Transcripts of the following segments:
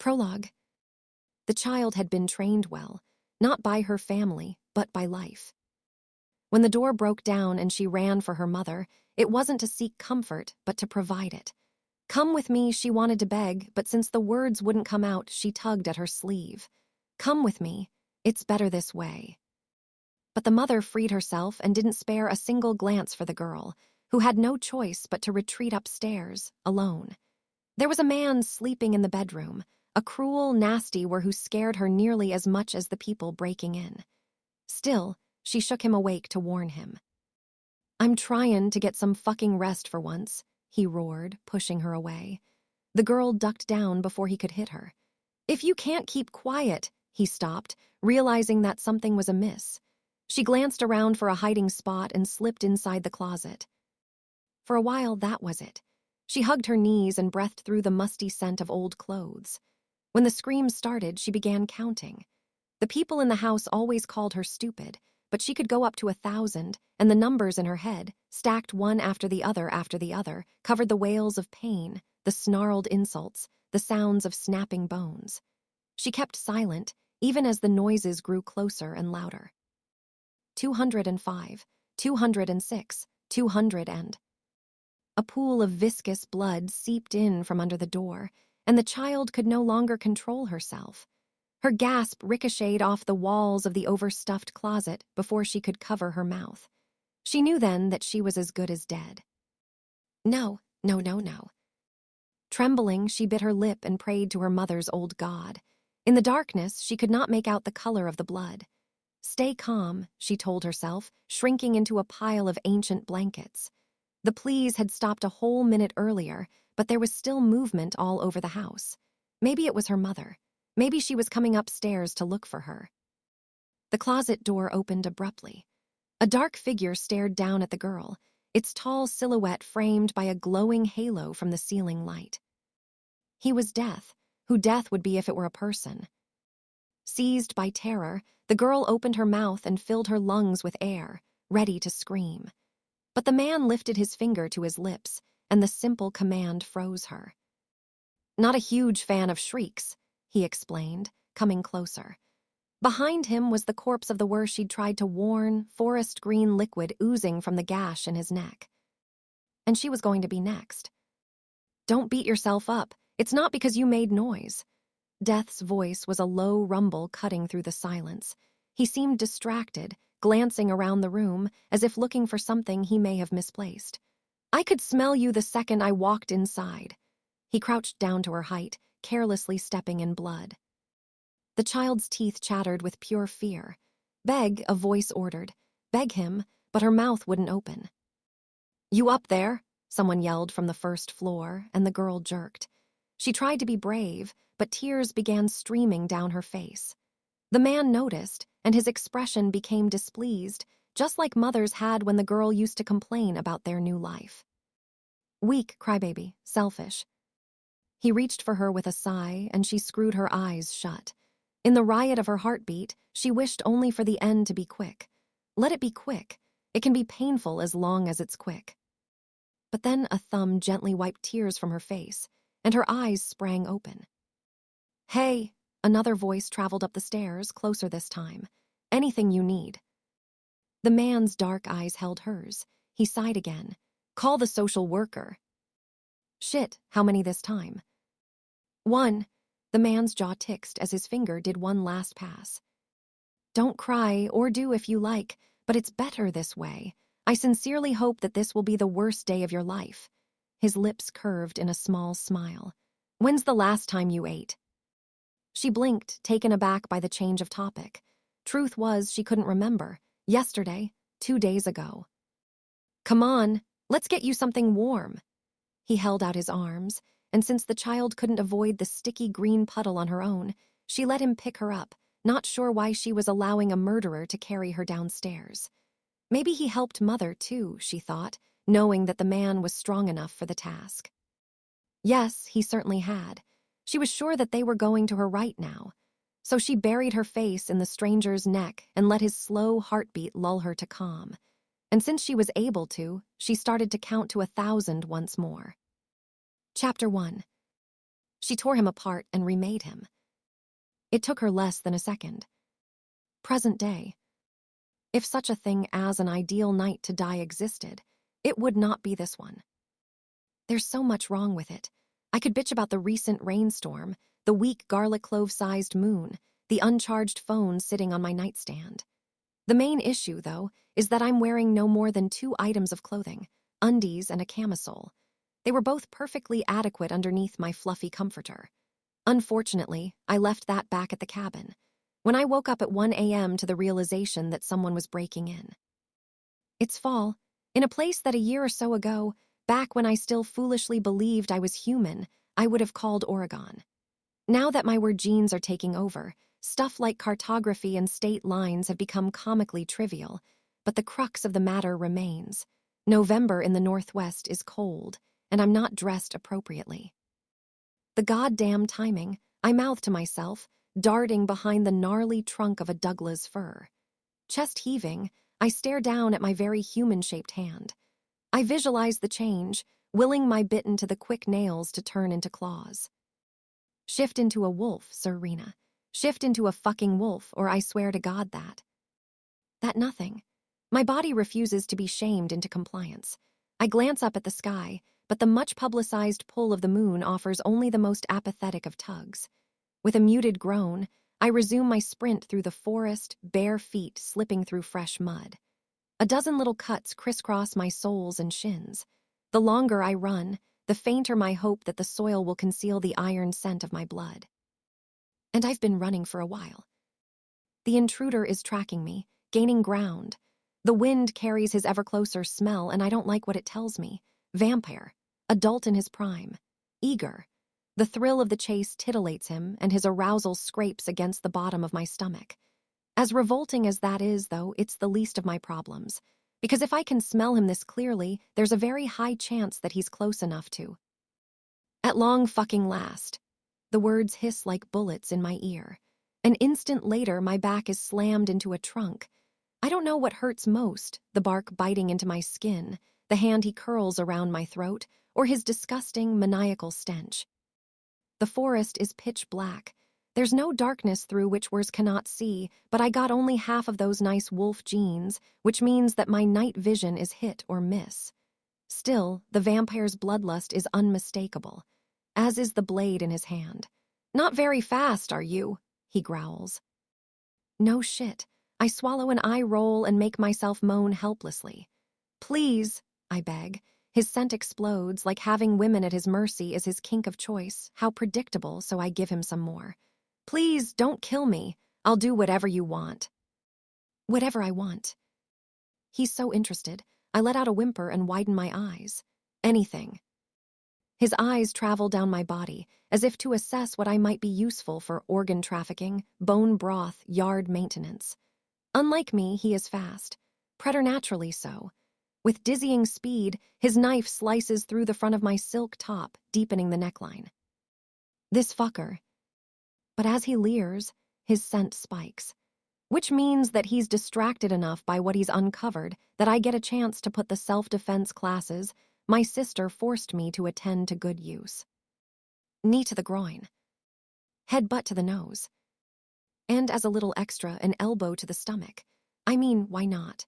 Prologue. The child had been trained well, not by her family, but by life. When the door broke down and she ran for her mother, it wasn't to seek comfort, but to provide it. "Come with me," she wanted to beg, but since the words wouldn't come out, she tugged at her sleeve. "Come with me. It's better this way." But the mother freed herself and didn't spare a single glance for the girl, who had no choice but to retreat upstairs, alone. There was a man sleeping in the bedroom, a cruel, nasty one who scared her nearly as much as the people breaking in. Still, she shook him awake to warn him. "I'm trying to get some fucking rest for once," he roared, pushing her away. The girl ducked down before he could hit her. "If you can't keep quiet," he stopped, realizing that something was amiss. She glanced around for a hiding spot and slipped inside the closet. For a while, that was it. She hugged her knees and breathed through the musty scent of old clothes. When the screams started, she began counting. The people in the house always called her stupid, but she could go up to 1,000, and the numbers in her head, stacked one after the other, covered the wails of pain, the snarled insults, the sounds of snapping bones. She kept silent, even as the noises grew closer and louder. 205, 206, 200 and... A pool of viscous blood seeped in from under the door, and the child could no longer control herself. Her gasp ricocheted off the walls of the overstuffed closet before she could cover her mouth. She knew then that she was as good as dead. No, no, no, no. Trembling, she bit her lip and prayed to her mother's old god. In the darkness, she could not make out the color of the blood. "Stay calm," she told herself, shrinking into a pile of ancient blankets. The pleas had stopped a whole minute earlier, but there was still movement all over the house. Maybe it was her mother. Maybe she was coming upstairs to look for her. The closet door opened abruptly. A dark figure stared down at the girl, its tall silhouette framed by a glowing halo from the ceiling light. He was Death, who Death would be if it were a person. Seized by terror, the girl opened her mouth and filled her lungs with air, ready to scream. But the man lifted his finger to his lips, and the simple command froze her. "Not a huge fan of shrieks," he explained, coming closer. Behind him was the corpse of the worse she'd tried to warn, forest green liquid oozing from the gash in his neck. And she was going to be next. "Don't beat yourself up. It's not because you made noise." Death's voice was a low rumble cutting through the silence. He seemed distracted, glancing around the room as if looking for something he may have misplaced. "I could smell you the second I walked inside." He crouched down to her height, carelessly stepping in blood. The child's teeth chattered with pure fear. "Beg," a voice ordered. "Beg him," but her mouth wouldn't open. "You up there?" someone yelled from the first floor, and the girl jerked. She tried to be brave, but tears began streaming down her face. The man noticed, and his expression became displeased, just like mothers had when the girl used to complain about their new life. "Weak, crybaby, selfish." He reached for her with a sigh, and she screwed her eyes shut. In the riot of her heartbeat, she wished only for the end to be quick. Let it be quick. It can be painful as long as it's quick. But then a thumb gently wiped tears from her face, and her eyes sprang open. "Hey," another voice traveled up the stairs, closer this time. "Anything you need." The man's dark eyes held hers. He sighed again. "Call the social worker." "Shit, how many this time?" "One." The man's jaw ticked as his finger did one last pass. "Don't cry, or do if you like, but it's better this way. I sincerely hope that this will be the worst day of your life." His lips curved in a small smile. "When's the last time you ate?" She blinked, taken aback by the change of topic. Truth was, she couldn't remember. Yesterday, 2 days ago. "Come on, let's get you something warm." He held out his arms, and since the child couldn't avoid the sticky green puddle on her own, she let him pick her up, not sure why she was allowing a murderer to carry her downstairs. Maybe he helped Mother, too, she thought, knowing that the man was strong enough for the task. Yes, he certainly had. She was sure that they were going to her right now. So she buried her face in the stranger's neck and let his slow heartbeat lull her to calm. And since she was able to, she started to count to 1,000 once more. Chapter 1. She tore him apart and remade him. It took her less than a second. Present day. If such a thing as an ideal night to die existed, it would not be this one. There's so much wrong with it. I could bitch about the recent rainstorm, the weak garlic clove-sized moon, the uncharged phone sitting on my nightstand. The main issue, though, is that I'm wearing no more than 2 items of clothing, undies and a camisole. They were both perfectly adequate underneath my fluffy comforter. Unfortunately, I left that back at the cabin, when I woke up at 1 a.m. to the realization that someone was breaking in. It's fall, in a place that a year or so ago, back when I still foolishly believed I was human, I would have called Oregon. Now that my word genes are taking over, stuff like cartography and state lines have become comically trivial, but the crux of the matter remains. November in the Northwest is cold, and I'm not dressed appropriately. The goddamn timing, I mouth to myself, darting behind the gnarly trunk of a Douglas fir. Chest heaving, I stare down at my very human-shaped hand. I visualize the change, willing my bitten to the quick nails to turn into claws. Shift into a wolf, Serena. Shift into a fucking wolf, or I swear to God that. That nothing. My body refuses to be shamed into compliance. I glance up at the sky, but the much-publicized pull of the moon offers only the most apathetic of tugs. With a muted groan, I resume my sprint through the forest, bare feet slipping through fresh mud. A dozen little cuts crisscross my soles and shins. The longer I run, the fainter my hope that the soil will conceal the iron scent of my blood. And I've been running for a while. The intruder is tracking me, gaining ground. The wind carries his ever-closer smell, and I don't like what it tells me. Vampire, adult in his prime, eager. The thrill of the chase titillates him, and his arousal scrapes against the bottom of my stomach. As revolting as that is, though, it's the least of my problems. Because if I can smell him this clearly, there's a very high chance that he's close enough to. At long fucking last. The words hiss like bullets in my ear. An instant later, my back is slammed into a trunk. I don't know what hurts most, the bark biting into my skin, the hand he curls around my throat, or his disgusting, maniacal stench. The forest is pitch black. There's no darkness through which words cannot see, but I got only half of those nice wolf genes, which means that my night vision is hit or miss. Still, the vampire's bloodlust is unmistakable, as is the blade in his hand. "Not very fast, are you?" he growls. No shit. I swallow an eye roll and make myself moan helplessly. "Please," I beg. His scent explodes, like having women at his mercy is his kink of choice. How predictable, so I give him some more. "Please, don't kill me. I'll do whatever you want." Whatever I want. He's so interested. I let out a whimper and widen my eyes. Anything. His eyes travel down my body, as if to assess what I might be useful for organ trafficking, bone broth, yard maintenance. Unlike me, he is fast. Preternaturally so. With dizzying speed, his knife slices through the front of my silk top, deepening the neckline. This fucker. But as he leers, his scent spikes. Which means that he's distracted enough by what he's uncovered that I get a chance to put the self-defense classes my sister forced me to attend to good use. Knee to the groin. Headbutt to the nose. And as a little extra, an elbow to the stomach. I mean, why not?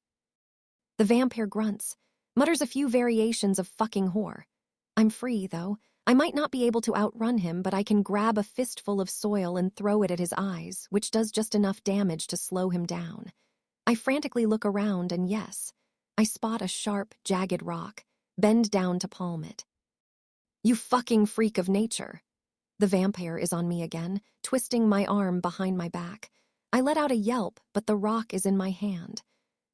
The vampire grunts, mutters a few variations of fucking whore. I'm free, though. I might not be able to outrun him, but I can grab a fistful of soil and throw it at his eyes, which does just enough damage to slow him down. I frantically look around, and yes, I spot a sharp, jagged rock, bend down to palm it. "You fucking freak of nature." The vampire is on me again, twisting my arm behind my back. I let out a yelp, but the rock is in my hand.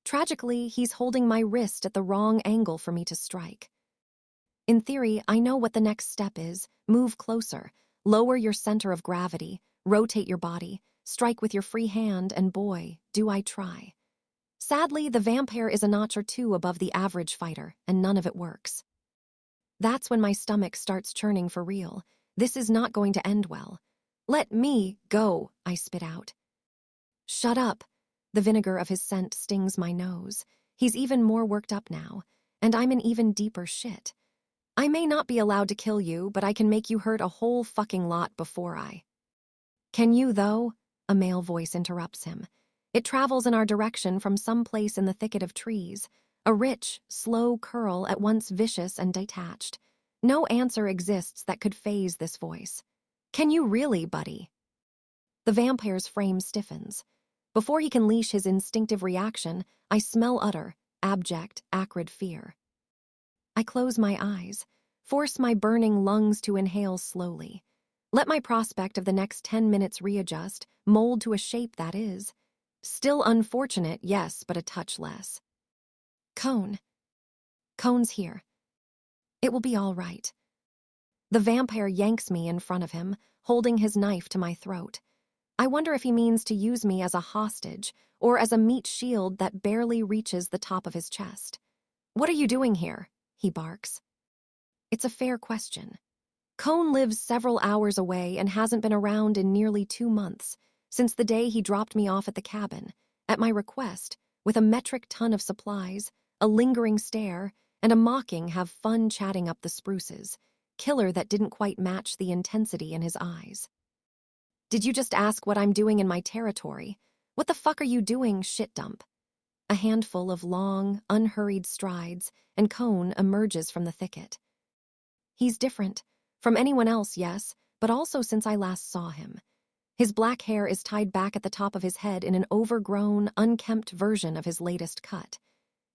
Tragically, he's holding my wrist at the wrong angle for me to strike. In theory, I know what the next step is. Move closer, lower your center of gravity, rotate your body, strike with your free hand, and boy, do I try. Sadly, the vampire is a notch or two above the average fighter, and none of it works. That's when my stomach starts churning for real. This is not going to end well. "Let me go," I spit out. "Shut up." The vinegar of his scent stings my nose. He's even more worked up now, and I'm in even deeper shit. I may not be allowed to kill you, but I can make you hurt a whole fucking lot before I. Can you, though? A male voice interrupts him. It travels in our direction from some place in the thicket of trees, a rich, slow curl at once vicious and detached. No answer exists that could phase this voice. Can you really, buddy? The vampire's frame stiffens. Before he can leash his instinctive reaction, I smell utter, abject, acrid fear. I close my eyes, force my burning lungs to inhale slowly. Let my prospect of the next 10 minutes readjust, mold to a shape that is. Still unfortunate, yes, but a touch less. Cone. Cone's here. It will be all right. The vampire yanks me in front of him, holding his knife to my throat. I wonder if he means to use me as a hostage or as a meat shield that barely reaches the top of his chest. What are you doing here? He barks. It's a fair question. Cone lives several hours away and hasn't been around in nearly 2 months, since the day he dropped me off at the cabin, at my request, with a metric ton of supplies, a lingering stare, and a mocking have fun chatting up the spruces, killer that didn't quite match the intensity in his eyes. Did you just ask what I'm doing in my territory? What the fuck are you doing, shit dump? A handful of long, unhurried strides, and Cone emerges from the thicket. He's different. From anyone else, yes, but also since I last saw him. His black hair is tied back at the top of his head in an overgrown, unkempt version of his latest cut.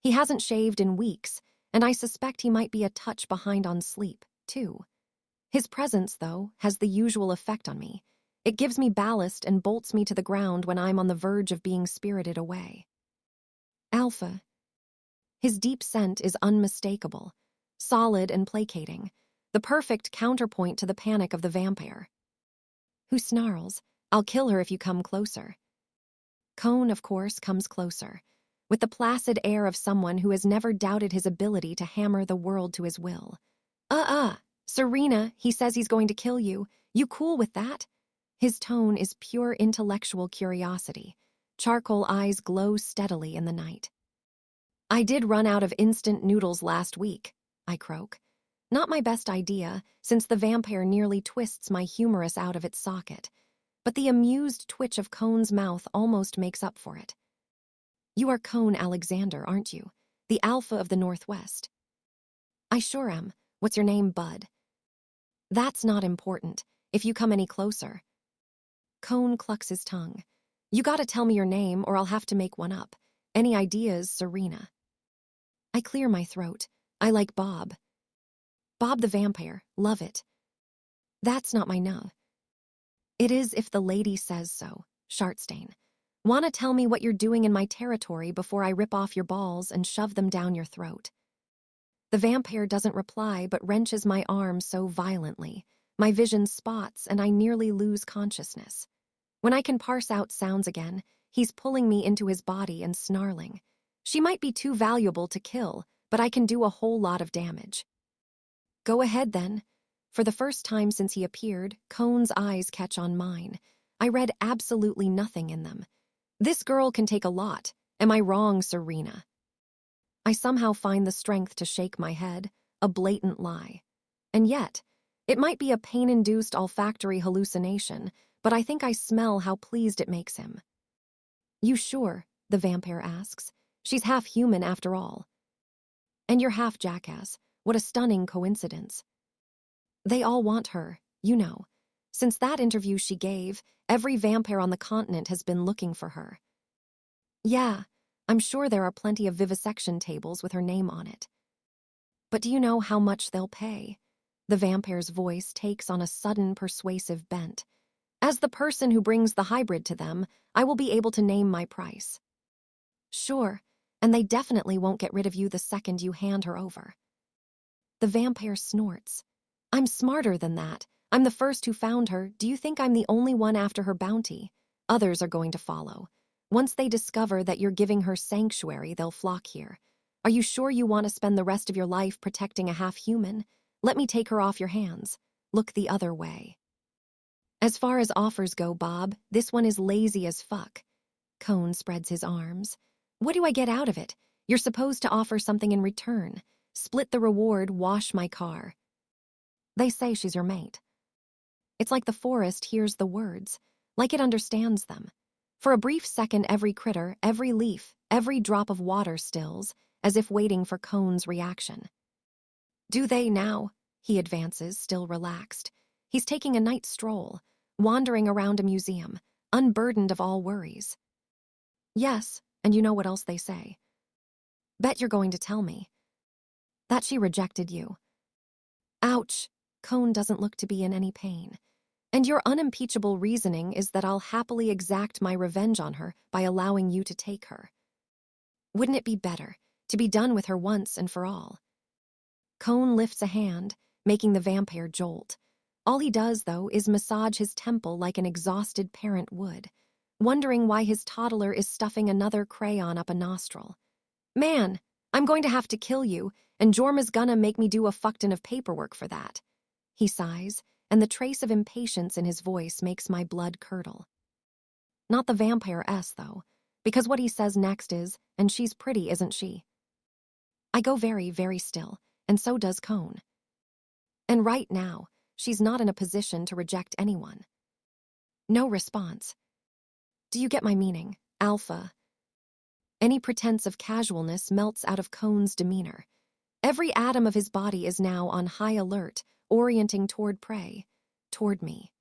He hasn't shaved in weeks, and I suspect he might be a touch behind on sleep, too. His presence, though, has the usual effect on me. It gives me ballast and bolts me to the ground when I'm on the verge of being spirited away. Alpha. His deep scent is unmistakable, solid and placating, the perfect counterpoint to the panic of the vampire. Who snarls, "I'll kill her if you come closer." Cone, of course, comes closer, with the placid air of someone who has never doubted his ability to hammer the world to his will. Serena, he says he's going to kill you. You cool with that? His tone is pure intellectual curiosity. Charcoal eyes glow steadily in the night. I did run out of instant noodles last week, I croak. Not my best idea, since the vampire nearly twists my humerus out of its socket. But the amused twitch of Cone's mouth almost makes up for it. You are Cone Alexander, aren't you? The Alpha of the Northwest. I sure am. What's your name, bud? That's not important, if you come any closer. Cone clucks his tongue. You gotta tell me your name or I'll have to make one up. Any ideas, Serena? I clear my throat. I like Bob. Bob the vampire, love it. That's not my no. It is if the lady says so, Shartstain. Wanna tell me what you're doing in my territory before I rip off your balls and shove them down your throat? The vampire doesn't reply but wrenches my arm so violently. My vision spots and I nearly lose consciousness. When I can parse out sounds again, he's pulling me into his body and snarling. She might be too valuable to kill, but I can do a whole lot of damage. Go ahead, then. For the first time since he appeared, Cone's eyes catch on mine. I read absolutely nothing in them. This girl can take a lot. Am I wrong, Serena? I somehow find the strength to shake my head, a blatant lie. And yet, it might be a pain-induced olfactory hallucination, but I think I smell how pleased it makes him. You sure? The vampire asks. She's half human after all. And you're half jackass. What a stunning coincidence. They all want her, you know. Since that interview she gave, every vampire on the continent has been looking for her. Yeah, I'm sure there are plenty of vivisection tables with her name on it. But do you know how much they'll pay? The vampire's voice takes on a sudden persuasive bent. As the person who brings the hybrid to them, I will be able to name my price. Sure, and they definitely won't get rid of you the second you hand her over. The vampire snorts. I'm smarter than that. I'm the first who found her. Do you think I'm the only one after her bounty? Others are going to follow. Once they discover that you're giving her sanctuary, they'll flock here. Are you sure you want to spend the rest of your life protecting a half-human? Let me take her off your hands. Look the other way. As far as offers go, Bob, this one is lazy as fuck. Cone spreads his arms. What do I get out of it? You're supposed to offer something in return. Split the reward, wash my car. They say she's your mate. It's like the forest hears the words, like it understands them. For a brief second, every critter, every leaf, every drop of water stills, as if waiting for Cone's reaction. Do they now? He advances, still relaxed. He's taking a night stroll, wandering around a museum, unburdened of all worries. Yes, and you know what else they say. Bet you're going to tell me that she rejected you. Ouch, Cone doesn't look to be in any pain. And your unimpeachable reasoning is that I'll happily exact my revenge on her by allowing you to take her. Wouldn't it be better to be done with her once and for all? Cone lifts a hand, making the vampire jolt. All he does, though, is massage his temple like an exhausted parent would, wondering why his toddler is stuffing another crayon up a nostril. Man, I'm going to have to kill you, and Jorma's gonna make me do a fuckton of paperwork for that. He sighs, and the trace of impatience in his voice makes my blood curdle. Not the vampire S, though, because what he says next is, and she's pretty, isn't she? I go very, very still, and so does Cone. And right now, she's not in a position to reject anyone. No response. Do you get my meaning, Alpha? Any pretense of casualness melts out of Cone's demeanor. Every atom of his body is now on high alert, orienting toward prey, toward me.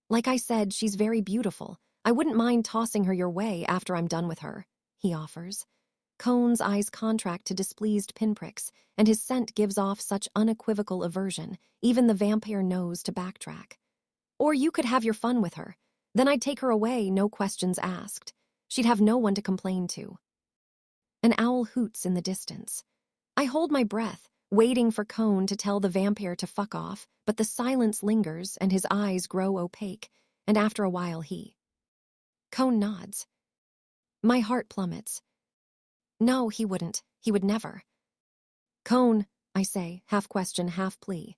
Like I said, she's very beautiful. I wouldn't mind tossing her your way after I'm done with her, he offers. Cone's eyes contract to displeased pinpricks, and his scent gives off such unequivocal aversion, even the vampire knows to backtrack. Or you could have your fun with her. Then I'd take her away, no questions asked. She'd have no one to complain to. An owl hoots in the distance. I hold my breath, waiting for Cone to tell the vampire to fuck off, but the silence lingers and his eyes grow opaque, and after a while Cone nods. My heart plummets. No, he wouldn't. He would never. Cone, I say, half question, half plea.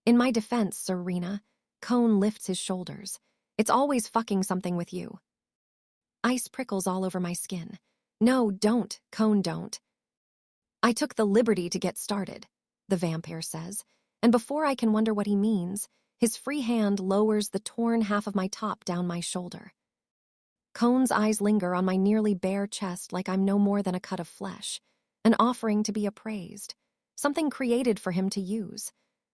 In my defense, Serena, Cone lifts his shoulders. It's always fucking something with you. Ice prickles all over my skin. No, don't, Cone, don't. I took the liberty to get started, the vampire says, and before I can wonder what he means, his free hand lowers the torn half of my top down my shoulder. Cone's eyes linger on my nearly bare chest like I'm no more than a cut of flesh, an offering to be appraised, something created for him to use.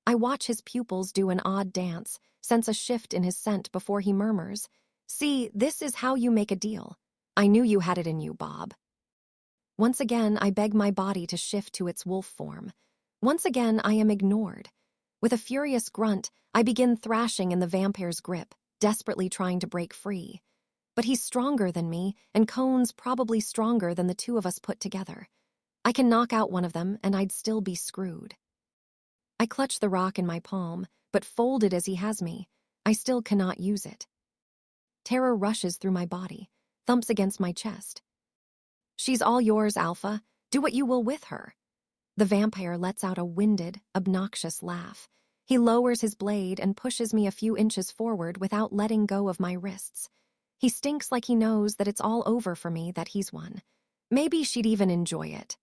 I watch his pupils do an odd dance, sense a shift in his scent before he murmurs, "See, this is how you make a deal. I knew you had it in you, Bob." Once again, I beg my body to shift to its wolf form. Once again, I am ignored. With a furious grunt, I begin thrashing in the vampire's grip, desperately trying to break free. But he's stronger than me, and Cone's probably stronger than the two of us put together. I can knock out one of them, and I'd still be screwed. I clutch the rock in my palm, but folded as he has me, I still cannot use it. Terror rushes through my body, thumps against my chest. She's all yours, Alpha. Do what you will with her. The vampire lets out a winded, obnoxious laugh. He lowers his blade and pushes me a few inches forward without letting go of my wrists. He stinks like he knows that it's all over for me, that he's won. Maybe she'd even enjoy it.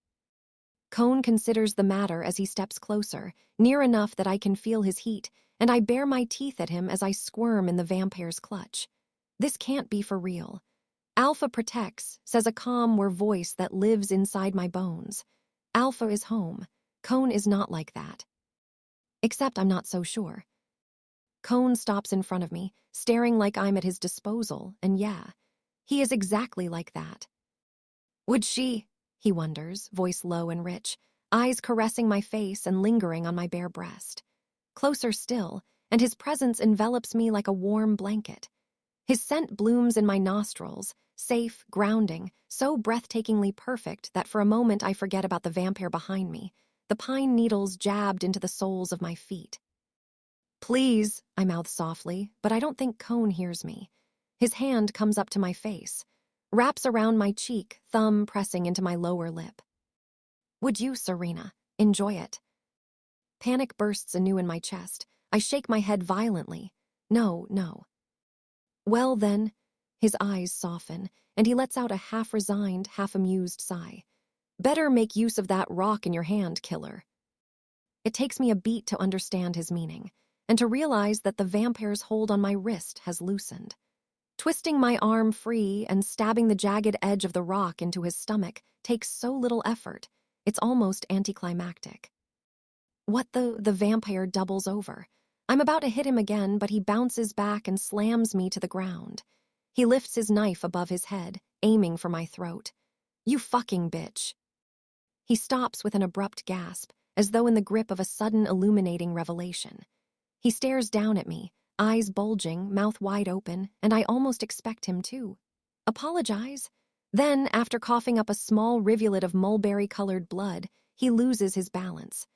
Cone considers the matter as he steps closer, near enough that I can feel his heat, and I bare my teeth at him as I squirm in the vampire's clutch. This can't be for real. Alpha protects, says a calm voice that lives inside my bones. Alpha is home. Cone is not like that. Except I'm not so sure. Cone stops in front of me, staring like I'm at his disposal, and yeah, he is exactly like that. Would she? He wonders, voice low and rich, eyes caressing my face and lingering on my bare breast. Closer still, and his presence envelops me like a warm blanket. His scent blooms in my nostrils, safe, grounding, so breathtakingly perfect that for a moment I forget about the vampire behind me, the pine needles jabbed into the soles of my feet. Please, I mouth softly, but I don't think Cone hears me. His hand comes up to my face, wraps around my cheek, thumb pressing into my lower lip. Would you, Serena, enjoy it? Panic bursts anew in my chest. I shake my head violently. No, no. Well then, his eyes soften, and he lets out a half-resigned, half-amused sigh. Better make use of that rock in your hand, killer. It takes me a beat to understand his meaning, and to realize that the vampire's hold on my wrist has loosened. Twisting my arm free and stabbing the jagged edge of the rock into his stomach takes so little effort, it's almost anticlimactic. What the vampire doubles over. I'm about to hit him again, but he bounces back and slams me to the ground. He lifts his knife above his head, aiming for my throat. You fucking bitch. He stops with an abrupt gasp, as though in the grip of a sudden illuminating revelation. He stares down at me, eyes bulging, mouth wide open, and I almost expect him to apologize. Then, after coughing up a small rivulet of mulberry-colored blood, he loses his balance.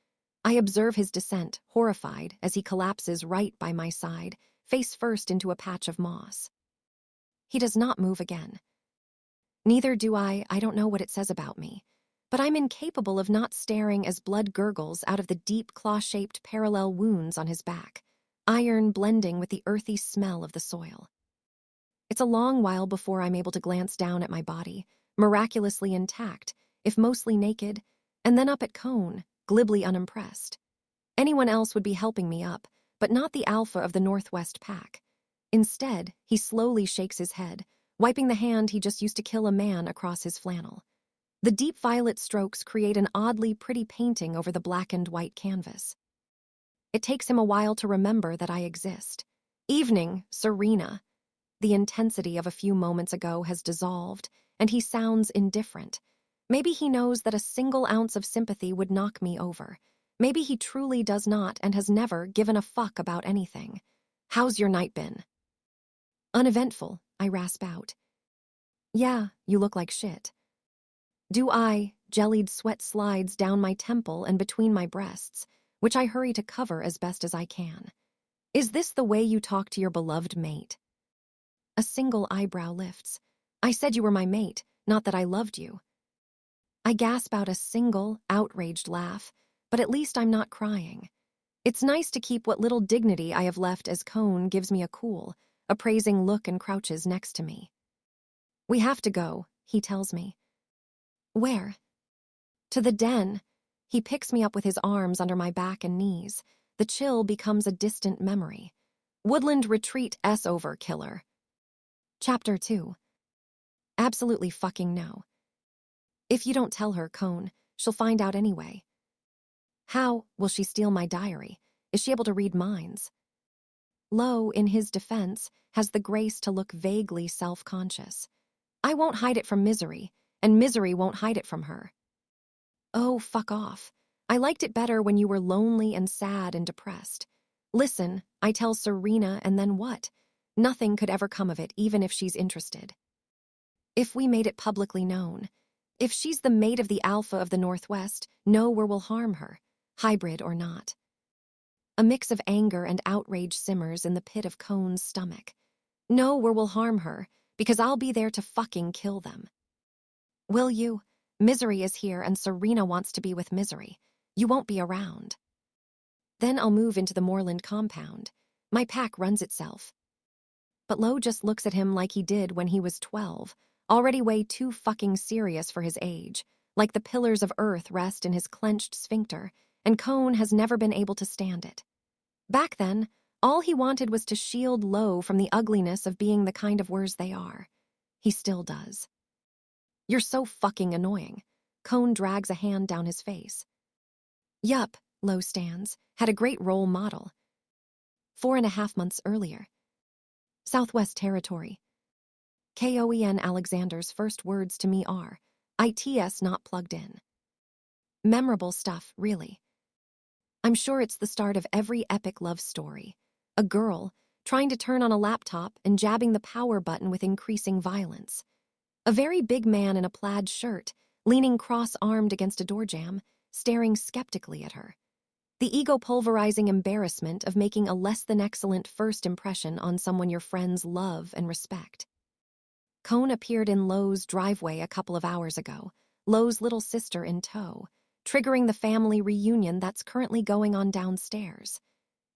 I observe his descent, horrified, as he collapses right by my side, face first into a patch of moss. He does not move again. Neither do I don't know what it says about me. But I'm incapable of not staring as blood gurgles out of the deep claw-shaped parallel wounds on his back, iron blending with the earthy smell of the soil. It's a long while before I'm able to glance down at my body, miraculously intact, if mostly naked, and then up at Cone, glibly unimpressed. Anyone else would be helping me up, but not the alpha of the Northwest pack. Instead, he slowly shakes his head, wiping the hand he just used to kill a man across his flannel. The deep violet strokes create an oddly pretty painting over the blackened white canvas. It takes him a while to remember that I exist. Evening, Serena. The intensity of a few moments ago has dissolved, and he sounds indifferent. Maybe he knows that a single ounce of sympathy would knock me over. Maybe he truly does not and has never given a fuck about anything. How's your night been? Uneventful, I rasp out. Yeah, you look like shit. Do I? Jellied sweat slides down my temple and between my breasts, which I hurry to cover as best as I can. Is this the way you talk to your beloved mate? A single eyebrow lifts. I said you were my mate, not that I loved you. I gasp out a single, outraged laugh, but at least I'm not crying. It's nice to keep what little dignity I have left as Cone gives me a cool, appraising look and crouches next to me. We have to go, he tells me. Where? To the den. He picks me up with his arms under my back and knees. The chill becomes a distant memory. Woodland retreat over, killer. Chapter 2. Absolutely fucking no. If you don't tell her, Cone, she'll find out anyway. How will she steal my diary? Is she able to read minds? Lowe, in his defense, has the grace to look vaguely self-conscious. I won't hide it from Misery, and Misery won't hide it from her. Oh, fuck off. I liked it better when you were lonely and sad and depressed. Listen, I tell Serena, and then what? Nothing could ever come of it, even if she's interested. If we made it publicly known, if she's the mate of the alpha of the Northwest, nowhere will harm her, hybrid or not. A mix of anger and outrage simmers in the pit of Cone's stomach. Nowhere will harm her, because I'll be there to fucking kill them. Will you? Misery is here and Serena wants to be with Misery. You won't be around. Then I'll move into the Moreland compound. My pack runs itself. But Lowe just looks at him like he did when he was 12, already way too fucking serious for his age, like the pillars of earth rest in his clenched sphincter, and Cone has never been able to stand it. Back then, all he wanted was to shield Lowe from the ugliness of being the kind of worse they are. He still does. You're so fucking annoying. Cone drags a hand down his face. Yup, Lowe stands, had a great role model. 4.5 months earlier. Southwest Territory. Koen Alexander's first words to me are, "ITS not plugged in." Memorable stuff, really. I'm sure it's the start of every epic love story. A girl trying to turn on a laptop and jabbing the power button with increasing violence. A very big man in a plaid shirt, leaning cross-armed against a door jamb, staring skeptically at her. The ego-pulverizing embarrassment of making a less-than-excellent first impression on someone your friends love and respect. Cone appeared in Lowe's driveway a couple of hours ago, Lowe's little sister in tow, triggering the family reunion that's currently going on downstairs.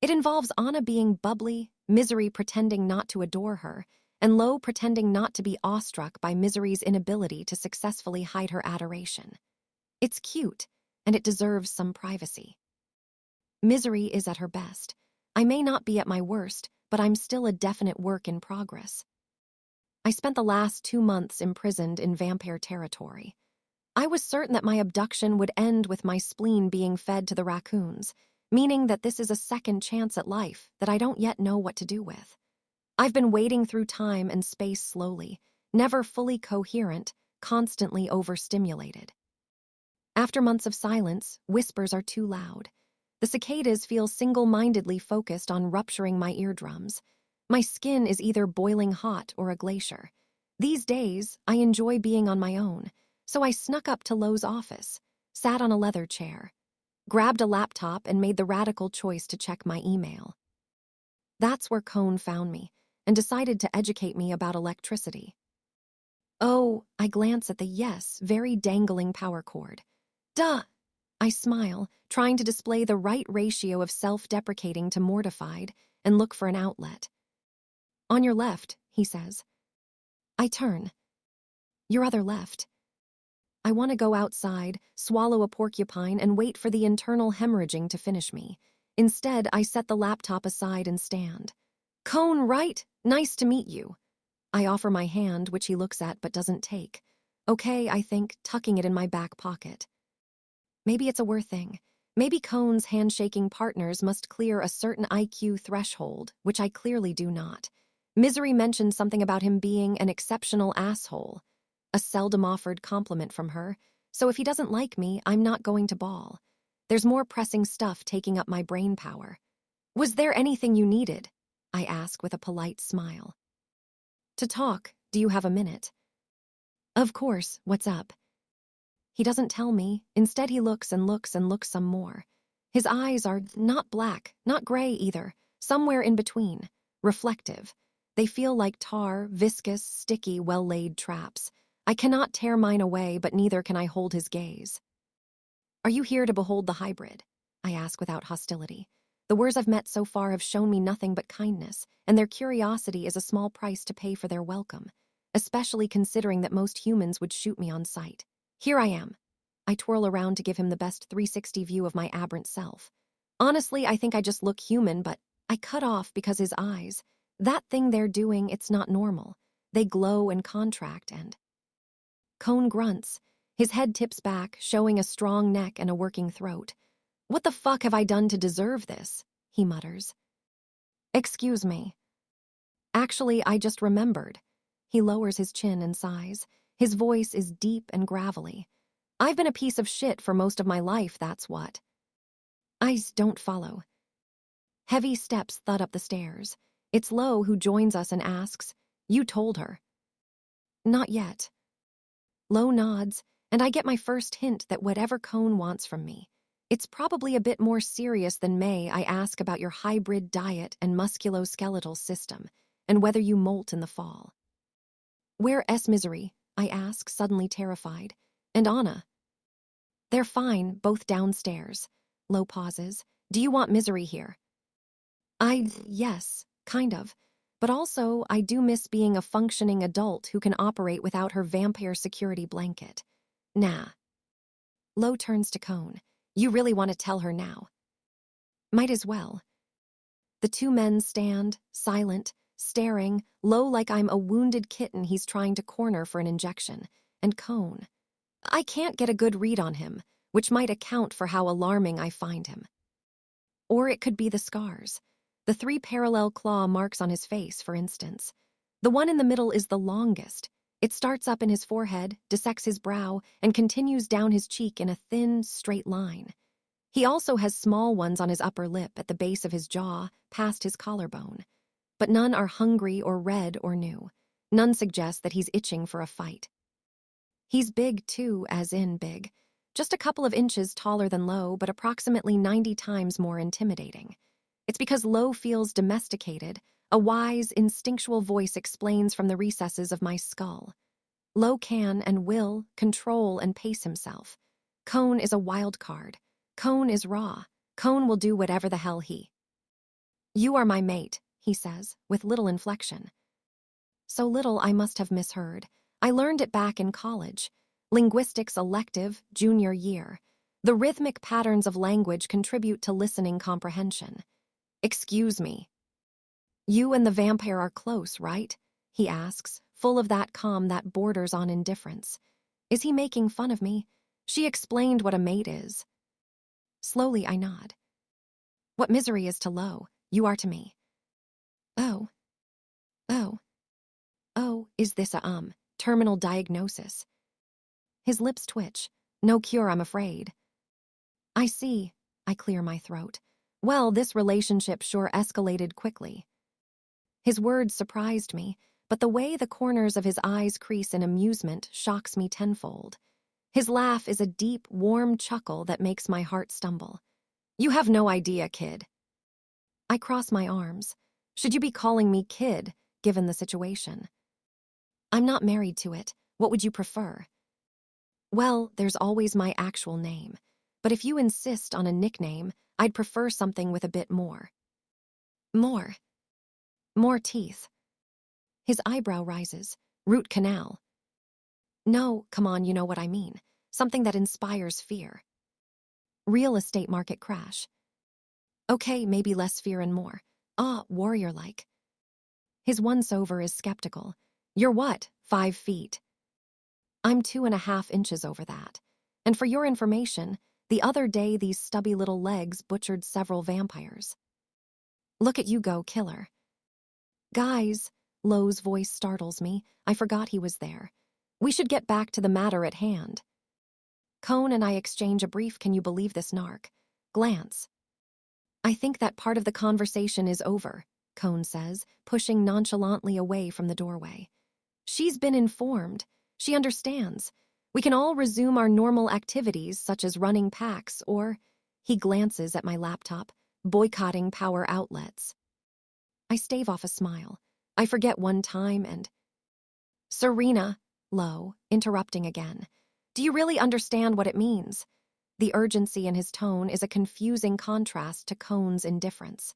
It involves Anna being bubbly, Misery pretending not to adore her, and Lowe pretending not to be awestruck by Misery's inability to successfully hide her adoration. It's cute, and it deserves some privacy. Misery is at her best. I may not be at my worst, but I'm still a definite work in progress. I spent the last 2 months imprisoned in vampire territory. I was certain that my abduction would end with my spleen being fed to the raccoons, meaning that this is a second chance at life that I don't yet know what to do with. I've been wading through time and space slowly, never fully coherent, constantly overstimulated. After months of silence, whispers are too loud. The cicadas feel single-mindedly focused on rupturing my eardrums. My skin is either boiling hot or a glacier. These days, I enjoy being on my own, so I snuck up to Lo's office, sat on a leather chair, grabbed a laptop and made the radical choice to check my email. That's where Cone found me and decided to educate me about electricity. Oh, I glance at the very dangling power cord. Duh! I smile, trying to display the right ratio of self-deprecating to mortified, and look for an outlet. On your left, he says. I turn. Your other left. I want to go outside, swallow a porcupine, and wait for the internal hemorrhaging to finish me. Instead, I set the laptop aside and stand. Cone, right? Nice to meet you. I offer my hand, which he looks at but doesn't take. Okay, I think, tucking it in my back pocket. Maybe it's a worth thing. Maybe Cone's handshaking partners must clear a certain IQ threshold, which I clearly do not. Misery mentioned something about him being an exceptional asshole. A seldom offered compliment from her, so if he doesn't like me, I'm not going to bawl. There's more pressing stuff taking up my brain power. Was there anything you needed? I ask with a polite smile. To talk, do you have a minute? Of course, what's up? He doesn't tell me. Instead, he looks and looks and looks some more. His eyes are not black, not gray either, somewhere in between, reflective. They feel like tar, viscous, sticky, well-laid traps. I cannot tear mine away, but neither can I hold his gaze. Are you here to behold the hybrid? I ask without hostility. The words I've met so far have shown me nothing but kindness, and their curiosity is a small price to pay for their welcome, especially considering that most humans would shoot me on sight. Here I am. I twirl around to give him the best 360 view of my aberrant self. Honestly, I think I just look human, but I cut off because his eyes, that thing they're doing, it's not normal. They glow and contract and... Cone grunts. His head tips back, showing a strong neck and a working throat. What the fuck have I done to deserve this? He mutters. Excuse me. Actually, I just remembered. He lowers his chin and sighs. His voice is deep and gravelly. I've been a piece of shit for most of my life, that's what. Eyes don't follow. Heavy steps thud up the stairs. It's Lo who joins us and asks, You told her? Not yet. Lo nods, and I get my first hint that whatever Cone wants from me, it's probably a bit more serious than May. I ask about your hybrid diet and musculoskeletal system, and whether you molt in the fall. Where's Misery? I ask, suddenly terrified. And Anna? They're fine, both downstairs. Lo pauses. Do you want Misery here? Yes, kind of. But also, I do miss being a functioning adult who can operate without her vampire security blanket. Nah. Lo turns to Cone. You really want to tell her now? Might as well. The two men stand, silent, staring, Lo like I'm a wounded kitten he's trying to corner for an injection, and Cone. I can't get a good read on him, which might account for how alarming I find him. Or it could be the scars. The 3 parallel claw marks on his face, for instance. The one in the middle is the longest. It starts up in his forehead, dissects his brow, and continues down his cheek in a thin, straight line. He also has small ones on his upper lip at the base of his jaw, past his collarbone. But none are hungry or red or new. None suggest that he's itching for a fight. He's big, too, as in big. Just a couple of inches taller than Lo, but approximately 90 times more intimidating. It's because Lo feels domesticated. A wise, instinctual voice explains from the recesses of my skull. Lo can and will control and pace himself. Cone is a wild card. Cone is raw. Cone will do whatever the hell he. You are my mate, he says, with little inflection. So little I must have misheard. I learned it back in college. Linguistics elective, junior year. The rhythmic patterns of language contribute to listening comprehension. Excuse me. You and the vampire are close, right? He asks, full of that calm that borders on indifference. Is he making fun of me? She explained what a mate is. Slowly I nod. What misery is to Lo, you are to me. Oh. Oh. Oh, is this a terminal diagnosis? His lips twitch. No cure, I'm afraid. I see. I clear my throat. Well, this relationship sure escalated quickly. His words surprised me, but the way the corners of his eyes crease in amusement shocks me tenfold. His laugh is a deep, warm chuckle that makes my heart stumble. You have no idea, kid. I cross my arms. Should you be calling me kid, given the situation? I'm not married to it. What would you prefer? Well, there's always my actual name. But if you insist on a nickname, I'd prefer something with a bit more. More. More teeth. His eyebrow rises. Root canal. No, come on, you know what I mean. Something that inspires fear. Real estate market crash. Okay, maybe less fear and more. Warrior-like. His once-over is skeptical. You're what, 5 feet? I'm 2.5 inches over that. And for your information, the other day these stubby little legs butchered several vampires. Look at you go, killer. Guys, Lo's voice startles me. I forgot he was there. We should get back to the matter at hand. Cone and I exchange a brief "can you believe this narc?" glance. I think that part of the conversation is over, Cone says, pushing nonchalantly away from the doorway. She's been informed. She understands. We can all resume our normal activities such as running packs or, he glances at my laptop, boycotting power outlets. I stave off a smile. I forget one time and... Serena, Lo, interrupting again. Do you really understand what it means? The urgency in his tone is a confusing contrast to Cone's indifference.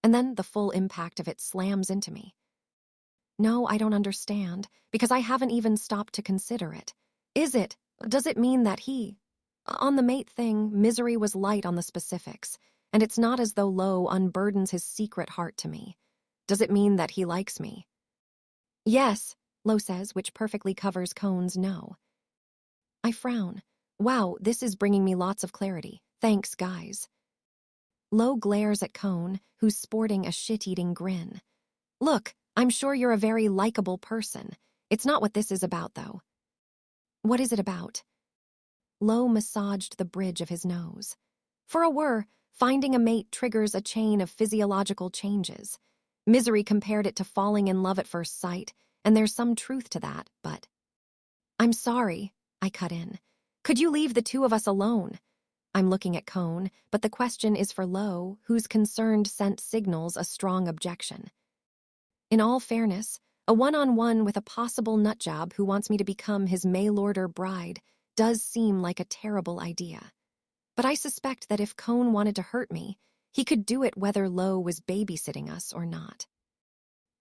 And then the full impact of it slams into me. No, I don't understand, because I haven't even stopped to consider it. Does it mean that he... On the mate thing, misery was light on the specifics, and it's not as though Lo unburdens his secret heart to me. Does it mean that he likes me? Yes, Lo says, which perfectly covers Cone's no. I frown. Wow, this is bringing me lots of clarity. Thanks, guys. Lo glares at Cone, who's sporting a shit-eating grin. Look, I'm sure you're a very likable person. It's not what this is about, though. What is it about? Lo massaged the bridge of his nose. For a whir, finding a mate triggers a chain of physiological changes. Misery compared it to falling in love at first sight, and there's some truth to that, but... I'm sorry, I cut in. Could you leave the two of us alone? I'm looking at Cone, but the question is for Lo, whose concerned scent signals a strong objection. In all fairness, a one-on-one with a possible nutjob who wants me to become his mail-order bride does seem like a terrible idea. But I suspect that if Cone wanted to hurt me, he could do it whether Lo was babysitting us or not.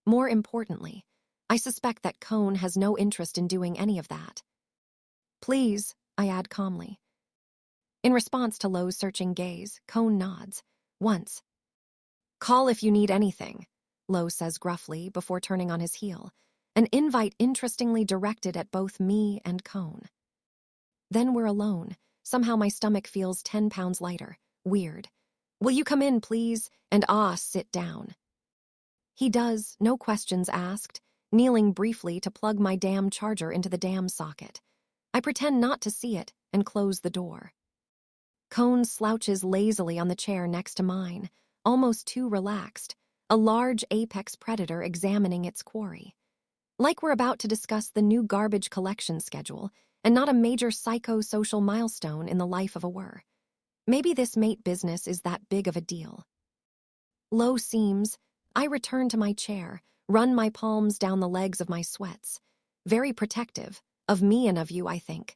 More importantly, I suspect that Cone has no interest in doing any of that. Please, I add calmly. In response to Lo's searching gaze, Cone nods. Once. Call if you need anything, Lo says gruffly before turning on his heel, an invite interestingly directed at both me and Cone. Then we're alone. Somehow my stomach feels 10 pounds lighter. Weird. Will you come in, please? And sit down. He does, no questions asked, kneeling briefly to plug my damn charger into the damn socket. I pretend not to see it and close the door. Cone slouches lazily on the chair next to mine, almost too relaxed, a large apex predator examining its quarry. Like we're about to discuss the new garbage collection schedule and not a major psycho-social milestone in the life of a whir. Maybe this mate business is that big of a deal. Lo seems, I return to my chair, run my palms down the legs of my sweats. Very protective, of me and of you, I think.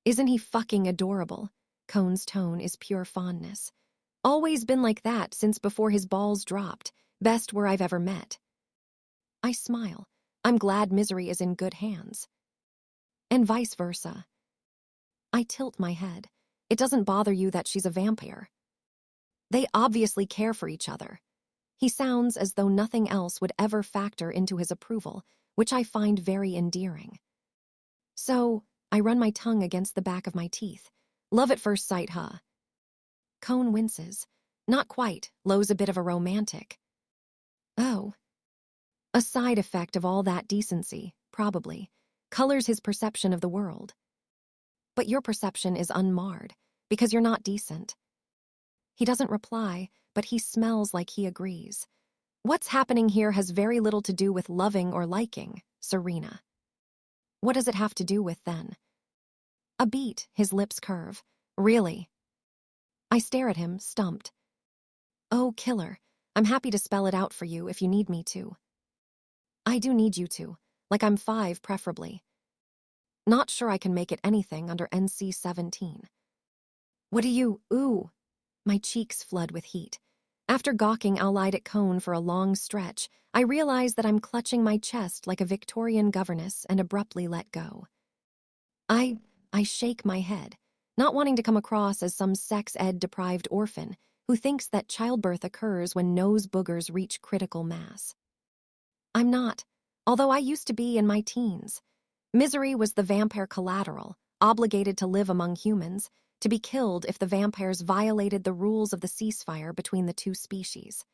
Isn't he fucking adorable? Cone's tone is pure fondness. Always been like that since before his balls dropped. Best where I've ever met. I smile. I'm glad misery is in good hands. and vice versa. I tilt my head. It doesn't bother you that she's a vampire. They obviously care for each other. He sounds as though nothing else would ever factor into his approval, which I find very endearing. So, I run my tongue against the back of my teeth. Love at first sight, huh? Cone winces. Not quite. Lo's a bit of a romantic. Oh. A side effect of all that decency, probably, colors his perception of the world. But your perception is unmarred, because you're not decent. He doesn't reply, but he smells like he agrees. What's happening here has very little to do with loving or liking, Serena. What does it have to do with, then? A beat, his lips curve. Really? I stare at him, stumped. Oh, killer, I'm happy to spell it out for you if you need me to. I do need you to, like I'm 5 preferably. Not sure I can make it anything under NC-17. What do you, ooh? My cheeks flood with heat. After gawking owl-eyed at Cone for a long stretch, I realize that I'm clutching my chest like a Victorian governess and abruptly let go. I shake my head, not wanting to come across as some sex-ed-deprived orphan who thinks that childbirth occurs when nose boogers reach critical mass. I'm not, although I used to be in my teens. Misery was the vampire collateral, obligated to live among humans, to be killed if the vampires violated the rules of the ceasefire between the two species.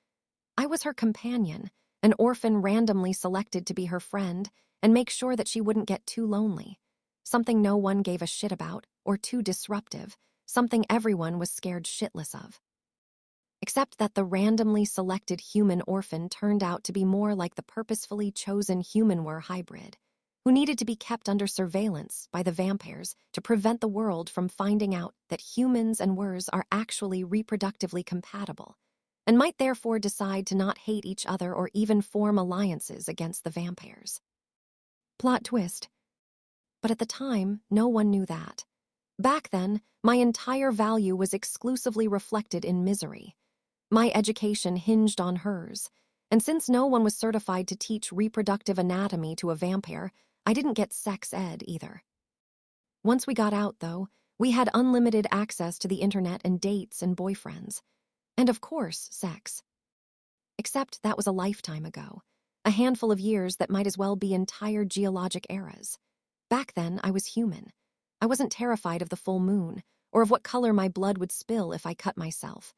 I was her companion, an orphan randomly selected to be her friend and make sure that she wouldn't get too lonely. Something no one gave a shit about, or too disruptive, something everyone was scared shitless of. Except that the randomly selected human orphan turned out to be more like the purposefully chosen human-were hybrid, who needed to be kept under surveillance by the vampires to prevent the world from finding out that humans and wers are actually reproductively compatible, and might therefore decide to not hate each other or even form alliances against the vampires. Plot twist. But at the time, no one knew that. Back then, my entire value was exclusively reflected in misery. My education hinged on hers, and since no one was certified to teach reproductive anatomy to a vampire, I didn't get sex ed either. Once we got out, though, we had unlimited access to the internet and dates and boyfriends. And of course, sex. Except that was a lifetime ago, a handful of years that might as well be entire geologic eras. Back then, I was human. I wasn't terrified of the full moon, or of what color my blood would spill if I cut myself.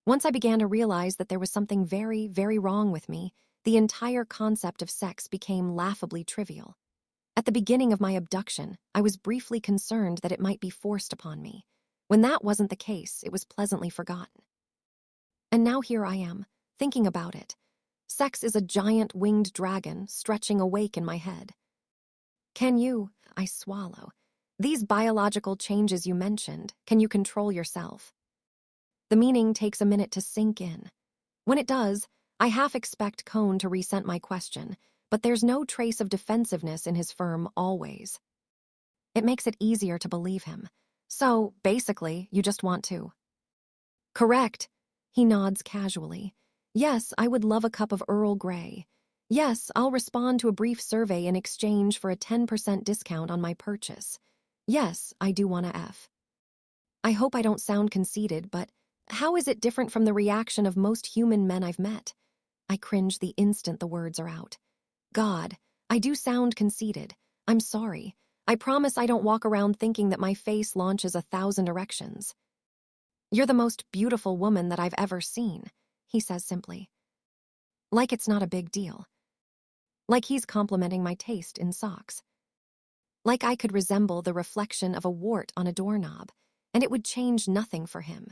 Once I began to realize that there was something very, very wrong with me, the entire concept of sex became laughably trivial. At the beginning of my abduction, I was briefly concerned that it might be forced upon me. When that wasn't the case, it was pleasantly forgotten. And now here I am, thinking about it. Sex is a giant winged dragon stretching awake in my head. I swallow. These biological changes you mentioned, can you control yourself? The meaning takes a minute to sink in. When it does, I half expect Cone to resent my question, but there's no trace of defensiveness in his firm always. It makes it easier to believe him. So, basically, you just want to. Correct. He nods casually. Yes, I would love a cup of Earl Grey. Yes, I'll respond to a brief survey in exchange for a 10% discount on my purchase. Yes, I do want to F. I hope I don't sound conceited, but how is it different from the reaction of most human men I've met? I cringe the instant the words are out. God, I do sound conceited. I'm sorry. I promise I don't walk around thinking that my face launches 1,000 erections. You're the most beautiful woman that I've ever seen, he says simply. Like it's not a big deal. Like he's complimenting my taste in socks. Like I could resemble the reflection of a wart on a doorknob, and it would change nothing for him.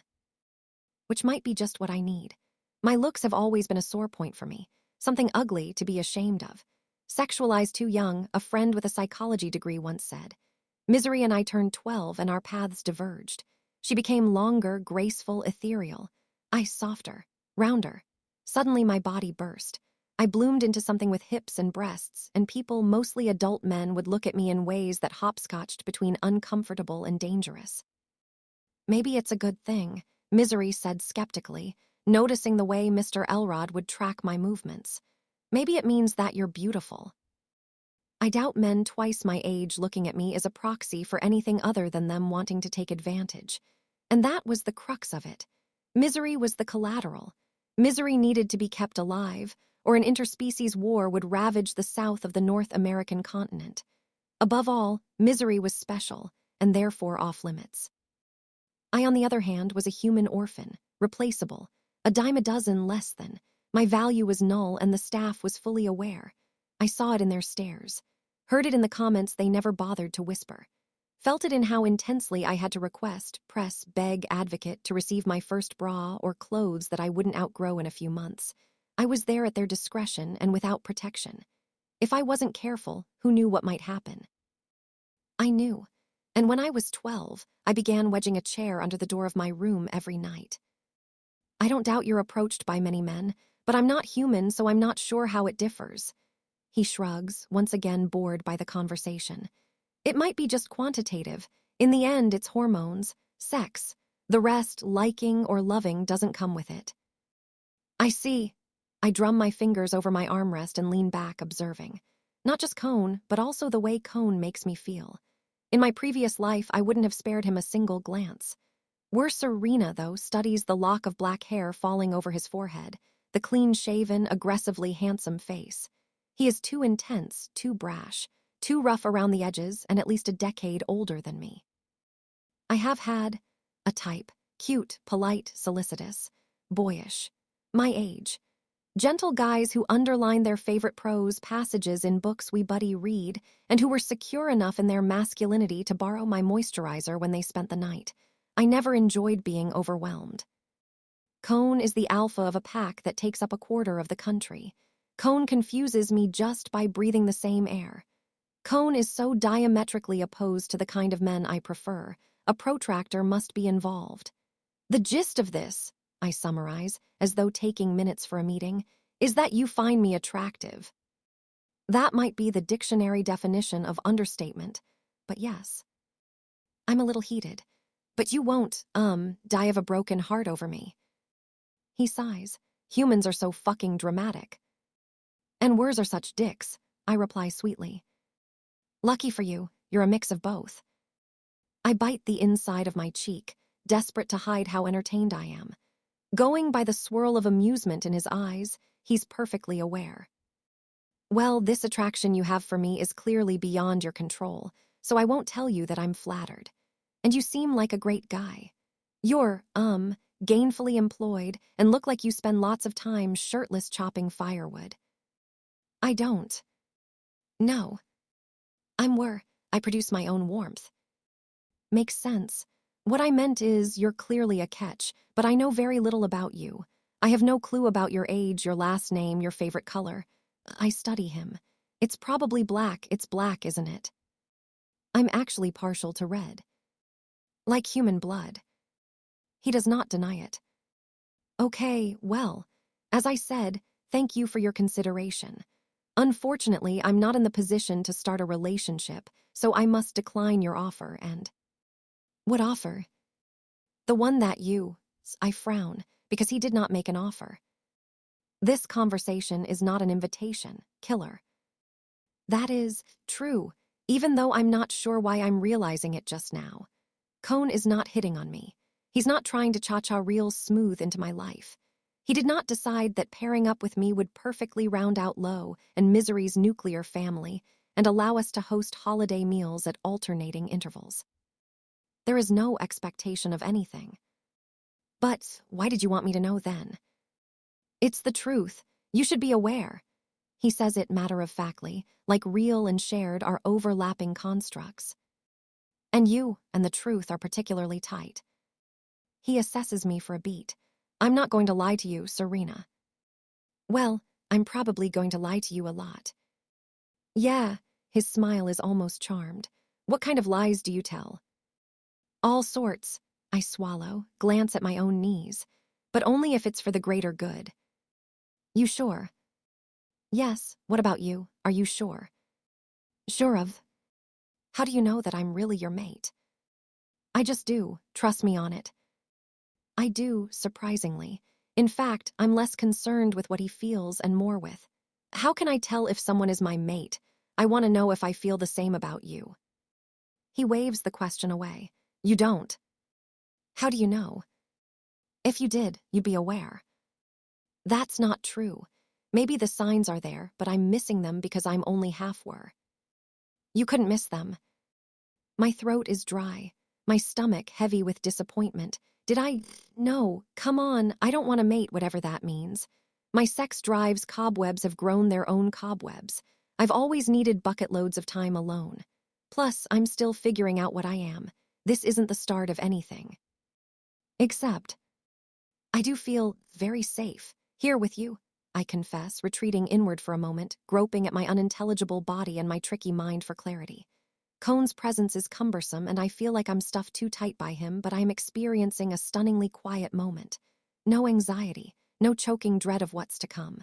Which might be just what I need. My looks have always been a sore point for me, something ugly to be ashamed of. Sexualized too young, a friend with a psychology degree once said. Misery and I turned 12 and our paths diverged. She became longer, graceful, ethereal. I softer, rounder. Suddenly my body burst. I bloomed into something with hips and breasts, and people, mostly adult men, would look at me in ways that hopscotched between uncomfortable and dangerous. Maybe it's a good thing, Misery said skeptically, noticing the way Mr. Elrod would track my movements. Maybe it means that you're beautiful. I doubt men twice my age looking at me is a proxy for anything other than them wanting to take advantage. And that was the crux of it. Misery was the collateral. Misery needed to be kept alive, or an interspecies war would ravage the south of the North American continent. Above all, misery was special, and therefore off-limits. I, on the other hand, was a human orphan, replaceable, a dime a dozen less than. My value was null, and the staff was fully aware. I saw it in their stares, heard it in the comments they never bothered to whisper, felt it in how intensely I had to request, press, beg, advocate to receive my first bra or clothes that I wouldn't outgrow in a few months. I was there at their discretion and without protection. If I wasn't careful, who knew what might happen? I knew. And when I was 12, I began wedging a chair under the door of my room every night. I don't doubt you're approached by many men, but I'm not human, so I'm not sure how it differs. He shrugs, once again bored by the conversation. It might be just quantitative. In the end, it's hormones, sex. The rest, liking or loving, doesn't come with it. I see. I drum my fingers over my armrest and lean back, observing. Not just Cone, but also the way Cone makes me feel. In my previous life, I wouldn't have spared him a single glance. Worse, Serena, though, studies the lock of black hair falling over his forehead, the clean-shaven, aggressively handsome face. He is too intense, too brash, too rough around the edges, and at least a decade older than me. I have had a type, cute, polite, solicitous, boyish, my age. Gentle guys who underline their favorite prose passages in books we buddy read, and who were secure enough in their masculinity to borrow my moisturizer when they spent the night. I never enjoyed being overwhelmed. Cone is the alpha of a pack that takes up a quarter of the country. Cone confuses me just by breathing the same air. Cone is so diametrically opposed to the kind of men I prefer, a protractor must be involved. The gist of this, I summarize, as though taking minutes for a meeting, is that you find me attractive. That might be the dictionary definition of understatement, but yes. I'm a little heated, but you won't, die of a broken heart over me. He sighs. Humans are so fucking dramatic. And words are such dicks, I reply sweetly. Lucky for you, you're a mix of both. I bite the inside of my cheek, desperate to hide how entertained I am. Going by the swirl of amusement in his eyes, he's perfectly aware. Well, this attraction you have for me is clearly beyond your control, so I won't tell you that I'm flattered. And you seem like a great guy. You're, gainfully employed and look like you spend lots of time shirtless chopping firewood. I don't. No. I produce my own warmth. Makes sense. What I meant is, you're clearly a catch, but I know very little about you. I have no clue about your age, your last name, your favorite color. I study him. It's probably black. It's black, isn't it? I'm actually partial to red. Like human blood. He does not deny it. Okay, well, as I said, thank you for your consideration. Unfortunately, I'm not in the position to start a relationship, so I must decline your offer and... What offer? The one that you... I frown, because he did not make an offer. This conversation is not an invitation, killer. That is true, even though I'm not sure why I'm realizing it just now. Cone is not hitting on me. He's not trying to cha-cha real smooth into my life. He did not decide that pairing up with me would perfectly round out Low and Misery's nuclear family and allow us to host holiday meals at alternating intervals. There is no expectation of anything. But why did you want me to know then? It's the truth. You should be aware. He says it matter-of-factly, like real and shared are overlapping constructs. And you and the truth are particularly tight. He assesses me for a beat. I'm not going to lie to you, Serena. Well, I'm probably going to lie to you a lot. Yeah, his smile is almost charmed. What kind of lies do you tell? All sorts. I swallow, glance at my own knees, but only if it's for the greater good. You sure? Yes, what about you? Are you sure? Sure of. How do you know that I'm really your mate? I just do, trust me on it. I do, surprisingly. In fact, I'm less concerned with what he feels and more with. How can I tell if someone is my mate? I want to know if I feel the same about you. He waves the question away. You don't. How do you know? If you did, you'd be aware. That's not true. Maybe the signs are there, but I'm missing them because I'm only half-were. You couldn't miss them. My throat is dry, my stomach heavy with disappointment. Did I? No, come on, I don't want to mate, whatever that means. My sex drive's cobwebs have grown their own cobwebs. I've always needed bucket loads of time alone. Plus, I'm still figuring out what I am. This isn't the start of anything. Except, I do feel very safe here with you, I confess, retreating inward for a moment, groping at my unintelligible body and my tricky mind for clarity. Cone's presence is cumbersome, and I feel like I'm stuffed too tight by him, but I'm experiencing a stunningly quiet moment. No anxiety, no choking dread of what's to come.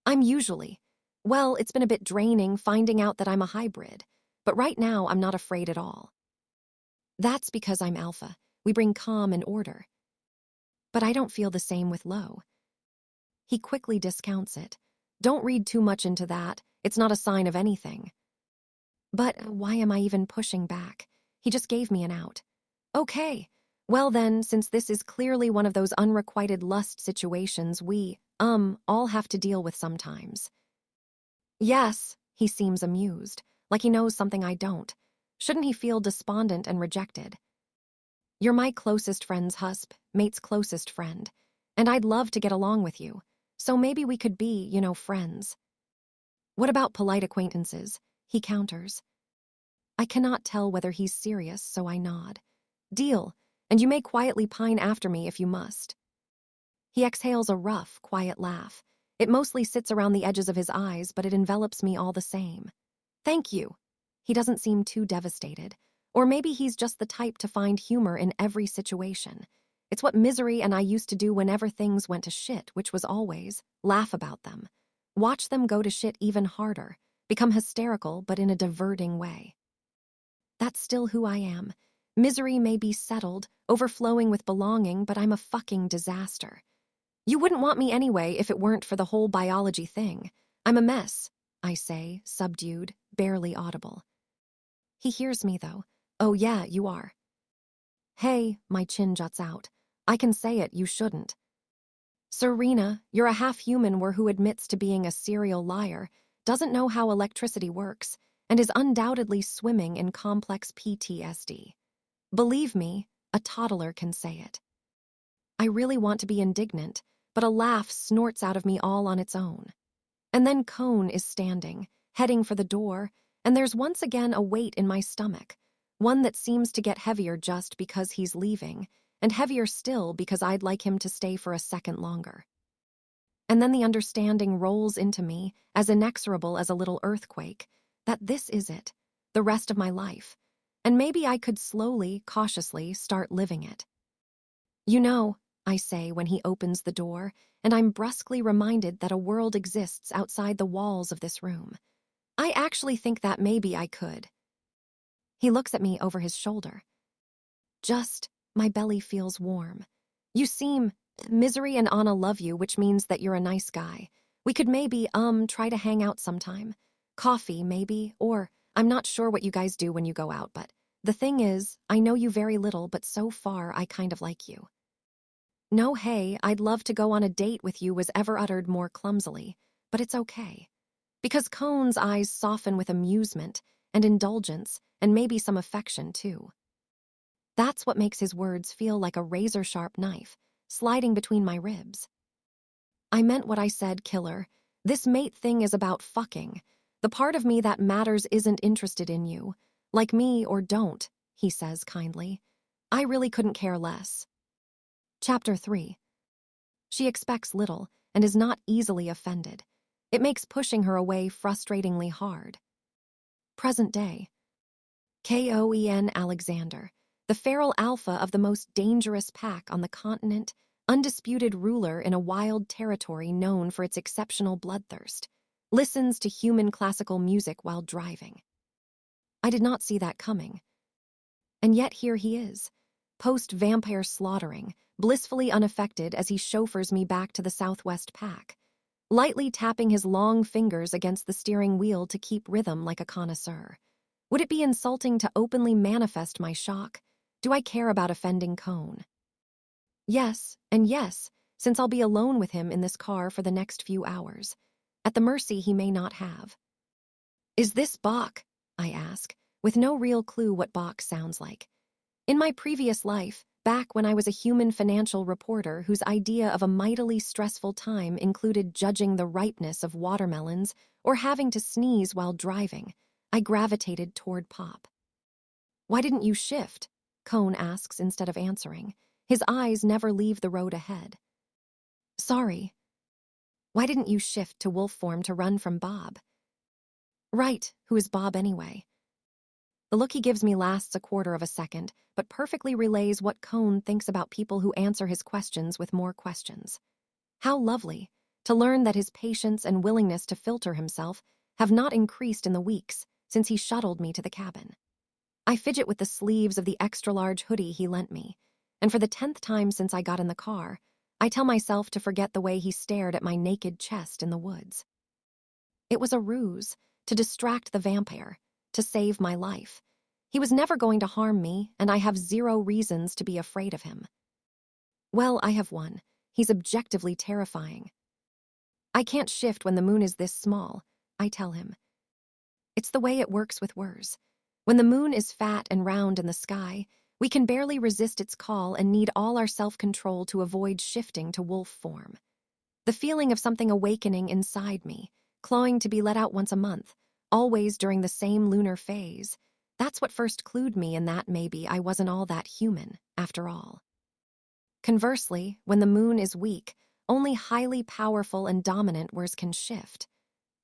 I'm usually, well, it's been a bit draining finding out that I'm a hybrid, but right now I'm not afraid at all. That's because I'm alpha. We bring calm and order. But I don't feel the same with Lo. He quickly discounts it. Don't read too much into that. It's not a sign of anything. But why am I even pushing back? He just gave me an out. Okay. Well then, since this is clearly one of those unrequited lust situations we, all have to deal with sometimes. Yes, he seems amused, like he knows something I don't. Shouldn't he feel despondent and rejected? You're my closest friend's husp, mate's closest friend, and I'd love to get along with you. So maybe we could be, friends. What about polite acquaintances? He counters. I cannot tell whether he's serious, so I nod. Deal, and you may quietly pine after me if you must. He exhales a rough, quiet laugh. It mostly sits around the edges of his eyes, but it envelops me all the same. Thank you. He doesn't seem too devastated. Or maybe he's just the type to find humor in every situation. It's what Misery and I used to do whenever things went to shit, which was always laugh about them. Watch them go to shit even harder, become hysterical but in a diverting way. That's still who I am. Misery may be settled, overflowing with belonging, but I'm a fucking disaster. You wouldn't want me anyway if it weren't for the whole biology thing. I'm a mess, I say, subdued, barely audible. He hears me, though. Oh yeah, you are. Hey, my chin juts out. I can say it, you shouldn't. Serena, you're a half-human who admits to being a serial liar, doesn't know how electricity works, and is undoubtedly swimming in complex PTSD. Believe me, a toddler can say it. I really want to be indignant, but a laugh snorts out of me all on its own. And then Cone is standing, heading for the door, and there's once again a weight in my stomach, one that seems to get heavier just because he's leaving, and heavier still because I'd like him to stay for a second longer. And then the understanding rolls into me, as inexorable as a little earthquake, that this is it, the rest of my life, and maybe I could slowly, cautiously start living it. You know, I say when he opens the door, and I'm brusquely reminded that a world exists outside the walls of this room. I actually think that maybe I could. He looks at me over his shoulder. My belly feels warm. You seem, Misery and Anna love you, which means that you're a nice guy. We could maybe, try to hang out sometime. Coffee, maybe, or I'm not sure what you guys do when you go out, but the thing is, I know you very little, but so far I kind of like you. No, hey, I'd love to go on a date with you was ever uttered more clumsily, but it's okay. Because Cone's eyes soften with amusement and indulgence and maybe some affection, too. That's what makes his words feel like a razor-sharp knife, sliding between my ribs. I meant what I said, killer. This mate thing is about fucking. The part of me that matters isn't interested in you. Like me or don't, he says kindly. I really couldn't care less. Chapter 3. She expects little and is not easily offended. It makes pushing her away frustratingly hard. Present day. Koen Alexander, the feral alpha of the most dangerous pack on the continent, undisputed ruler in a wild territory known for its exceptional bloodthirst, listens to human classical music while driving. I did not see that coming. And yet here he is, post-vampire slaughtering, blissfully unaffected as he chauffeurs me back to the Southwest Pack. lightly tapping his long fingers against the steering wheel to keep rhythm like a connoisseur. Would it be insulting to openly manifest my shock? Do I care about offending Cone? Yes, and yes, since I'll be alone with him in this car for the next few hours, at the mercy he may not have. Is this Bach? I ask, with no real clue what Bach sounds like. In my previous life, back when I was a human financial reporter whose idea of a mightily stressful time included judging the ripeness of watermelons or having to sneeze while driving, I gravitated toward pop. Why didn't you shift? Cone asks instead of answering. His eyes never leave the road ahead. Sorry. Why didn't you shift to wolf form to run from Bob? Right, who is Bob anyway? The look he gives me lasts a quarter of a second, but perfectly relays what Cone thinks about people who answer his questions with more questions. How lovely, to learn that his patience and willingness to filter himself have not increased in the weeks since he shuttled me to the cabin. I fidget with the sleeves of the extra-large hoodie he lent me, and for the 10th time since I got in the car, I tell myself to forget the way he stared at my naked chest in the woods. It was a ruse, to distract the vampire, to save my life. He was never going to harm me, and I have zero reasons to be afraid of him. Well, I have one. He's objectively terrifying. I can't shift when the moon is this small, I tell him. It's the way it works with Wurs. When the moon is fat and round in the sky, we can barely resist its call and need all our self-control to avoid shifting to wolf form. The feeling of something awakening inside me, clawing to be let out once a month, always during the same lunar phase, that's what first clued me in that maybe I wasn't all that human, after all. Conversely, when the moon is weak, only highly powerful and dominant Wurs can shift.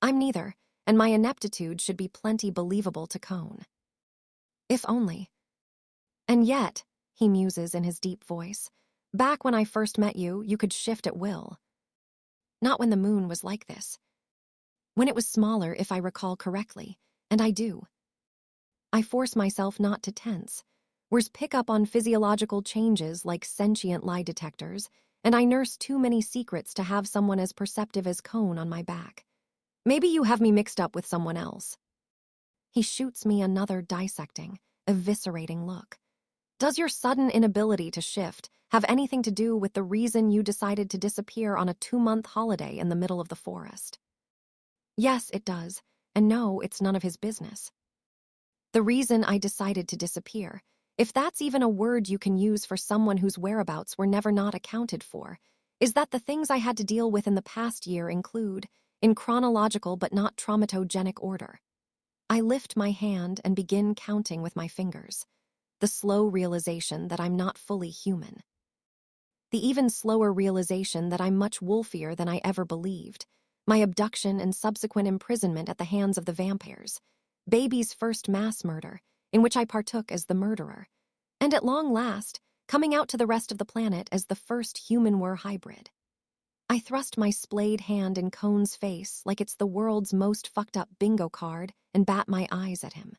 I'm neither, and my ineptitude should be plenty believable to Cone. If only. And yet, he muses in his deep voice, back when I first met you, you could shift at will. Not when the moon was like this. When it was smaller, if I recall correctly, and I do. I force myself not to tense. Wurs pick up on physiological changes like sentient lie detectors, and I nurse too many secrets to have someone as perceptive as Cone on my back. Maybe you have me mixed up with someone else. He shoots me another dissecting, eviscerating look. Does your sudden inability to shift have anything to do with the reason you decided to disappear on a 2-month holiday in the middle of the forest? Yes, it does, and no, it's none of his business. The reason I decided to disappear, if that's even a word you can use for someone whose whereabouts were never not accounted for, is that the things I had to deal with in the past year include, in chronological but not traumatogenic order. I lift my hand and begin counting with my fingers, the slow realization that I'm not fully human. The even slower realization that I'm much wolfier than I ever believed, my abduction and subsequent imprisonment at the hands of the vampires, baby's first mass murder, in which I partook as the murderer, and at long last, coming out to the rest of the planet as the first human-Wur hybrid. I thrust my splayed hand in Cone's face like it's the world's most fucked-up bingo card and bat my eyes at him.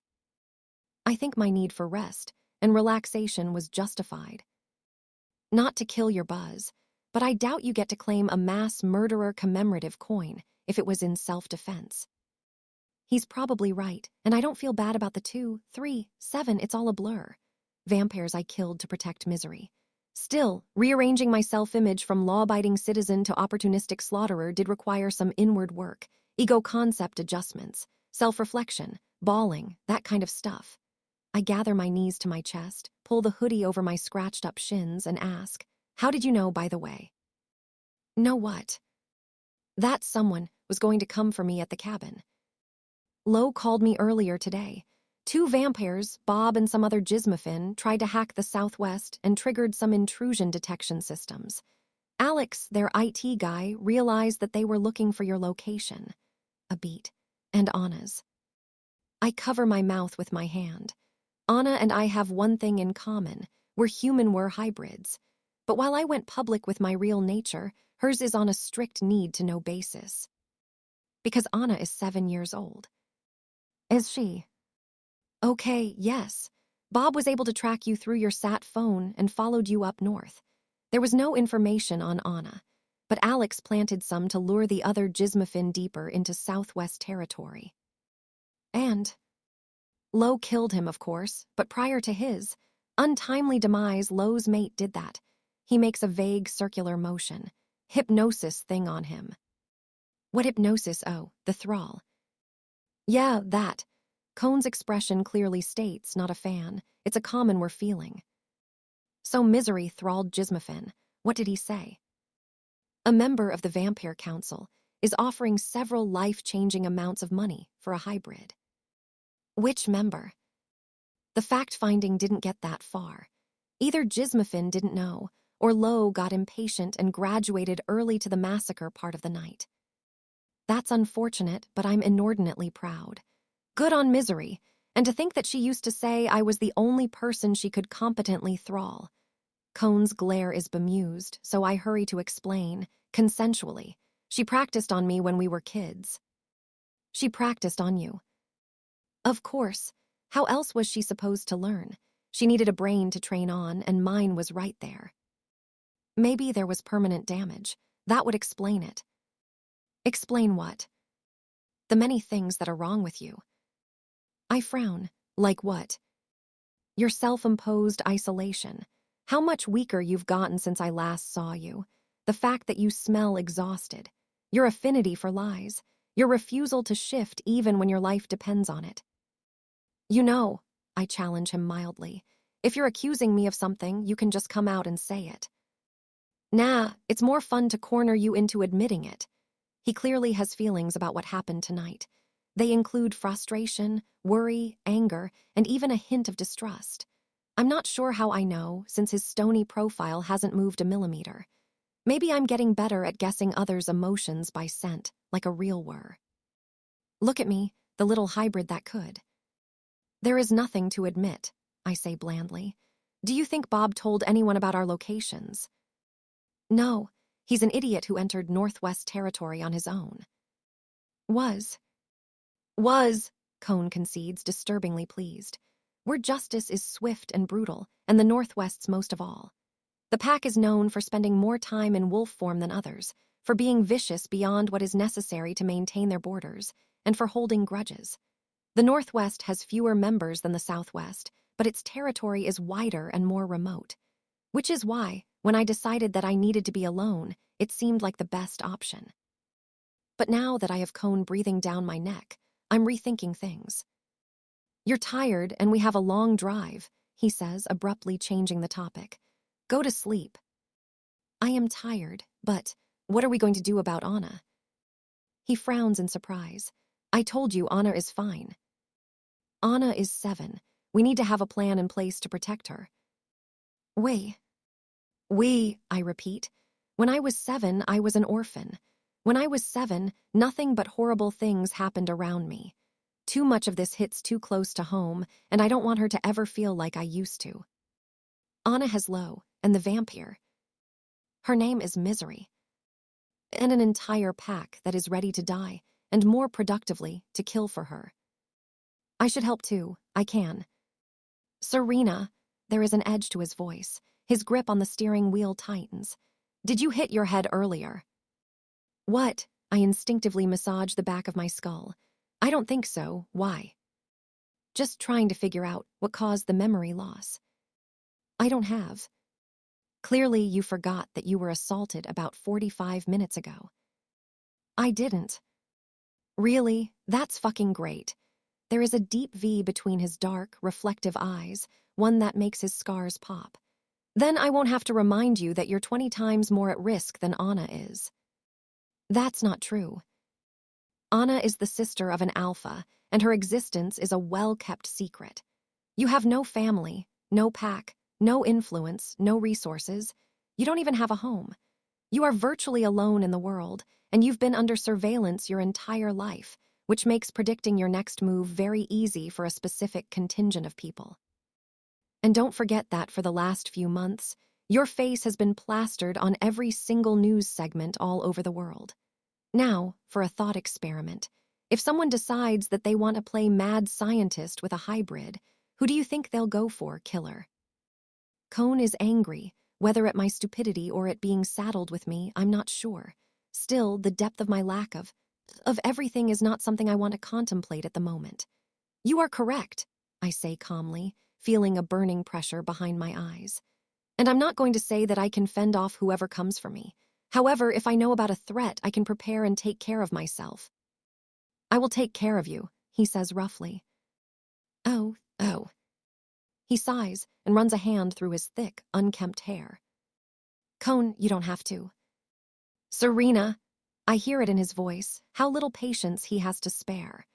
I think my need for rest and relaxation was justified. Not to kill your buzz, but I doubt you get to claim a mass murderer commemorative coin if it was in self-defense. He's probably right, and I don't feel bad about the 2, 3, 7, it's all a blur. Vampires I killed to protect misery. Still, rearranging my self-image from law-abiding citizen to opportunistic slaughterer did require some inward work, ego-concept adjustments, self-reflection, bawling, that kind of stuff. I gather my knees to my chest, pull the hoodie over my scratched-up shins, and ask, how did you know, by the way? Know what? That someone was going to come for me at the cabin. Lowe called me earlier today. 2 vampires, Bob and some other gizmophon, tried to hack the Southwest and triggered some intrusion detection systems. Alex, their IT guy, realized that they were looking for your location. A beat. And Anna's. I cover my mouth with my hand. Anna and I have one thing in common. We're human-Wur hybrids. But while I went public with my real nature, hers is on a strict need-to-know basis. Because Anna is 7 years old. Is she? Okay, yes. Bob was able to track you through your sat phone and followed you up north. There was no information on Anna, but Alex planted some to lure the other Gizmafin deeper into Southwest territory. And Lo killed him, of course, but prior to his untimely demise, Lo's mate did that. He makes a vague circular motion. Hypnosis thing on him. What hypnosis? Oh, the thrall. Yeah, that. Cone's expression clearly states, not a fan. It's a common we're feeling. So Misery thralled Gizmafin. What did he say? A member of the Vampire Council is offering several life-changing amounts of money for a hybrid. Which member? The fact-finding didn't get that far. Either Gizmafin didn't know, or Lo got impatient and graduated early to the massacre part of the night. That's unfortunate, but I'm inordinately proud. Good on Misery, and to think that she used to say I was the only person she could competently thrall. Cone's glare is bemused, so I hurry to explain, consensually. She practiced on me when we were kids. She practiced on you. Of course. How else was she supposed to learn? She needed a brain to train on, and mine was right there. Maybe there was permanent damage. That would explain it. Explain what? The many things that are wrong with you. I frown. Like what? Your self-imposed isolation. How much weaker you've gotten since I last saw you. The fact that you smell exhausted. Your affinity for lies. Your refusal to shift even when your life depends on it. You know, I challenge him mildly. If you're accusing me of something, you can just come out and say it. Nah, it's more fun to corner you into admitting it. He clearly has feelings about what happened tonight. They include frustration, worry, anger, and even a hint of distrust. I'm not sure how I know, since his stony profile hasn't moved a millimeter. Maybe I'm getting better at guessing others' emotions by scent, like a real were. Look at me, the little hybrid that could. There is nothing to admit, I say blandly. Do you think Bob told anyone about our locations? No, he's an idiot who entered Northwest Territory on his own. Was, Cone concedes, disturbingly pleased. Where justice is swift and brutal, and the Northwest's most of all. The pack is known for spending more time in wolf form than others, for being vicious beyond what is necessary to maintain their borders, and for holding grudges. The Northwest has fewer members than the Southwest, but its territory is wider and more remote. Which is why, when I decided that I needed to be alone, it seemed like the best option. But now that I have Cone breathing down my neck, I'm rethinking things. You're tired and we have a long drive, he says, abruptly changing the topic. Go to sleep. I am tired, but what are we going to do about Anna? He frowns in surprise. I told you Anna is fine. Anna is 7. We need to have a plan in place to protect her. We, I repeat. When I was 7, I was an orphan. When I was 7, nothing but horrible things happened around me. Too much of this hits too close to home, and I don't want her to ever feel like I used to. Anna has Lo, and the vampire. Her name is Misery. And an entire pack that is ready to die, and more productively, to kill for her. I should help too. I can. Serena, there is an edge to his voice. His grip on the steering wheel tightens. Did you hit your head earlier? What? I instinctively massage the back of my skull. I don't think so. Why? Just trying to figure out what caused the memory loss. I don't have. Clearly, you forgot that you were assaulted about 45 minutes ago. I didn't. Really? That's fucking great. There is a deep V between his dark, reflective eyes, one that makes his scars pop. Then I won't have to remind you that you're 20 times more at risk than Anna is. That's not true. Anna is the sister of an alpha, and her existence is a well-kept secret. You have no family, no pack, no influence, no resources. You don't even have a home. You are virtually alone in the world, and you've been under surveillance your entire life, which makes predicting your next move very easy for a specific contingent of people. And don't forget that for the last few months, your face has been plastered on every single news segment all over the world. Now, for a thought experiment, if someone decides that they want to play mad scientist with a hybrid, who do you think they'll go for, killer? Cone is angry, Whether at my stupidity or at being saddled with me, I'm not sure. Still, the depth of my lack of everything is not something I want to contemplate at the moment. You are correct, I say calmly, feeling a burning pressure behind my eyes. And I'm not going to say that I can fend off whoever comes for me. However, if I know about a threat, I can prepare and take care of myself. I will take care of you, he says roughly. Oh. He sighs and runs a hand through his thick, unkempt hair. Cone, you don't have to. Serena, I hear it in his voice, how little patience he has to spare.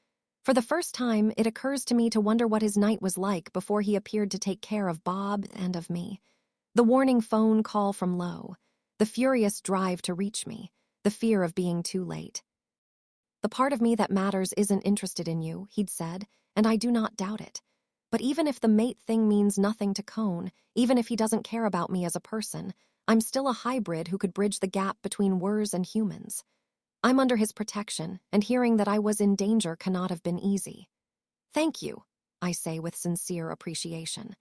For the first time, it occurs to me to wonder what his night was like before he appeared to take care of Bob and of me. The warning phone call from Lowe, the furious drive to reach me, the fear of being too late. The part of me that matters isn't interested in you, he'd said, and I do not doubt it. But even if the mate thing means nothing to Cone, even if he doesn't care about me as a person, I'm still a hybrid who could bridge the gap between Wurs and humans. I'm under his protection, and hearing that I was in danger cannot have been easy. Thank you, I say with sincere appreciation.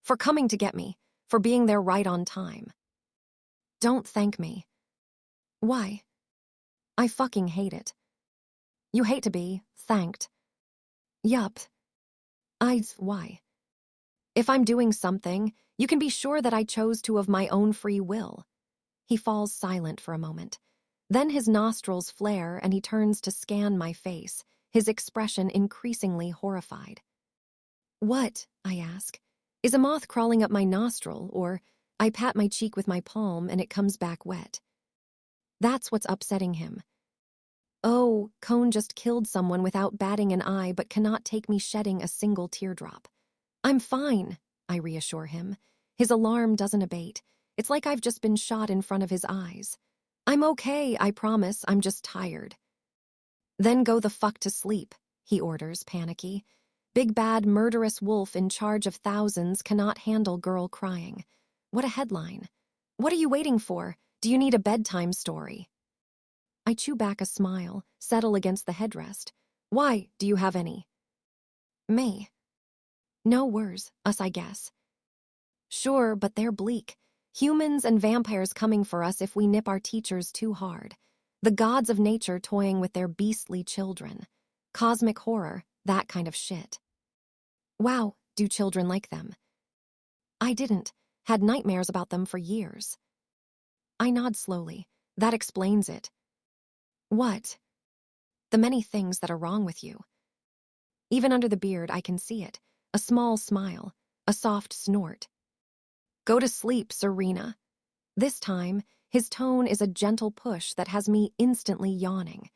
For coming to get me, for being there right on time. Don't thank me. Why? I fucking hate it. You hate to be thanked. Yup. Why? If I'm doing something, you can be sure that I chose to of my own free will. He falls silent for a moment. Then his nostrils flare and he turns to scan my face, his expression increasingly horrified. What, I ask, is a moth crawling up my nostril, or I pat my cheek with my palm and it comes back wet. That's what's upsetting him. Oh, Cone just killed someone without batting an eye but cannot take me shedding a single teardrop. I'm fine, I reassure him. His alarm doesn't abate. It's like I've just been shot in front of his eyes. I'm okay, I promise, I'm just tired. Then go the fuck to sleep, he orders, panicky. Big bad murderous wolf in charge of thousands cannot handle girl crying. What a headline. What are you waiting for? Do you need a bedtime story? I chew back a smile, settle against the headrest. Why, do you have any? Me. No worse, us I guess. Sure, but they're bleak. Humans and vampires coming for us if we nip our teachers too hard. The gods of nature toying with their beastly children. Cosmic horror, that kind of shit. Wow, do children like them? I didn't. Had nightmares about them for years. I nod slowly. That explains it. What? The many things that are wrong with you. Even under the beard, I can see it. A small smile, a soft snort. Go to sleep, Serena. This time, his tone is a gentle push that has me instantly yawning.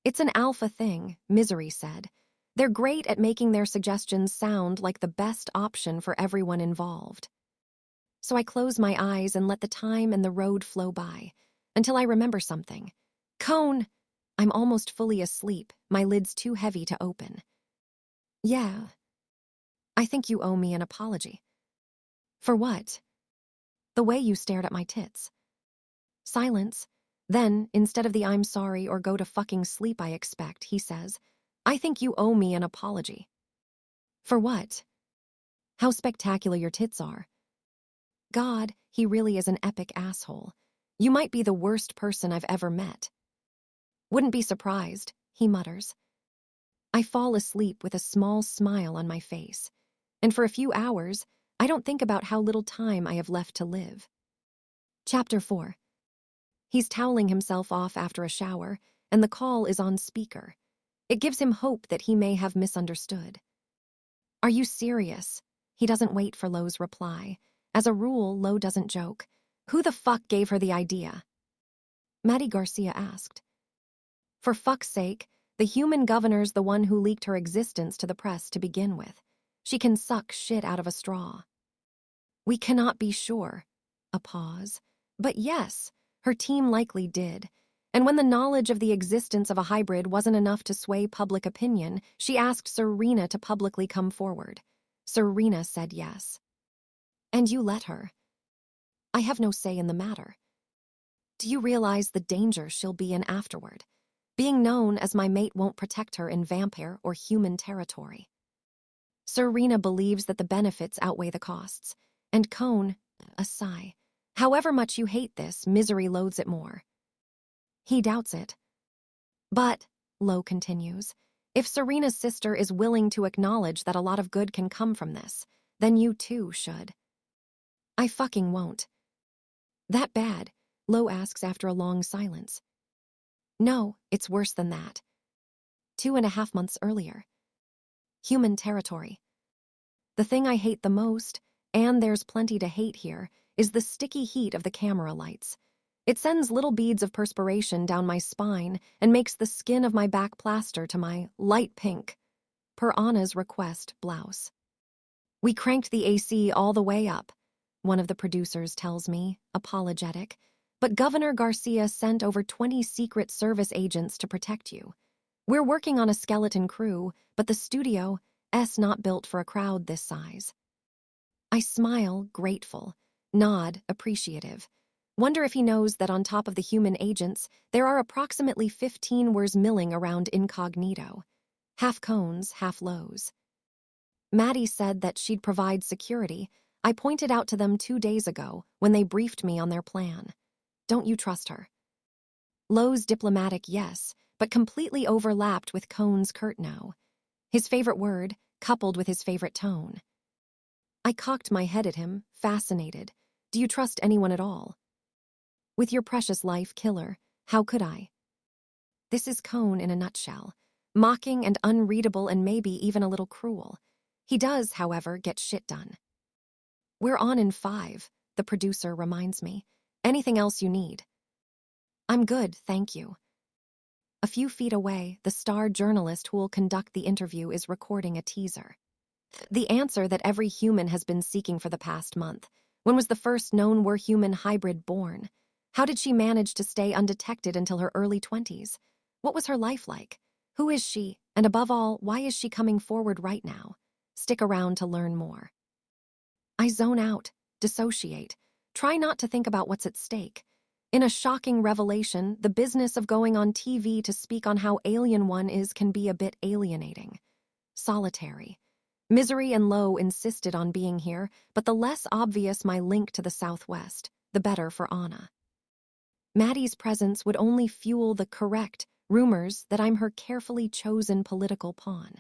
It's an alpha thing, Misery said. They're great at making their suggestions sound like the best option for everyone involved. So I close my eyes and let the time and the road flow by, until I remember something. Cone! I'm almost fully asleep, my lids too heavy to open. Yeah. I think you owe me an apology. For what? The way you stared at my tits. Silence. Then, instead of the I'm sorry or go to fucking sleep I expect, he says, I think you owe me an apology. For what? How spectacular your tits are. God, he really is an epic asshole. You might be the worst person I've ever met. Wouldn't be surprised, he mutters. I fall asleep with a small smile on my face, and for a few hours, I don't think about how little time I have left to live. Chapter 4. He's toweling himself off after a shower, and the call is on speaker. It gives him hope that he may have misunderstood. Are you serious? He doesn't wait for Lowe's reply. As a rule, Lowe doesn't joke. Who the fuck gave her the idea? Maddie Garcia asked. For fuck's sake, the human governor's the one who leaked her existence to the press to begin with. She can suck shit out of a straw. We cannot be sure. A pause. But yes, her team likely did. And when the knowledge of the existence of a hybrid wasn't enough to sway public opinion, she asked Serena to publicly come forward. Serena said yes. And you let her. I have no say in the matter. Do you realize the danger she'll be in afterward? Being known as my mate won't protect her in vampire or human territory. Serena believes that the benefits outweigh the costs, and Cone, a sigh, However much you hate this, misery loathes it more. He doubts it. But, Lo continues, if Serena's sister is willing to acknowledge that a lot of good can come from this, then you too should. I fucking won't. That bad? Lo asks after a long silence. No, it's worse than that. 2.5 months earlier. Human territory. The thing I hate the most, and there's plenty to hate here, is the sticky heat of the camera lights. It sends little beads of perspiration down my spine and makes the skin of my back plaster to my light pink, per Anna's request, blouse. We cranked the AC all the way up, one of the producers tells me, apologetic, but Governor Garcia sent over 20 Secret Service agents to protect you. We're working on a skeleton crew, but the studio's not built for a crowd this size. I smile, grateful, nod, appreciative. Wonder if he knows that on top of the human agents, there are approximately 15 wers milling around incognito. Half cones, half lows. Maddie said that she'd provide security. I pointed out to them 2 days ago when they briefed me on their plan. Don't you trust her? Lowe's diplomatic yes, but completely overlapped with Cohn's curt no. His favorite word, coupled with his favorite tone. I cocked my head at him, fascinated. Do you trust anyone at all? With your precious life, killer, how could I? This is Cohn in a nutshell. Mocking and unreadable and maybe even a little cruel. He does, however, get shit done. We're on in 5, the producer reminds me. Anything else you need? I'm good, thank you. A few feet away, the star journalist who will conduct the interview is recording a teaser. The answer that every human has been seeking for the past month. When was the first known were-human hybrid born? How did she manage to stay undetected until her early 20s? What was her life like? Who is she? And above all, why is she coming forward right now? Stick around to learn more. I zone out, dissociate, try not to think about what's at stake. In a shocking revelation, the business of going on TV to speak on how alien one is can be a bit alienating. Solitary. Misery and Lo insisted on being here, but the less obvious my link to the Southwest, the better for Anna. Maddie's presence would only fuel the correct rumors that I'm her carefully chosen political pawn.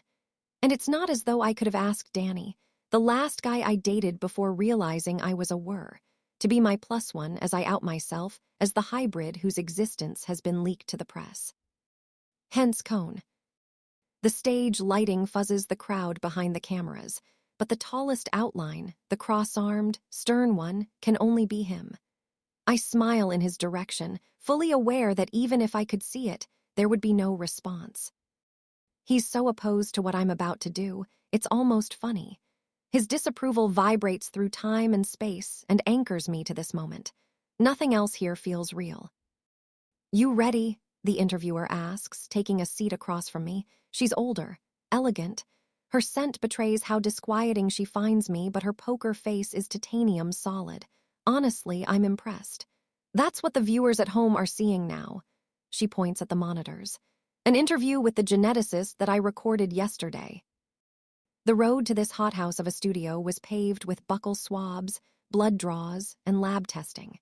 And it's not as though I could have asked Danny, the last guy I dated before realizing I was a were, to be my plus one as I out myself as the hybrid whose existence has been leaked to the press. Hence Cohn. The stage lighting fuzzes the crowd behind the cameras, but the tallest outline, the cross-armed, stern one, can only be him. I smile in his direction, fully aware that even if I could see it, there would be no response. He's so opposed to what I'm about to do, it's almost funny. His disapproval vibrates through time and space and anchors me to this moment. Nothing else here feels real. You ready? The interviewer asks, taking a seat across from me. She's older, elegant. Her scent betrays how disquieting she finds me, but her poker face is titanium solid. Honestly, I'm impressed. That's what the viewers at home are seeing now. She points at the monitors. An interview with the geneticist that I recorded yesterday. The road to this hothouse of a studio was paved with buccal swabs, blood draws, and lab testing.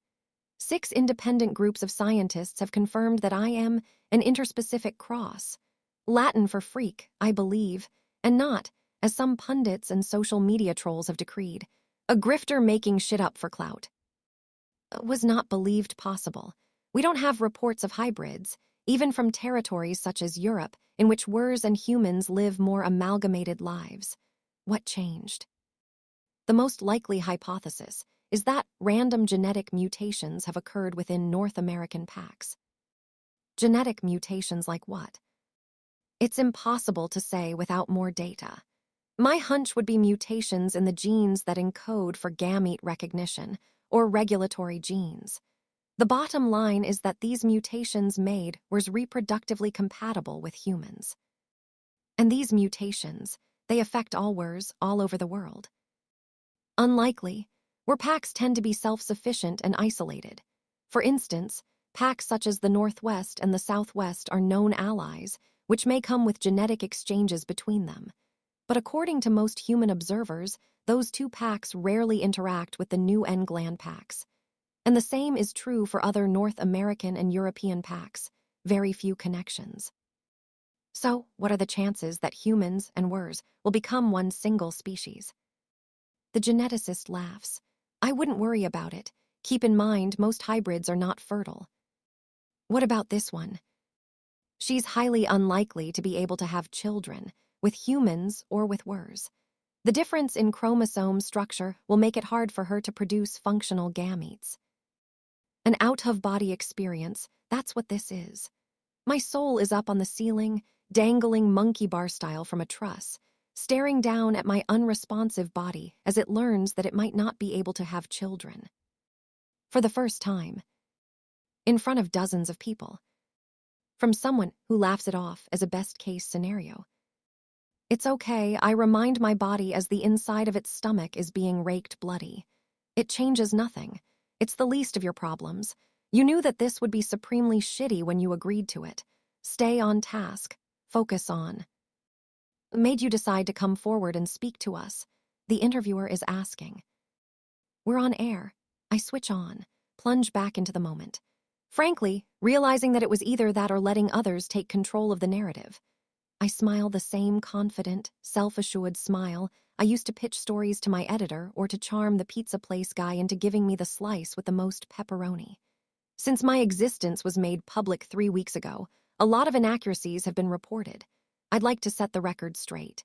6 independent groups of scientists have confirmed that I am an interspecific cross. Latin for freak, I believe, and not, as some pundits and social media trolls have decreed, a grifter making shit up for clout. Was not believed possible. We don't have reports of hybrids, even from territories such as Europe, in which wers and humans live more amalgamated lives. What changed? The most likely hypothesis is that random genetic mutations have occurred within North American packs. Genetic mutations like what? It's impossible to say without more data. My hunch would be mutations in the genes that encode for gamete recognition, or regulatory genes. The bottom line is that these mutations made was reproductively compatible with humans. And these mutations, they affect all wers all over the world. Unlikely, where packs tend to be self-sufficient and isolated. For instance, packs such as the Northwest and the Southwest are known allies, which may come with genetic exchanges between them. But according to most human observers, those two packs rarely interact with the new N-gland packs. And the same is true for other North American and European packs, very few connections. So, what are the chances that humans and wers will become one single species? The geneticist laughs. I wouldn't worry about it. Keep in mind, most hybrids are not fertile. What about this one? She's highly unlikely to be able to have children, with humans or with wers. The difference in chromosome structure will make it hard for her to produce functional gametes. An out-of-body experience, that's what this is. My soul is up on the ceiling, dangling monkey bar style from a truss, staring down at my unresponsive body as it learns that it might not be able to have children. For the first time. In front of dozens of people. From someone who laughs it off as a best-case scenario. It's okay, I remind my body as the inside of its stomach is being raked bloody. It changes nothing. It's the least of your problems. You knew that this would be supremely shitty when you agreed to it. Stay on task. Focus on. Made you decide to come forward and speak to us? The interviewer is asking. We're on air. I switch on, plunge back into the moment. Frankly, realizing that it was either that or letting others take control of the narrative. I smile the same confident, self-assured smile I used to pitch stories to my editor or to charm the pizza place guy into giving me the slice with the most pepperoni. Since my existence was made public 3 weeks ago, a lot of inaccuracies have been reported. I'd like to set the record straight.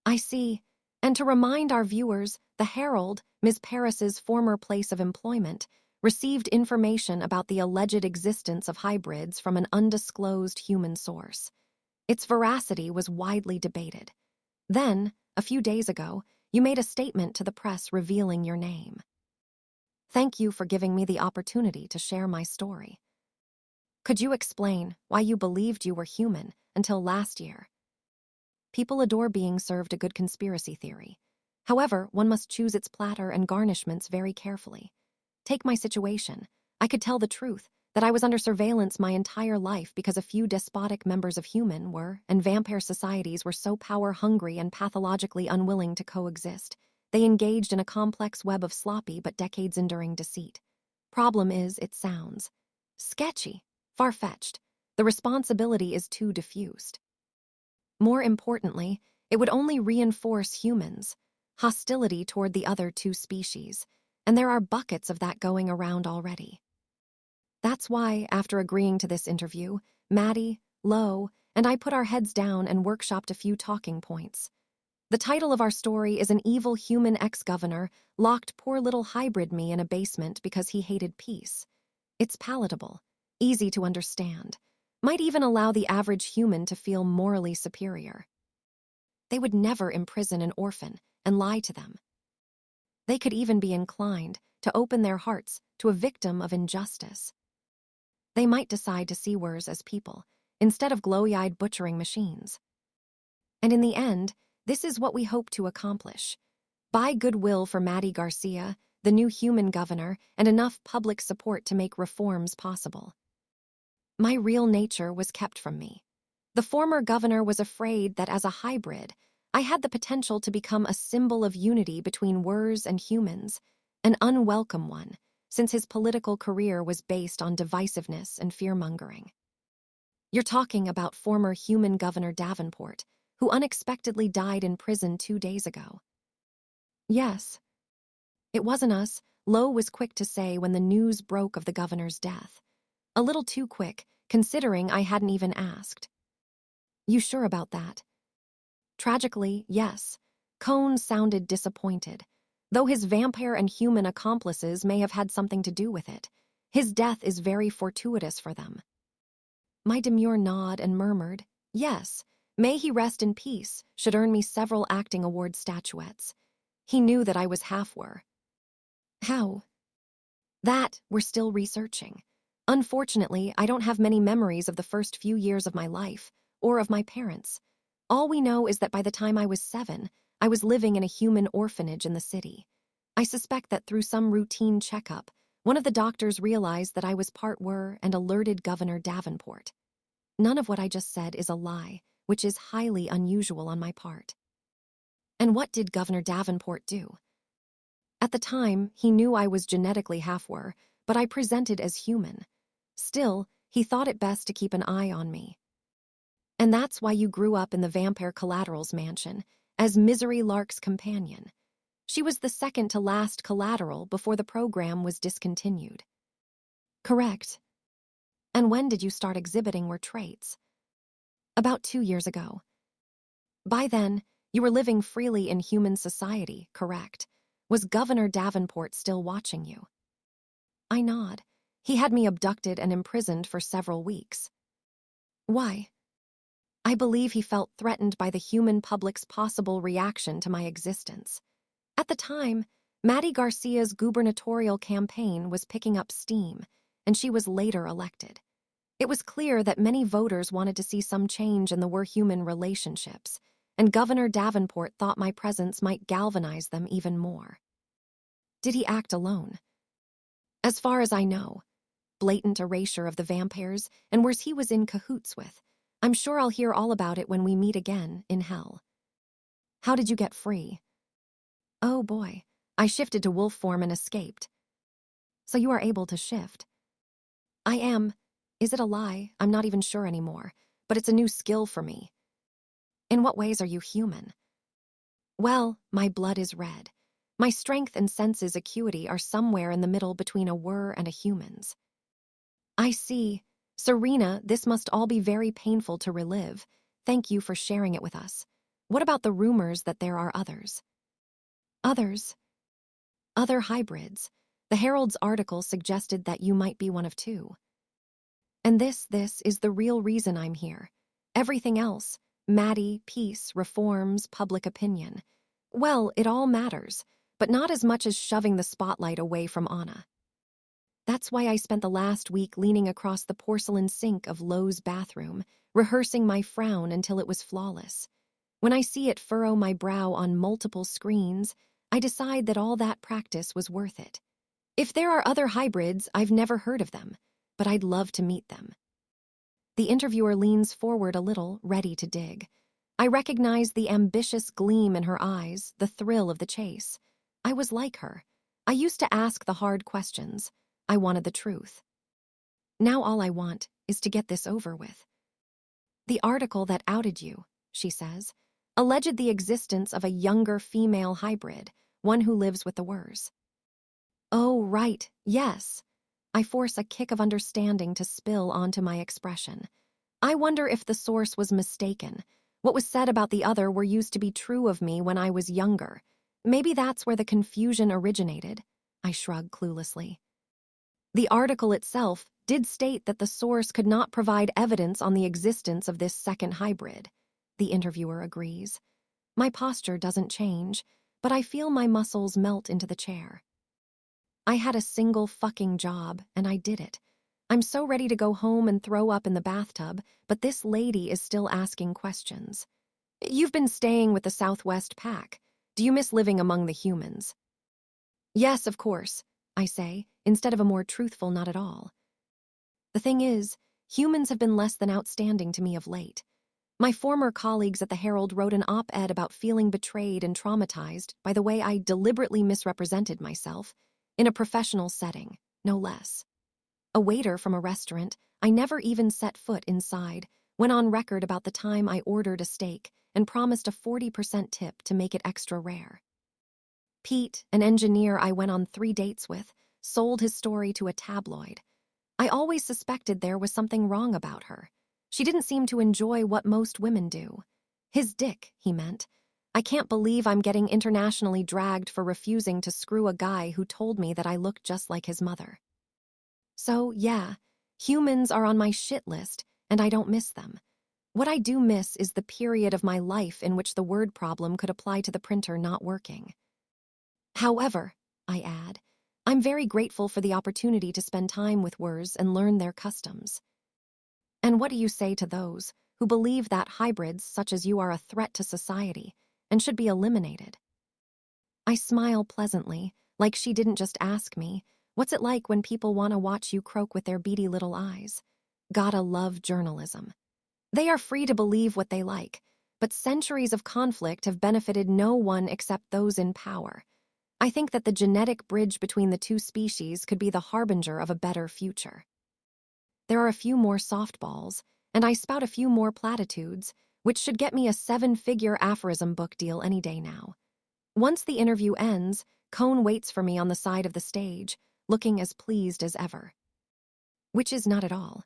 I see. And to remind our viewers, the Herald, Ms. Paris's former place of employment, received information about the alleged existence of hybrids from an undisclosed human source. Its veracity was widely debated. Then, a few days ago, you made a statement to the press revealing your name. Thank you for giving me the opportunity to share my story. Could you explain why you believed you were human until last year? People adore being served a good conspiracy theory. However, one must choose its platter and garnishments very carefully. Take my situation. I could tell the truth, that I was under surveillance my entire life because a few despotic members of human were, and vampire societies were so power-hungry and pathologically unwilling to coexist. They engaged in a complex web of sloppy but decades-enduring deceit. Problem is, it sounds sketchy, far-fetched. The responsibility is too diffused. More importantly, it would only reinforce humans' hostility toward the other two species, and there are buckets of that going around already. That's why, after agreeing to this interview, Maddie, Lo, and I put our heads down and workshopped a few talking points. The title of our story is An Evil Human Ex-Governor Locked Poor Little Hybrid Me in a Basement Because He Hated Peace. It's palatable, easy to understand, might even allow the average human to feel morally superior. They would never imprison an orphan and lie to them. They could even be inclined to open their hearts to a victim of injustice. They might decide to see wers as people, instead of glowy-eyed butchering machines. And in the end, this is what we hope to accomplish. Buy goodwill for Maddie Garcia, the new human governor, and enough public support to make reforms possible. My real nature was kept from me. The former governor was afraid that as a hybrid, I had the potential to become a symbol of unity between wers and humans, an unwelcome one, since his political career was based on divisiveness and fear-mongering. You're talking about former human Governor Davenport, who unexpectedly died in prison 2 days ago. Yes. It wasn't us, Lo was quick to say when the news broke of the governor's death. A little too quick, considering I hadn't even asked. You sure about that? Tragically, yes. Cone sounded disappointed. Though his vampire and human accomplices may have had something to do with it, his death is very fortuitous for them. My demure nod and murmured, yes, may he rest in peace, should earn me several acting award statuettes. He knew that I was half-were. How? That we're still researching. Unfortunately, I don't have many memories of the first few years of my life, or of my parents. All we know is that by the time I was 7, I was living in a human orphanage in the city. I suspect that through some routine checkup, one of the doctors realized that I was part were and alerted Governor Davenport. None of what I just said is a lie, which is highly unusual on my part. And what did Governor Davenport do? At the time, he knew I was genetically half-were, but I presented as human. Still, he thought it best to keep an eye on me. And that's why you grew up in the Vampire Collateral's mansion, as Misery Lark's companion. She was the second to last collateral before the program was discontinued. Correct. And when did you start exhibiting her traits? About 2 years ago. By then, you were living freely in human society, correct? Was Governor Davenport still watching you? I nod. He had me abducted and imprisoned for several weeks. Why? I believe he felt threatened by the human public's possible reaction to my existence. At the time, Maddie Garcia's gubernatorial campaign was picking up steam, and she was later elected. It was clear that many voters wanted to see some change in the we're-human relationships, and Governor Davenport thought my presence might galvanize them even more. Did he act alone? As far as I know, blatant erasure of the vampires, and worse, he was in cahoots with. I'm sure I'll hear all about it when we meet again in hell. How did you get free? Oh boy, I shifted to wolf form and escaped. So you are able to shift? I am. Is it a lie? I'm not even sure anymore, but it's a new skill for me. In what ways are you human? Well, my blood is red. My strength and senses acuity are somewhere in the middle between a were and a human's. I see. Serena, this must all be very painful to relive. Thank you for sharing it with us. What about the rumors that there are others? Others? Other hybrids. The Herald's article suggested that you might be one of two. And this is the real reason I'm here. Everything else, Maddie, peace, reforms, public opinion. Well, it all matters, but not as much as shoving the spotlight away from Anna. That's why I spent the last week leaning across the porcelain sink of Lowe's bathroom, rehearsing my frown until it was flawless. When I see it furrow my brow on multiple screens, I decide that all that practice was worth it. If there are other hybrids, I've never heard of them, but I'd love to meet them. The interviewer leans forward a little, ready to dig. I recognize the ambitious gleam in her eyes, the thrill of the chase. I was like her. I used to ask the hard questions. I wanted the truth. Now all I want is to get this over with. The article that outed you, she says, alleged the existence of a younger female hybrid, one who lives with the Wers. Oh, right, yes. I force a kick of understanding to spill onto my expression. I wonder if the source was mistaken. What was said about the other were used to be true of me when I was younger. Maybe that's where the confusion originated. I shrug cluelessly. The article itself did state that the source could not provide evidence on the existence of this second hybrid. The interviewer agrees. My posture doesn't change, but I feel my muscles melt into the chair. I had a single fucking job, and I did it. I'm so ready to go home and throw up in the bathtub, but this lady is still asking questions. You've been staying with the Southwest Pack. Do you miss living among the humans? Yes, of course, I say, instead of a more truthful not at all. The thing is, humans have been less than outstanding to me of late. My former colleagues at the Herald wrote an op-ed about feeling betrayed and traumatized by the way I deliberately misrepresented myself, in a professional setting, no less. A waiter from a restaurant I never even set foot inside went on record about the time I ordered a steak and promised a 40% tip to make it extra rare. Pete, an engineer I went on 3 dates with, sold his story to a tabloid. I always suspected there was something wrong about her. She didn't seem to enjoy what most women do. His dick, he meant. I can't believe I'm getting internationally dragged for refusing to screw a guy who told me that I look just like his mother. So, yeah, humans are on my shit list, and I don't miss them. What I do miss is the period of my life in which the word problem could apply to the printer not working. However, I add, I'm very grateful for the opportunity to spend time with Wers and learn their customs. And what do you say to those who believe that hybrids such as you are a threat to society and should be eliminated? I smile pleasantly, like she didn't just ask me, what's it like when people want to watch you croak with their beady little eyes? Gotta love journalism. They are free to believe what they like, but centuries of conflict have benefited no one except those in power. I think that the genetic bridge between the two species could be the harbinger of a better future. There are a few more softballs, and I spout a few more platitudes, which should get me a 7-figure aphorism book deal any day now. Once the interview ends, Cone waits for me on the side of the stage, looking as pleased as ever. Which is not at all.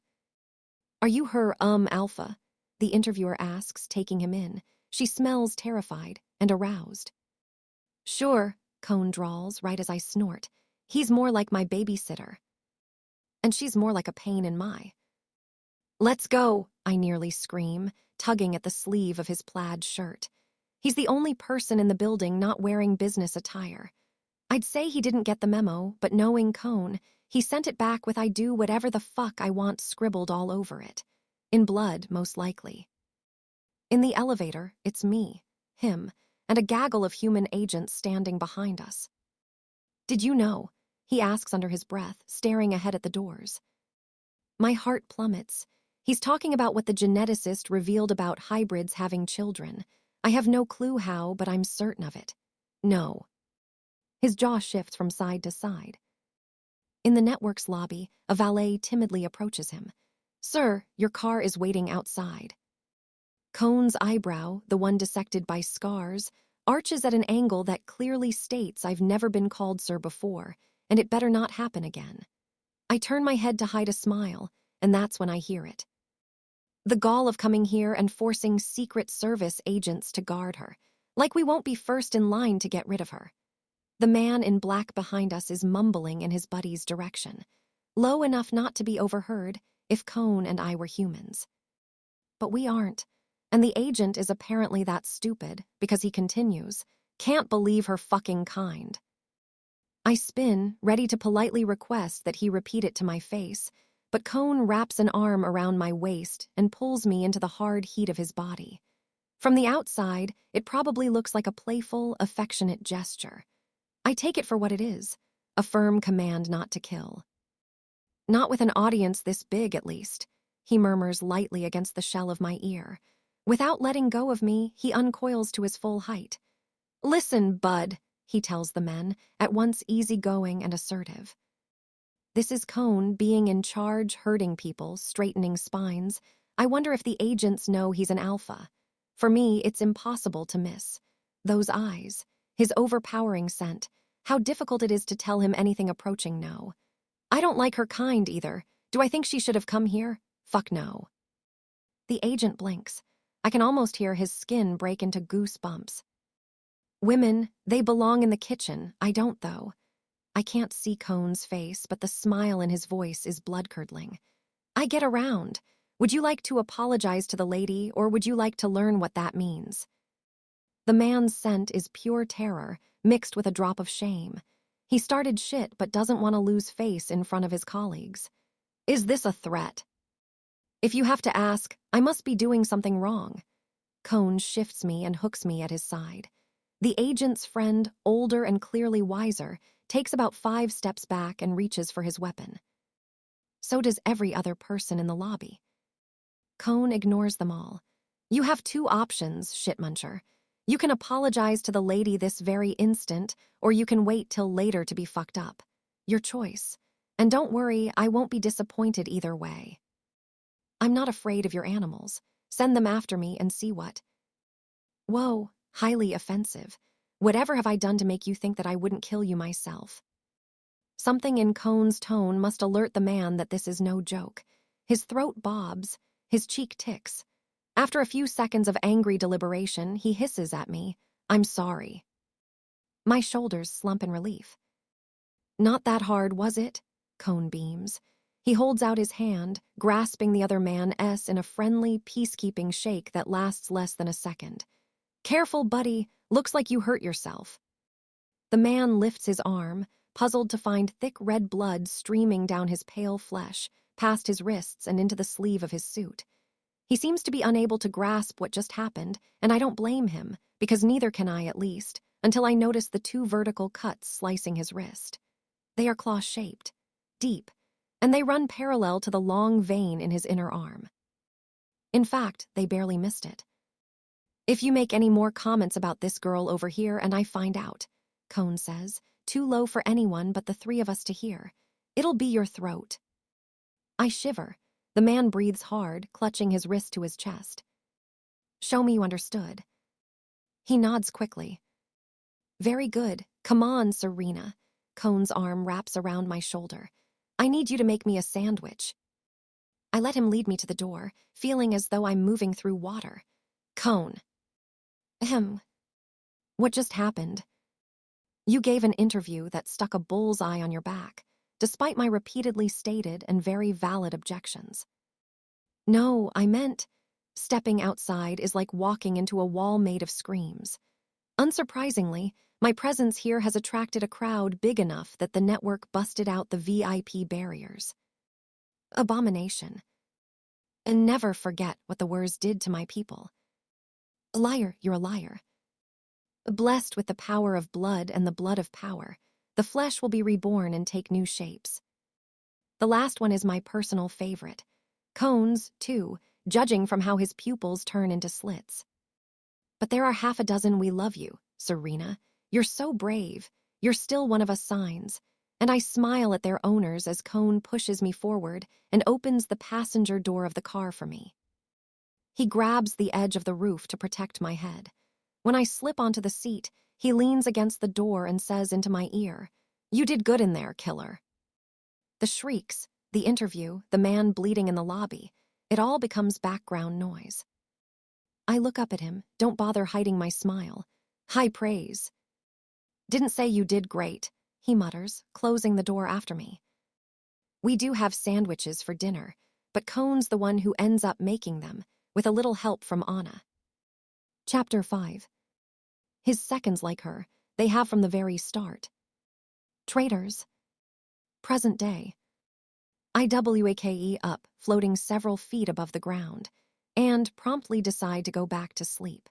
Are you her, alpha? The interviewer asks, taking him in. She smells terrified and aroused. Sure, Cone drawls right as I snort. He's more like my babysitter. And she's more like a pain in my. Let's go, I nearly scream, tugging at the sleeve of his plaid shirt. He's the only person in the building not wearing business attire. I'd say he didn't get the memo, but knowing Cone, he sent it back with "I do whatever the fuck I want" scribbled all over it. In blood, most likely. In the elevator, it's me, him, and a gaggle of human agents standing behind us. Did you know? He asks under his breath, staring ahead at the doors. My heart plummets. He's talking about what the geneticist revealed about hybrids having children. I have no clue how, but I'm certain of it. No. His jaw shifts from side to side. In the network's lobby, a valet timidly approaches him. Sir, your car is waiting outside. Cone's eyebrow, the one dissected by scars, arches at an angle that clearly states I've never been called sir before, and it better not happen again. I turn my head to hide a smile, and that's when I hear it. The gall of coming here and forcing Secret Service agents to guard her, like we won't be first in line to get rid of her. The man in black behind us is mumbling in his buddy's direction, low enough not to be overheard if Cone and I were humans. But we aren't, and the agent is apparently that stupid because he continues, can't believe her fucking kind. I spin, ready to politely request that he repeat it to my face, but Cone wraps an arm around my waist and pulls me into the hard heat of his body. From the outside, it probably looks like a playful, affectionate gesture. I take it for what it is, a firm command not to kill. Not with an audience this big, at least, he murmurs lightly against the shell of my ear. Without letting go of me, he uncoils to his full height. Listen, bud, he tells the men, at once easygoing and assertive. This is Cone being in charge, hurting people, straightening spines. I wonder if the agents know he's an alpha. For me, it's impossible to miss. Those eyes, his overpowering scent, how difficult it is to tell him anything approaching no. I don't like her kind either. Do I think she should have come here? Fuck no. The agent blinks. I can almost hear his skin break into goosebumps. Women, they belong in the kitchen. I don't, though. I can't see Cone's face, but the smile in his voice is blood-curdling. I get around. Would you like to apologize to the lady, or would you like to learn what that means? The man's scent is pure terror, mixed with a drop of shame. He started shit but doesn't want to lose face in front of his colleagues. Is this a threat? If you have to ask, I must be doing something wrong. Cone shifts me and hooks me at his side. The agent's friend, older and clearly wiser, takes about 5 steps back and reaches for his weapon. So does every other person in the lobby. Cone ignores them all. You have 2 options, shitmuncher. You can apologize to the lady this very instant, or you can wait till later to be fucked up. Your choice. And don't worry, I won't be disappointed either way. I'm not afraid of your animals. Send them after me and see what. Whoa, highly offensive. Whatever have I done to make you think that I wouldn't kill you myself? Something in Cone's tone must alert the man that this is no joke. His throat bobs, his cheek ticks. After a few seconds of angry deliberation, he hisses at me, I'm sorry. My shoulders slump in relief. Not that hard, was it? Cone beams. He holds out his hand, grasping the other man's in a friendly, peacekeeping shake that lasts less than a second. Careful, buddy. Looks like you hurt yourself. The man lifts his arm, puzzled to find thick red blood streaming down his pale flesh, past his wrists and into the sleeve of his suit. He seems to be unable to grasp what just happened, and I don't blame him, because neither can I, at least, until I notice the 2 vertical cuts slicing his wrist. They are claw-shaped, deep, and they run parallel to the long vein in his inner arm. In fact, they barely missed it. If you make any more comments about this girl over here and I find out, Cone says, too low for anyone but the three of us to hear. It'll be your throat. I shiver. The man breathes hard, clutching his wrist to his chest. Show me you understood. He nods quickly. Very good. Come on, Serena. Cone's arm wraps around my shoulder. I need you to make me a sandwich. I let him lead me to the door, feeling as though I'm moving through water. Cone. Ahem. What just happened? You gave an interview that stuck a bull's eye on your back, despite my repeatedly stated and very valid objections. No, I meant, stepping outside is like walking into a wall made of screams. Unsurprisingly, my presence here has attracted a crowd big enough that the network busted out the VIP barriers. Abomination. And never forget what the words did to my people. A liar, you're a liar. Blessed with the power of blood and the blood of power, the flesh will be reborn and take new shapes. The last one is my personal favorite. Cone's, too, judging from how his pupils turn into slits. But there are half a dozen we love you, Serena. You're so brave. You're still one of us signs. And I smile at their owners as Cone pushes me forward and opens the passenger door of the car for me. He grabs the edge of the roof to protect my head. When I slip onto the seat, he leans against the door and says into my ear, "You did good in there, killer." The shrieks, the interview, the man bleeding in the lobby, it all becomes background noise. I look up at him, don't bother hiding my smile. High praise. Didn't say you did great, he mutters, closing the door after me. We do have sandwiches for dinner, but Cone's the one who ends up making them, with a little help from Anna. Chapter 5. His seconds like her, they have from the very start. Traitors. Present day. I WAKE up, floating several feet above the ground, and promptly decide to go back to sleep.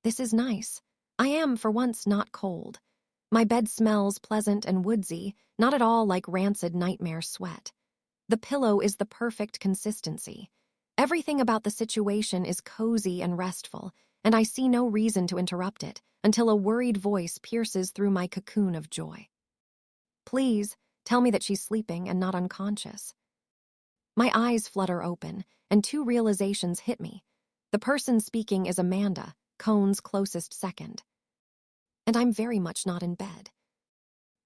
This is nice. I am, for once, not cold. My bed smells pleasant and woodsy, not at all like rancid nightmare sweat. The pillow is the perfect consistency. Everything about the situation is cozy and restful, and I see no reason to interrupt it until a worried voice pierces through my cocoon of joy. Please, tell me that she's sleeping and not unconscious. My eyes flutter open, and two realizations hit me. The person speaking is Amanda, Cone's closest second. And I'm very much not in bed.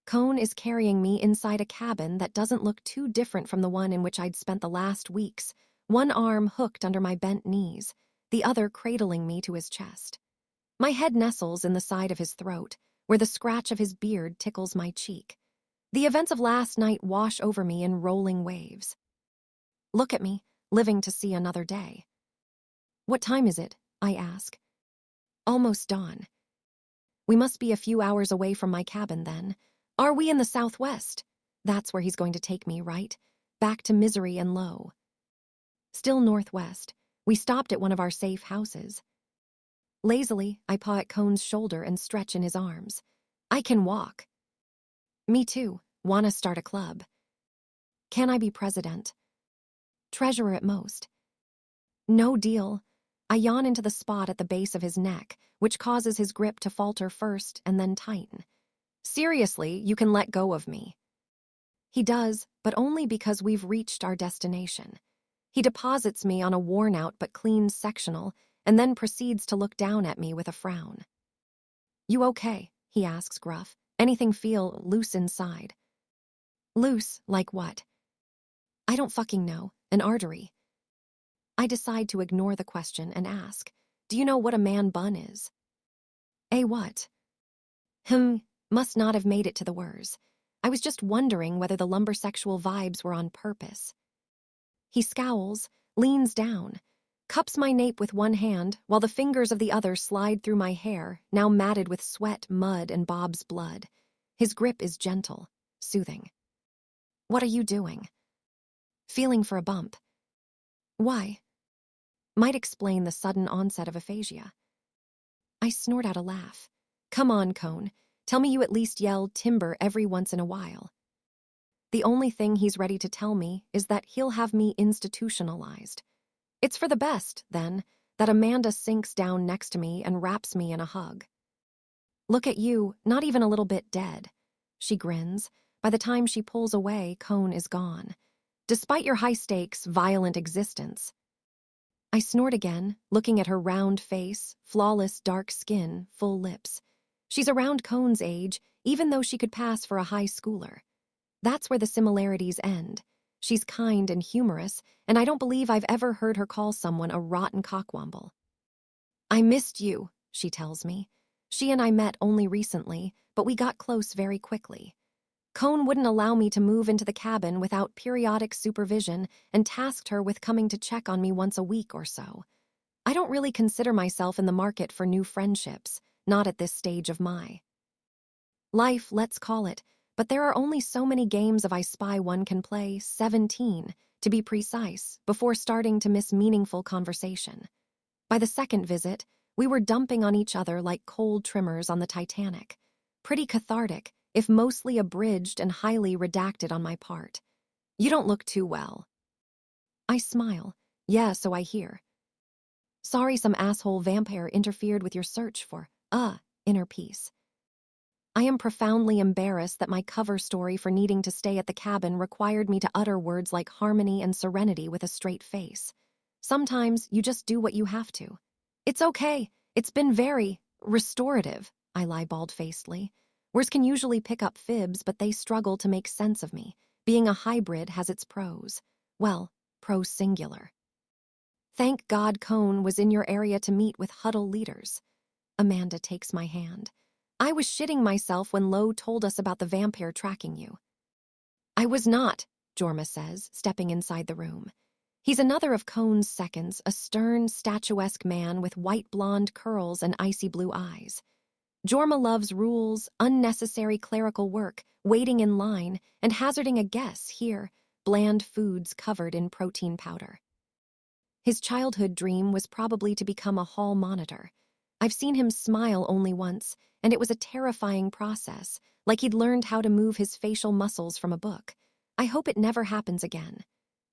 Cone is carrying me inside a cabin that doesn't look too different from the one in which I'd spent the last weeks, one arm hooked under my bent knees, the other cradling me to his chest. My head nestles in the side of his throat, where the scratch of his beard tickles my cheek. The events of last night wash over me in rolling waves. Look at me, living to see another day. What time is it? I ask. Almost dawn. We must be a few hours away from my cabin then. Are we in the southwest? That's where he's going to take me, right? Back to misery and low. Still northwest. We stopped at one of our safe houses. Lazily, I paw at Cone's shoulder and stretch in his arms. I can walk. Me too. Wanna start a club. Can I be president? Treasurer at most. No deal. I yawn into the spot at the base of his neck, which causes his grip to falter first and then tighten. Seriously, you can let go of me. He does, but only because we've reached our destination. He deposits me on a worn-out but clean sectional and then proceeds to look down at me with a frown. You okay? He asks gruff. Anything feel loose inside? Loose, like what? I don't fucking know. An artery. I decide to ignore the question and ask, do you know what a man bun is? A what? Must not have made it to the words. I was just wondering whether the lumbersexual vibes were on purpose. He scowls, leans down, cups my nape with one hand while the fingers of the other slide through my hair, now matted with sweat, mud, and Bob's blood. His grip is gentle, soothing. What are you doing? Feeling for a bump. Why? Might explain the sudden onset of aphasia. I snort out a laugh. Come on, Cone. Tell me you at least yell timber every once in a while. The only thing he's ready to tell me is that he'll have me institutionalized. It's for the best, then, that Amanda sinks down next to me and wraps me in a hug. Look at you, not even a little bit dead. She grins. By the time she pulls away, Cone is gone. Despite your high-stakes, violent existence. I snort again, looking at her round face, flawless dark skin, full lips. She's around Cone's age, even though she could pass for a high schooler. That's where the similarities end. She's kind and humorous, and I don't believe I've ever heard her call someone a rotten cockwomble. I missed you, she tells me. She and I met only recently, but we got close very quickly. Cone wouldn't allow me to move into the cabin without periodic supervision and tasked her with coming to check on me once a week or so. I don't really consider myself in the market for new friendships, not at this stage of my life, let's call it, but there are only so many games of I Spy one can play, 17, to be precise, before starting to miss meaningful conversation. By the second visit, we were dumping on each other like cold trimmers on the Titanic. Pretty cathartic, if mostly abridged and highly redacted on my part. You don't look too well. I smile. Yeah, so I hear. Sorry some asshole vampire interfered with your search for, inner peace. I am profoundly embarrassed that my cover story for needing to stay at the cabin required me to utter words like harmony and serenity with a straight face. Sometimes you just do what you have to. It's okay. It's been very restorative, I lie bald-facedly. Words can usually pick up fibs, but they struggle to make sense of me. Being a hybrid has its pros. Well, pros singular. Thank God Cone was in your area to meet with huddle leaders. Amanda takes my hand. I was shitting myself when Lo told us about the vampire tracking you. I was not, Jorma says, stepping inside the room. He's another of Cone's seconds, a stern, statuesque man with white blonde curls and icy blue eyes. Jorma loves rules, unnecessary clerical work, waiting in line, and hazarding a guess here, bland foods covered in protein powder. His childhood dream was probably to become a hall monitor. I've seen him smile only once, and it was a terrifying process, like he'd learned how to move his facial muscles from a book. I hope it never happens again.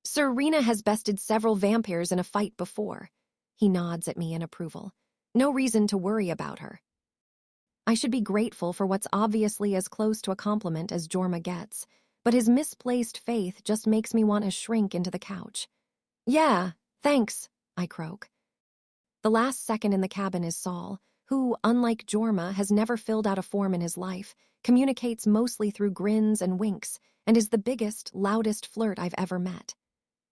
Serena has bested several vampires in a fight before. He nods at me in approval. No reason to worry about her. I should be grateful for what's obviously as close to a compliment as Jorma gets, but his misplaced faith just makes me want to shrink into the couch. Yeah, thanks, I croak. The last second in the cabin is Saul, who, unlike Jorma, has never filled out a form in his life, communicates mostly through grins and winks, and is the biggest, loudest flirt I've ever met.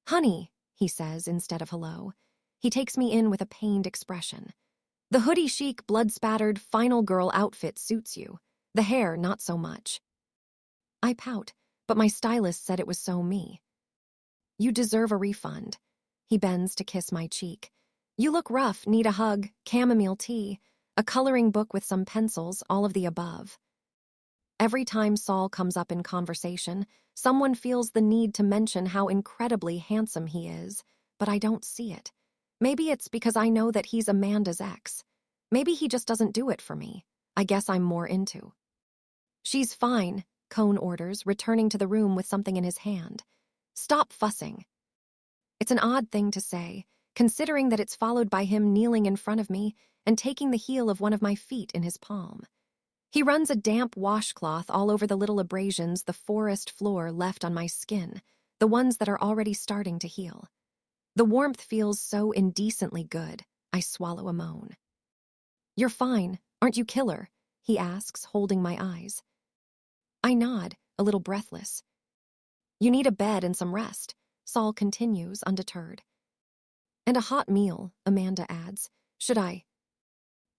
Honey, he says instead of hello. He takes me in with a pained expression. The hoodie chic, blood-spattered, final girl outfit suits you. The hair, not so much. I pout, but my stylist said it was so me. You deserve a refund. He bends to kiss my cheek. You look rough, need a hug, chamomile tea, a coloring book with some pencils, all of the above. Every time Saul comes up in conversation, someone feels the need to mention how incredibly handsome he is, but I don't see it. Maybe it's because I know that he's Amanda's ex. Maybe he just doesn't do it for me. I guess I'm more into. She's fine, Cone orders, returning to the room with something in his hand. Stop fussing. It's an odd thing to say, considering that it's followed by him kneeling in front of me and taking the heel of one of my feet in his palm. He runs a damp washcloth all over the little abrasions the forest floor left on my skin, the ones that are already starting to heal. The warmth feels so indecently good, I swallow a moan. You're fine, aren't you, killer? He asks, holding my eyes. I nod, a little breathless. You need a bed and some rest, Saul continues, undeterred. And a hot meal, Amanda adds. Should I?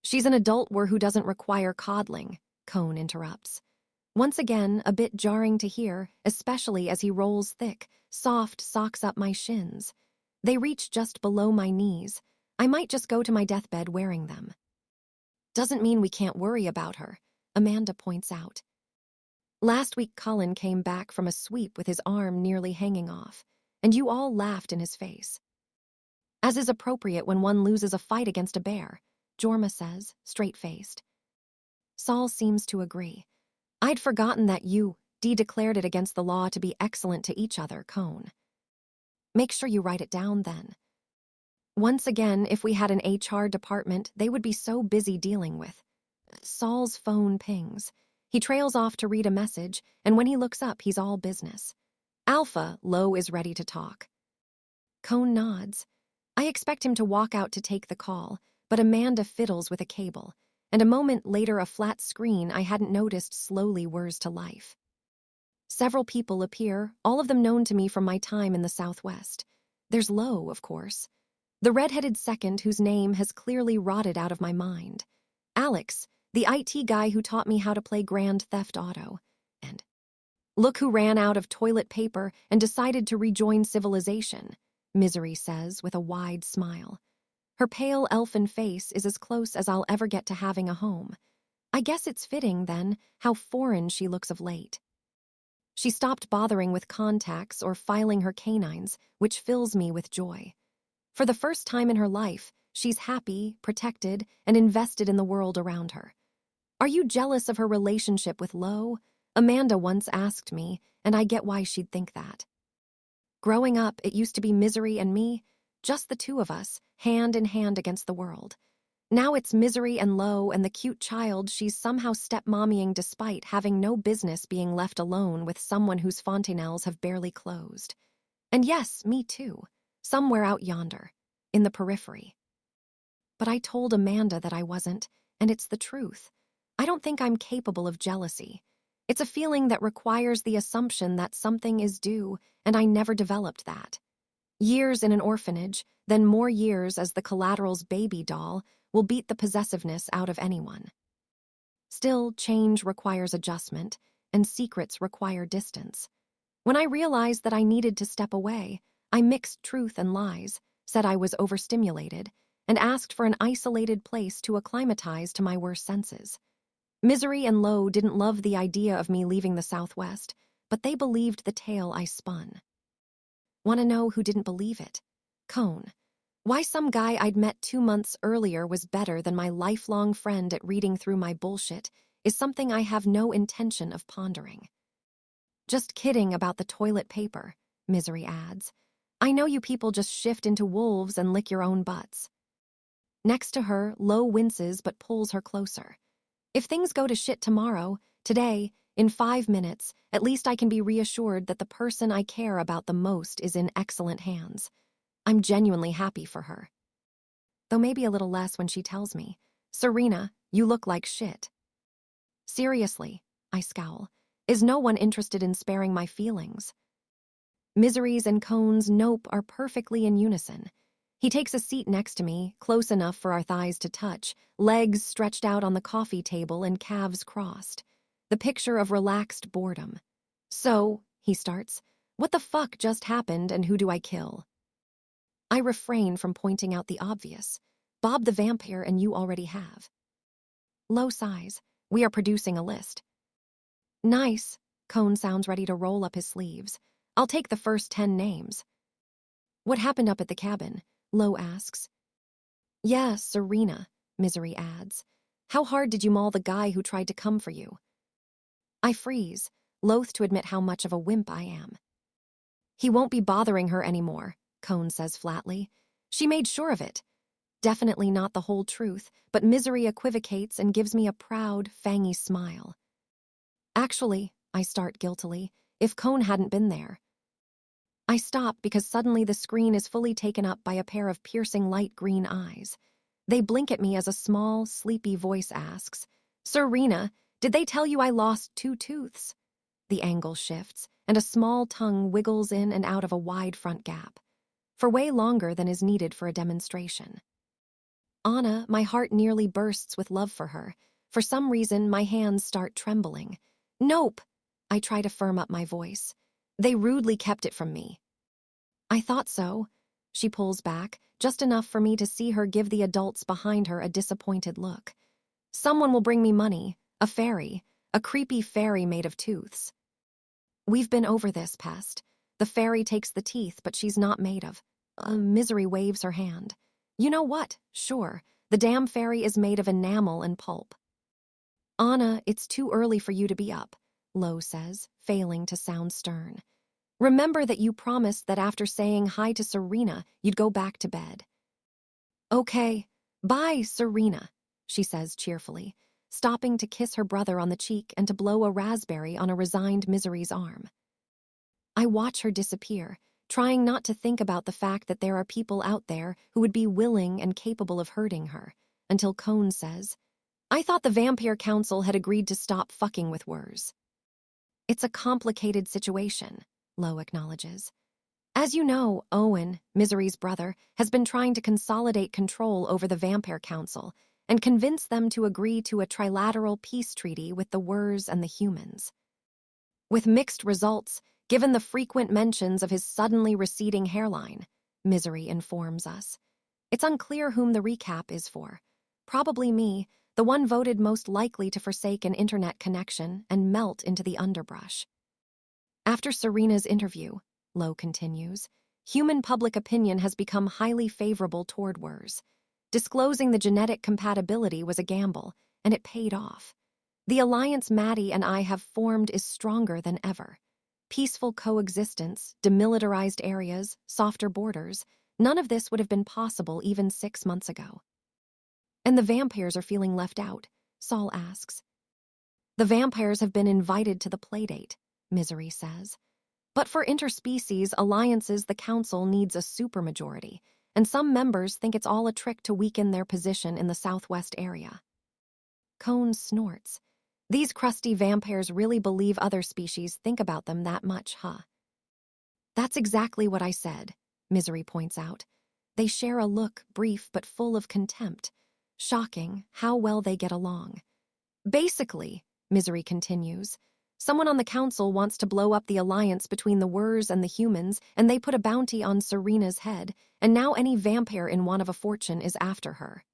She's an adult who doesn't require coddling, Cone interrupts. Once again, a bit jarring to hear, especially as he rolls thick, soft socks up my shins. They reach just below my knees. I might just go to my deathbed wearing them. Doesn't mean we can't worry about her, Amanda points out. Last week Colin came back from a sweep with his arm nearly hanging off, and you all laughed in his face. As is appropriate when one loses a fight against a bear, Jorma says, straight-faced. Saul seems to agree. I'd forgotten that you, declared it against the law to be excellent to each other, Cone. Make sure you write it down then. Once again, if we had an HR department, they would be so busy dealing with. Saul's phone pings. He trails off to read a message, and when he looks up, he's all business. Alpha, Lo is ready to talk. Cone nods. I expect him to walk out to take the call, but Amanda fiddles with a cable, and a moment later a flat screen I hadn't noticed slowly whirs to life. Several people appear, all of them known to me from my time in the Southwest. There's Lo, of course. The red-headed second whose name has clearly rotted out of my mind. Alex, the IT guy who taught me how to play Grand Theft Auto. And look who ran out of toilet paper and decided to rejoin civilization, Misery says with a wide smile. Her pale elfin face is as close as I'll ever get to having a home. I guess it's fitting, then, how foreign she looks of late. She stopped bothering with contacts or filing her canines, which fills me with joy. For the first time in her life, she's happy, protected, and invested in the world around her. Are you jealous of her relationship with Lo? Amanda once asked me, and I get why she'd think that. Growing up, it used to be Misery and me, just the two of us, hand in hand against the world. Now it's Misery and Lo and the cute child she's somehow stepmommying despite having no business being left alone with someone whose fontanelles have barely closed. And yes, me too, somewhere out yonder, in the periphery. But I told Amanda that I wasn't, and it's the truth. I don't think I'm capable of jealousy. It's a feeling that requires the assumption that something is due, and I never developed that. Years in an orphanage, then more years as the collateral's baby doll, will beat the possessiveness out of anyone. Still, change requires adjustment, and secrets require distance. When I realized that I needed to step away, I mixed truth and lies, said I was overstimulated, and asked for an isolated place to acclimatize to my worst senses. Misery and Lo didn't love the idea of me leaving the Southwest, but they believed the tale I spun. Want to know who didn't believe it? Cone. Why some guy I'd met 2 months earlier was better than my lifelong friend at reading through my bullshit is something I have no intention of pondering. Just kidding about the toilet paper, Misery adds. I know you people just shift into wolves and lick your own butts. Next to her, Lo winces but pulls her closer. If things go to shit tomorrow, today, in 5 minutes, at least I can be reassured that the person I care about the most is in excellent hands. I'm genuinely happy for her. Though maybe a little less when she tells me, Serena, you look like shit. Seriously, I scowl. Is no one interested in sparing my feelings? Misery's and Cone's nope are perfectly in unison. He takes a seat next to me, close enough for our thighs to touch, legs stretched out on the coffee table and calves crossed. The picture of relaxed boredom. So, he starts, what the fuck just happened and who do I kill? I refrain from pointing out the obvious. Bob the vampire and you already have. Lo sighs. We are producing a list. Nice. Cone sounds ready to roll up his sleeves. I'll take the first 10 names. What happened up at the cabin? Lo asks. Yeah, Serena, Misery adds. How hard did you maul the guy who tried to come for you? I freeze, loath to admit how much of a wimp I am. He won't be bothering her anymore, Cone says flatly. She made sure of it. Definitely not the whole truth, but Misery equivocates and gives me a proud, fangy smile. Actually, I start guiltily, if Cone hadn't been there. I stop because suddenly the screen is fully taken up by a pair of piercing light green eyes. They blink at me as a small, sleepy voice asks, Serena, did they tell you I lost 2 tooths? The angle shifts, and a small tongue wiggles in and out of a wide front gap, for way longer than is needed for a demonstration. Anna, my heart nearly bursts with love for her. For some reason, my hands start trembling. Nope, I try to firm up my voice. They rudely kept it from me. I thought so. She pulls back, just enough for me to see her give the adults behind her a disappointed look. Someone will bring me money, a fairy, a creepy fairy made of tooths. We've been over this, Pest. The fairy takes the teeth, but she's not made of. Misery waves her hand. You know what? Sure, the damn fairy is made of enamel and pulp. Anna, it's too early for you to be up, Lo says, failing to sound stern. Remember that you promised that after saying hi to Serena, you'd go back to bed. Okay, bye, Serena, she says cheerfully. stopping to kiss her brother on the cheek and to blow a raspberry on a resigned Misery's arm. I watch her disappear, trying not to think about the fact that there are people out there who would be willing and capable of hurting her, until Cone says, "I thought the Vampire Council had agreed to stop fucking with Wurs." "It's a complicated situation," Lo acknowledges. "As you know, Owen, Misery's brother, has been trying to consolidate control over the Vampire Council and convince them to agree to a trilateral peace treaty with the Wurs and the humans. With mixed results, given the frequent mentions of his suddenly receding hairline," Misery informs us. "It's unclear whom the recap is for. Probably me, the one voted most likely to forsake an internet connection and melt into the underbrush." After Serena's interview, Lo continues, human public opinion has become highly favorable toward Wurs. Disclosing the genetic compatibility was a gamble, and it paid off. The alliance Maddie and I have formed is stronger than ever. Peaceful coexistence, demilitarized areas, softer borders, none of this would have been possible even 6 months ago. "And the vampires are feeling left out?" Saul asks. "The vampires have been invited to the playdate," Misery says. "But for interspecies alliances, the council needs a supermajority, and some members think it's all a trick to weaken their position in the southwest area." Cone snorts. "These crusty vampires really believe other species think about them that much, huh?" "That's exactly what I said," Misery points out. They share a look, brief but full of contempt. Shocking how well they get along. "Basically," Misery continues, "someone on the council wants to blow up the alliance between the Wurs and the humans, and they put a bounty on Serena's head, and now any vampire in want of a fortune is after her."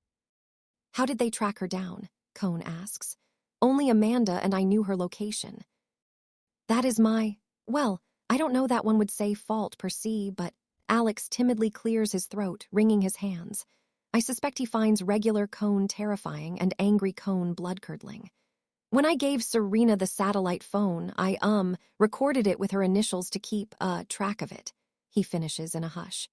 "How did they track her down?" Cone asks. "Only Amanda and I knew her location." "That is well, I don't know that one would say fault per se, but..." Alex timidly clears his throat, wringing his hands. "I suspect he finds regular Cone terrifying and angry Cone blood-curdling. When I gave Serena the satellite phone, I, recorded it with her initials to keep, track of it," he finishes in a hush.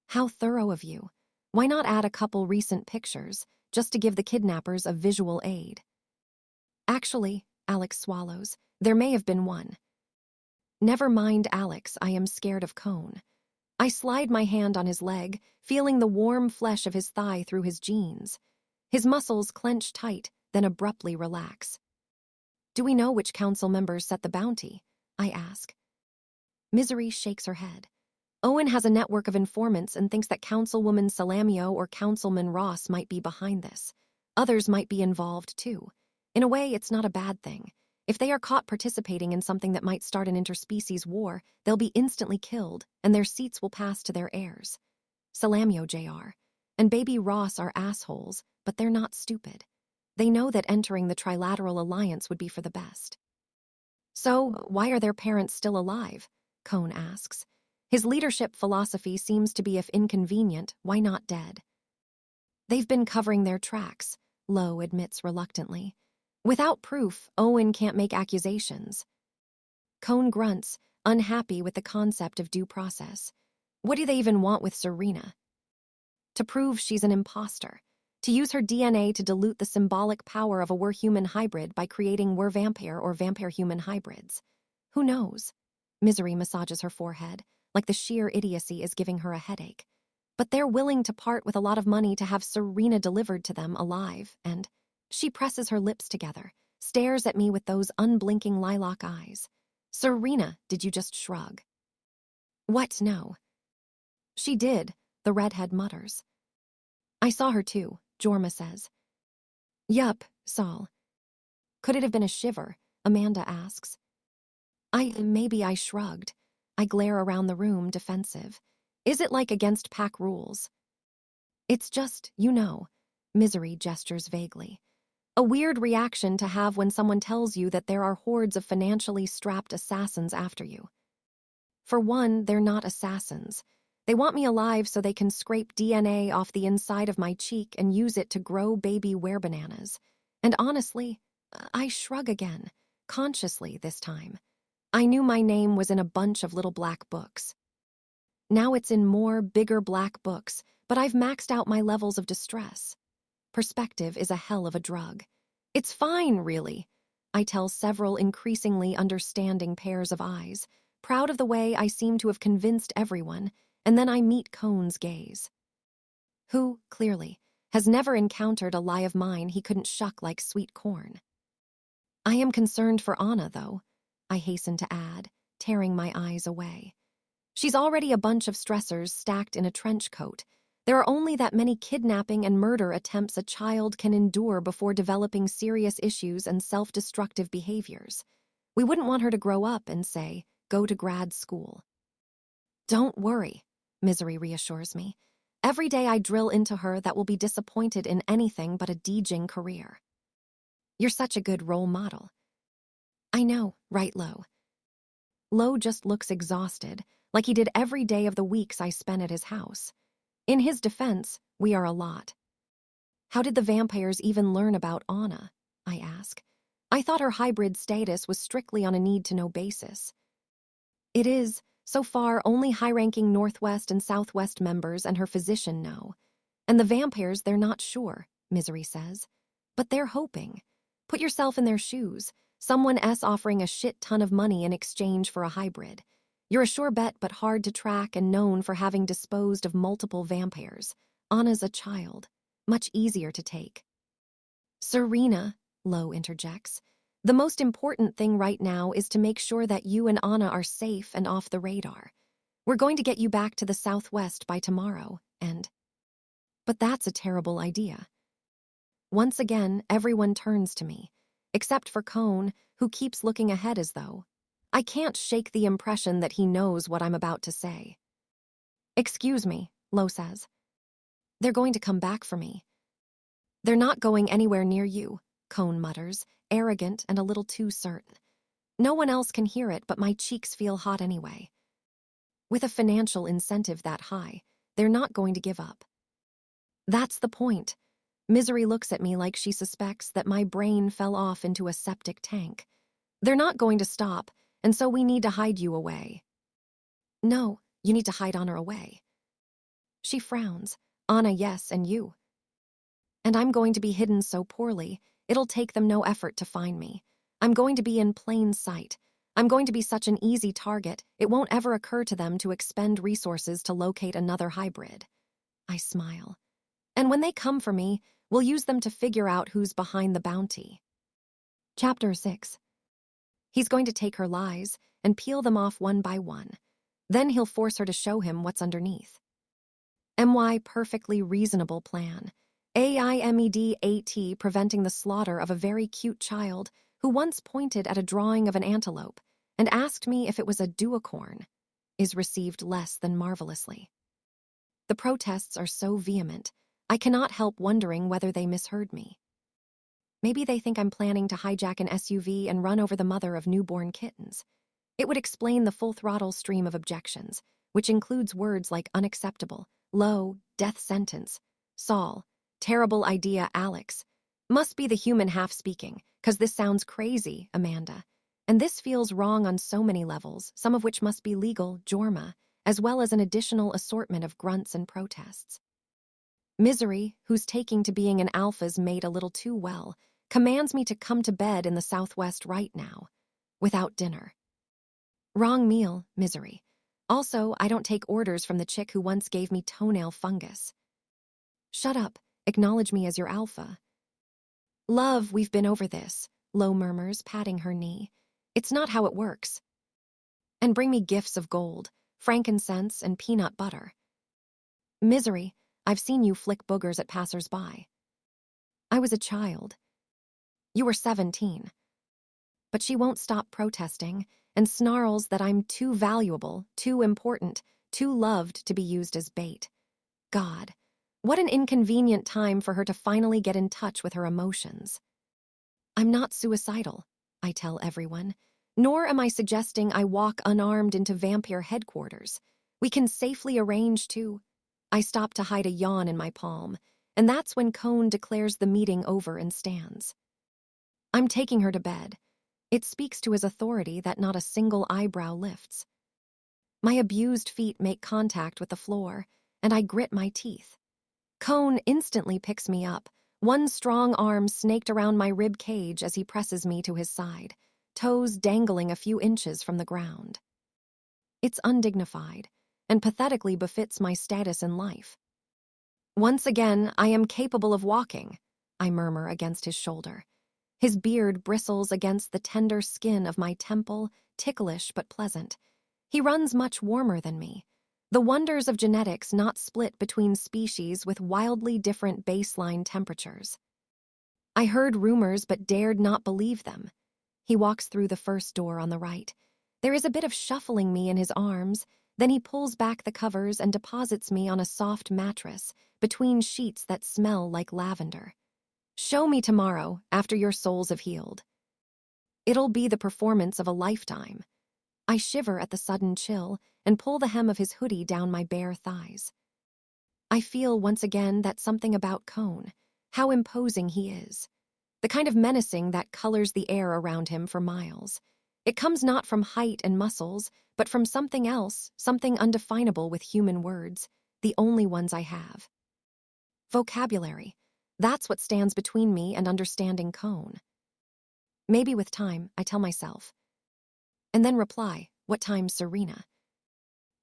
"How thorough of you. Why not add a couple recent pictures, just to give the kidnappers a visual aid?" "Actually," Alex swallows, "there may have been one." "Never mind, Alex, I am scared of Cone." I slide my hand on his leg, feeling the warm flesh of his thigh through his jeans. His muscles clench tight, then abruptly relax. "Do we know which council members set the bounty?" I ask. Misery shakes her head. "Owen has a network of informants and thinks that Councilwoman Salamio or Councilman Ross might be behind this. Others might be involved, too. In a way, it's not a bad thing. If they are caught participating in something that might start an interspecies war, they'll be instantly killed, and their seats will pass to their heirs. Salamio Jr. and baby Ross are assholes, but they're not stupid. They know that entering the Trilateral Alliance would be for the best." "So, why are their parents still alive?" Cone asks. His leadership philosophy seems to be if inconvenient, why not dead? "They've been covering their tracks," Lo admits reluctantly. "Without proof, Owen can't make accusations." Cone grunts, unhappy with the concept of due process. What do they even want with Serena? "To prove she's an imposter. To use her DNA to dilute the symbolic power of a Wur-human hybrid by creating Wur-vampire or vampire-human hybrids. Who knows?" Misery massages her forehead, like the sheer idiocy is giving her a headache. "But they're willing to part with a lot of money to have Serena delivered to them alive, and..." She presses her lips together, stares at me with those unblinking lilac eyes. "Serena," did you just shrug? "What, no?" "She did," the redhead mutters. "I saw her too," Jorma says. "Yup," Saul. "Could it have been a shiver?" Amanda asks. Maybe I shrugged. I glare around the room, defensive. "Is it like against pack rules?" "It's just, you know," Misery gestures vaguely. "A weird reaction to have when someone tells you that there are hordes of financially strapped assassins after you. For one, they're not assassins. They want me alive so they can scrape DNA off the inside of my cheek and use it to grow baby werebananas. And honestly, I shrug again, consciously this time. I knew my name was in a bunch of little black books. Now it's in more, bigger black books, but I've maxed out my levels of distress. Perspective is a hell of a drug. It's fine, really, I tell several increasingly understanding pairs of eyes, proud of the way I seem to have convinced everyone, and then I meet Cone's gaze. Who, clearly, has never encountered a lie of mine he couldn't shuck like sweet corn. I am concerned for Anna, though, I hasten to add, tearing my eyes away. She's already a bunch of stressors stacked in a trench coat. There are only that many kidnapping and murder attempts a child can endure before developing serious issues and self-destructive behaviors. We wouldn't want her to grow up and say, go to grad school. Don't worry, Misery reassures me. Every day I drill into her that will be disappointed in anything but a DJing career. You're such a good role model. I know, right, Lo? Lo just looks exhausted, like he did every day of the weeks I spent at his house. In his defense, we are a lot. How did the vampires even learn about Anna? I ask. I thought her hybrid status was strictly on a need-to-know basis. It is, so far, only high-ranking Northwest and Southwest members and her physician know. And the vampires, they're not sure, Misery says. But they're hoping. Put yourself in their shoes. Someone offering a shit ton of money in exchange for a hybrid. You're a sure bet but hard to track and known for having disposed of multiple vampires. Anna's a child. Much easier to take. Serena, Lo interjects. The most important thing right now is to make sure that you and Anna are safe and off the radar. We're going to get you back to the Southwest by tomorrow, and... But that's a terrible idea. Once again, everyone turns to me, except for Cone, who keeps looking ahead as though I can't shake the impression that he knows what I'm about to say. Excuse me, Lo says. They're going to come back for me. They're not going anywhere near you, Cone mutters, arrogant and a little too certain. No one else can hear it, but my cheeks feel hot anyway. With a financial incentive that high, they're not going to give up. That's the point. Misery looks at me like she suspects that my brain fell off into a septic tank. They're not going to stop, and so we need to hide you away. No, you need to hide Anna away. She frowns. Anna, yes, and you. And I'm going to be hidden so poorly, it'll take them no effort to find me. I'm going to be in plain sight. I'm going to be such an easy target, it won't ever occur to them to expend resources to locate another hybrid. I smile. And when they come for me, we'll use them to figure out who's behind the bounty. Chapter 6. He's going to take her lies and peel them off one by one. Then he'll force her to show him what's underneath. MY perfectly reasonable plan. AIMEDAT preventing the slaughter of a very cute child who once pointed at a drawing of an antelope and asked me if it was a duocorn, is received less than marvelously. The protests are so vehement, I cannot help wondering whether they misheard me. Maybe they think I'm planning to hijack an SUV and run over the mother of newborn kittens. It would explain the full-throttle stream of objections, which includes words like unacceptable, low, death sentence, Saul, terrible idea, Alex. Must be the human half speaking, 'cause this sounds crazy, Amanda. And this feels wrong on so many levels, some of which must be legal, Jorma, as well as an additional assortment of grunts and protests. Misery, who's taking to being an alpha's mate a little too well, commands me to come to bed in the Southwest right now, without dinner. Wrong meal, Misery. Also, I don't take orders from the chick who once gave me toenail fungus. Shut up, acknowledge me as your alpha. Love, we've been over this, Lo murmurs, patting her knee. It's not how it works. And bring me gifts of gold, frankincense, and peanut butter. Misery, I've seen you flick boogers at passers-by. I was a child. You were 17. But she won't stop protesting and snarls that I'm too valuable, too important, too loved to be used as bait. God, what an inconvenient time for her to finally get in touch with her emotions. I'm not suicidal, I tell everyone, nor am I suggesting I walk unarmed into vampire headquarters. We can safely arrange to... I stop to hide a yawn in my palm, and that's when Cone declares the meeting over and stands. I'm taking her to bed. It speaks to his authority that not a single eyebrow lifts. My abused feet make contact with the floor, and I grit my teeth. Cone instantly picks me up, One strong arm snaked around my rib cage as he presses me to his side, toes dangling a few inches from the ground. It's undignified, and pathetically befits my status in life. "Once again, I am capable of walking," I murmur against his shoulder. His beard bristles against the tender skin of my temple, ticklish but pleasant. He runs much warmer than me. The wonders of genetics not split between species with wildly different baseline temperatures. I heard rumors but dared not believe them. He walks through the first door on the right. There is a bit of shuffling me in his arms, then he pulls back the covers and deposits me on a soft mattress between sheets that smell like lavender. "Show me tomorrow, after your souls have healed. It'll be the performance of a lifetime." I shiver at the sudden chill and pull the hem of his hoodie down my bare thighs. I feel once again that something about Cone, how imposing he is. The kind of menacing that colors the air around him for miles. It comes not from height and muscles, but from something else, something undefinable with human words, the only ones I have. Vocabulary. That's what stands between me and understanding Cone. Maybe with time, I tell myself. And then reply, "What time's Serena?"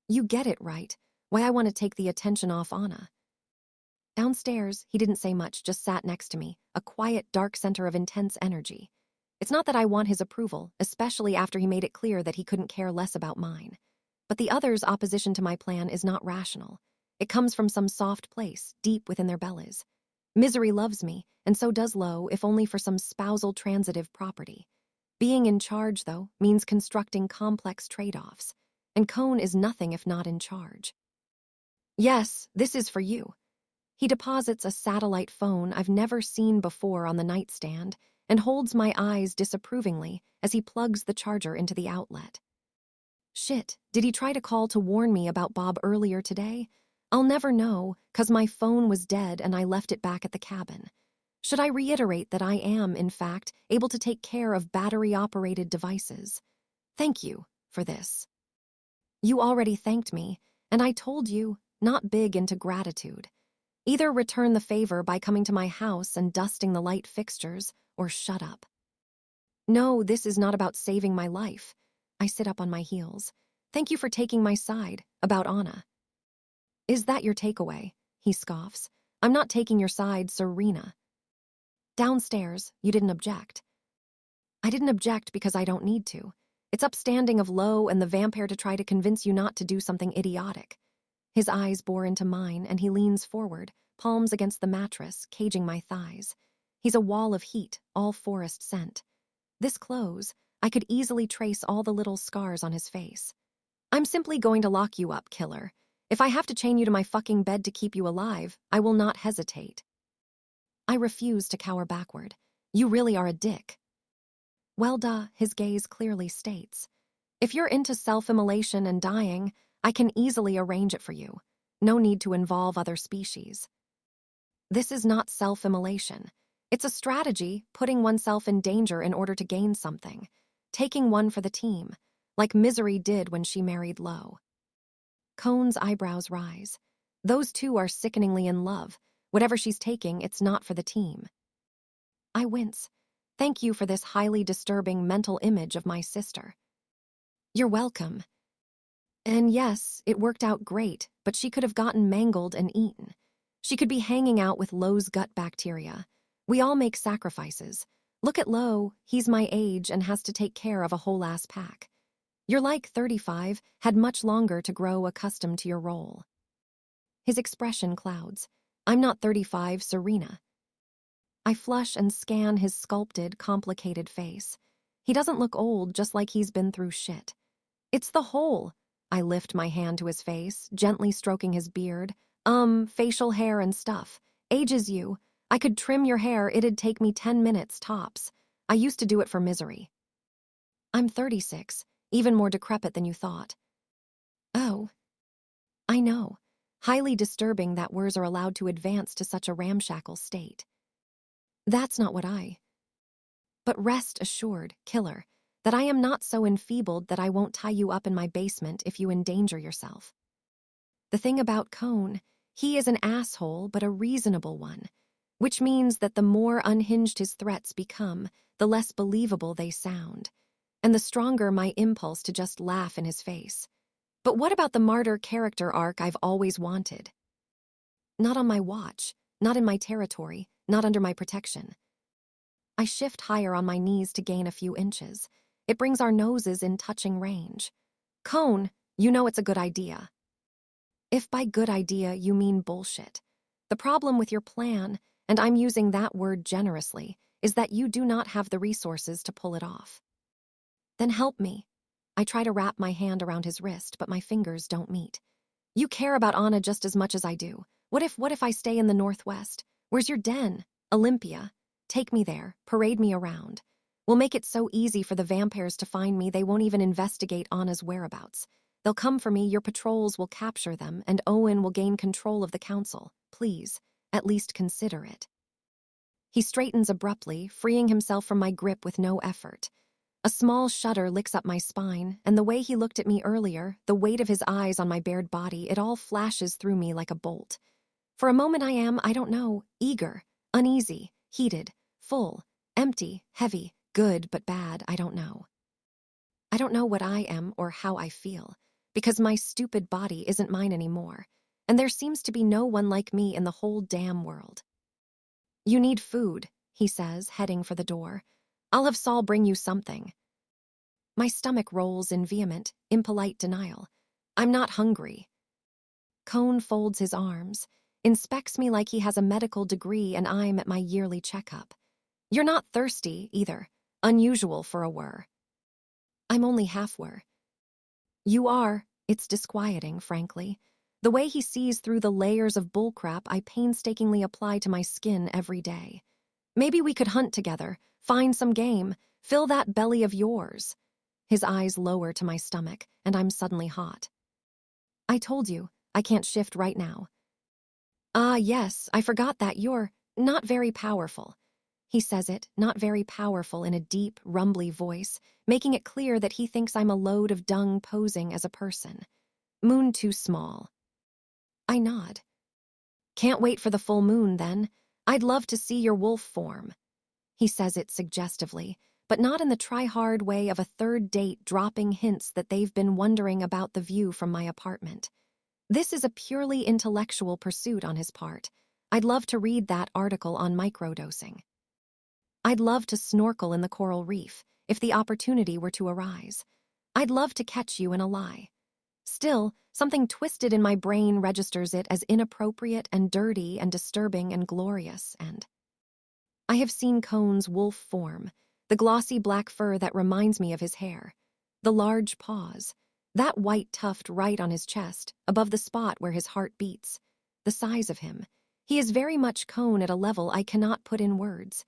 You get it, right? Why I want to take the attention off Anna. Downstairs, he didn't say much, just sat next to me, a quiet, dark center of intense energy. It's not that I want his approval, especially after he made it clear that he couldn't care less about mine. But the others' opposition to my plan is not rational. It comes from some soft place, deep within their bellies. Misery loves me, and so does Lo, if only for some spousal transitive property. Being in charge, though, means constructing complex trade-offs, and Cone is nothing if not in charge. "Yes, this is for you." He deposits a satellite phone I've never seen before on the nightstand and holds my eyes disapprovingly as he plugs the charger into the outlet. Shit, did he try to call to warn me about Bob earlier today? I'll never know, 'cause my phone was dead and I left it back at the cabin. Should I reiterate that I am, in fact, able to take care of battery-operated devices? Thank you for this. You already thanked me, and I told you, not big into gratitude. Either return the favor by coming to my house and dusting the light fixtures, or shut up. No, this is not about saving my life. I sit up on my heels. Thank you for taking my side, about Anna. Is that your takeaway? He scoffs. I'm not taking your side, Serena. Downstairs, you didn't object. I didn't object because I don't need to. It's upstanding of Lo and the vampire to try to convince you not to do something idiotic. His eyes bore into mine, and he leans forward, palms against the mattress, caging my thighs. He's a wall of heat, all forest scent. This close, I could easily trace all the little scars on his face. "I'm simply going to lock you up, killer. If I have to chain you to my fucking bed to keep you alive, I will not hesitate." I refuse to cower backward. You really are a dick. Well, duh, his gaze clearly states. If you're into self-immolation and dying, I can easily arrange it for you. No need to involve other species. This is not self-immolation. It's a strategy, putting oneself in danger in order to gain something. Taking one for the team, like Misery did when she married Lo. Cone's eyebrows rise. Those two are sickeningly in love. Whatever she's taking, it's not for the team. I wince. Thank you for this highly disturbing mental image of my sister. You're welcome. And yes, it worked out great, but she could have gotten mangled and eaten. She could be hanging out with Lo's gut bacteria. We all make sacrifices. Look at Lo, he's my age and has to take care of a whole ass pack. You're like 35, had much longer to grow accustomed to your role. His expression clouds. I'm not 35, Serena. I flush and scan his sculpted, complicated face. He doesn't look old, just like he's been through shit. It's the hole. I lift my hand to his face, gently stroking his beard. Facial hair and stuff. Ages you. I could trim your hair, it'd take me 10 minutes tops. I used to do it for Misery. I'm 36, even more decrepit than you thought. Oh. I know. Highly disturbing that words are allowed to advance to such a ramshackle state. That's not what I... But rest assured, killer, that I am not so enfeebled that I won't tie you up in my basement if you endanger yourself. The thing about Cone, he is an asshole, but a reasonable one. which means that the more unhinged his threats become, the less believable they sound, and the stronger my impulse to just laugh in his face. But what about the martyr character arc I've always wanted? Not on my watch, not in my territory, not under my protection. I shift higher on my knees to gain a few inches. It brings our noses in touching range. Cone, you know it's a good idea. If by good idea you mean bullshit. The problem with your plan, and I'm using that word generously, is that you do not have the resources to pull it off. Then help me. I try to wrap my hand around his wrist, but my fingers don't meet. You care about Anna just as much as I do. What if I stay in the Northwest? Where's your den? Olympia. Take me there, parade me around. We'll make it so easy for the vampires to find me they won't even investigate Anna's whereabouts. They'll come for me, your patrols will capture them, and Owen will gain control of the council. Please, at least consider it. He straightens abruptly, freeing himself from my grip with no effort. A small shudder licks up my spine, and the way he looked at me earlier, the weight of his eyes on my bared body, it all flashes through me like a bolt. For a moment I don't know, eager, uneasy, heated, full, empty, heavy, good but bad, I don't know. I don't know what I am or how I feel, because my stupid body isn't mine anymore, and there seems to be no one like me in the whole damn world. You need food, he says, heading for the door. I'll have Saul bring you something. My stomach rolls in vehement, impolite denial. I'm not hungry. Cone folds his arms, inspects me like he has a medical degree and I'm at my yearly checkup. You're not thirsty, either. Unusual for a whir. I'm only half-whir. You are. It's disquieting, frankly. The way he sees through the layers of bullcrap I painstakingly apply to my skin every day. Maybe we could hunt together, find some game, fill that belly of yours. His eyes lower to my stomach, and I'm suddenly hot. I told you, I can't shift right now. Ah, yes, I forgot that you're not very powerful. He says it, not very powerful, in a deep, rumbly voice, making it clear that he thinks I'm a load of dung posing as a person. Moon too small. I nod. Can't wait for the full moon, then. I'd love to see your wolf form. He says it suggestively, but not in the try-hard way of a third date dropping hints that they've been wondering about the view from my apartment. This is a purely intellectual pursuit on his part. I'd love to read that article on microdosing. I'd love to snorkel in the coral reef, if the opportunity were to arise. I'd love to catch you in a lie. Still, something twisted in my brain registers it as inappropriate and dirty and disturbing and glorious, and I have seen Cone's wolf form, the glossy black fur that reminds me of his hair, the large paws, that white tuft right on his chest, above the spot where his heart beats, the size of him. He is very much Cone at a level I cannot put in words.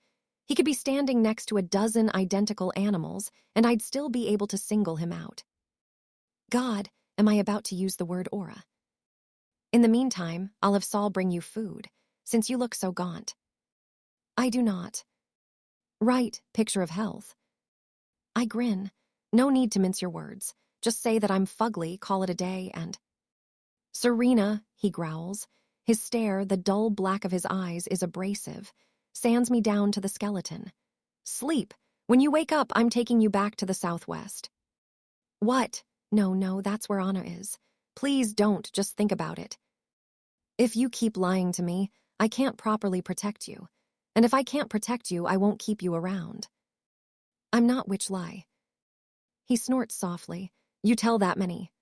He could be standing next to a dozen identical animals, and I'd still be able to single him out. God, am I about to use the word aura? In the meantime, I'll have Saul bring you food, since you look so gaunt. I do not. Right, picture of health. I grin. No need to mince your words. Just say that I'm fugly, call it a day, and... Serena, he growls. His stare, the dull black of his eyes, is abrasive. Sands me down to the skeleton. Sleep. When you wake up, I'm taking you back to the Southwest. What? No, that's where Anna is. Please don't, just think about it. If you keep lying to me, I can't properly protect you. And if I can't protect you, I won't keep you around. I'm not which lie. He snorts softly. You tell that many.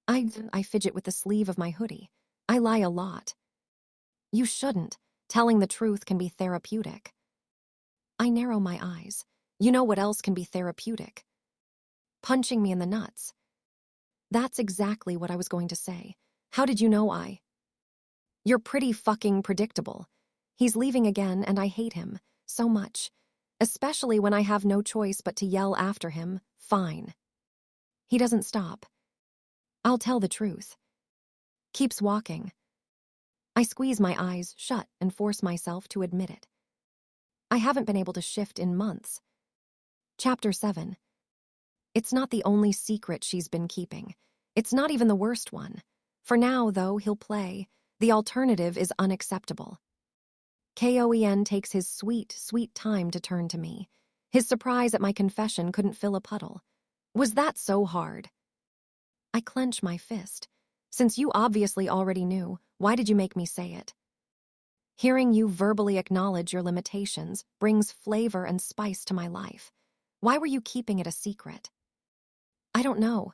I fidget with the sleeve of my hoodie. I lie a lot. You shouldn't. Telling the truth can be therapeutic. I narrow my eyes. You know what else can be therapeutic? Punching me in the nuts. That's exactly what I was going to say. How did you know I? You're pretty fucking predictable. He's leaving again, and I hate him so much, especially when I have no choice but to yell after him, fine. He doesn't stop. I'll tell the truth. Keeps walking. I squeeze my eyes shut and force myself to admit it. I haven't been able to shift in months. Chapter 7. It's not the only secret she's been keeping. It's not even the worst one. For now, though, he'll play. The alternative is unacceptable. Koen takes his sweet, sweet time to turn to me. His surprise at my confession couldn't fill a puddle. Was that so hard? I clench my fist. Since you obviously already knew, why did you make me say it? Hearing you verbally acknowledge your limitations brings flavor and spice to my life. Why were you keeping it a secret? I don't know.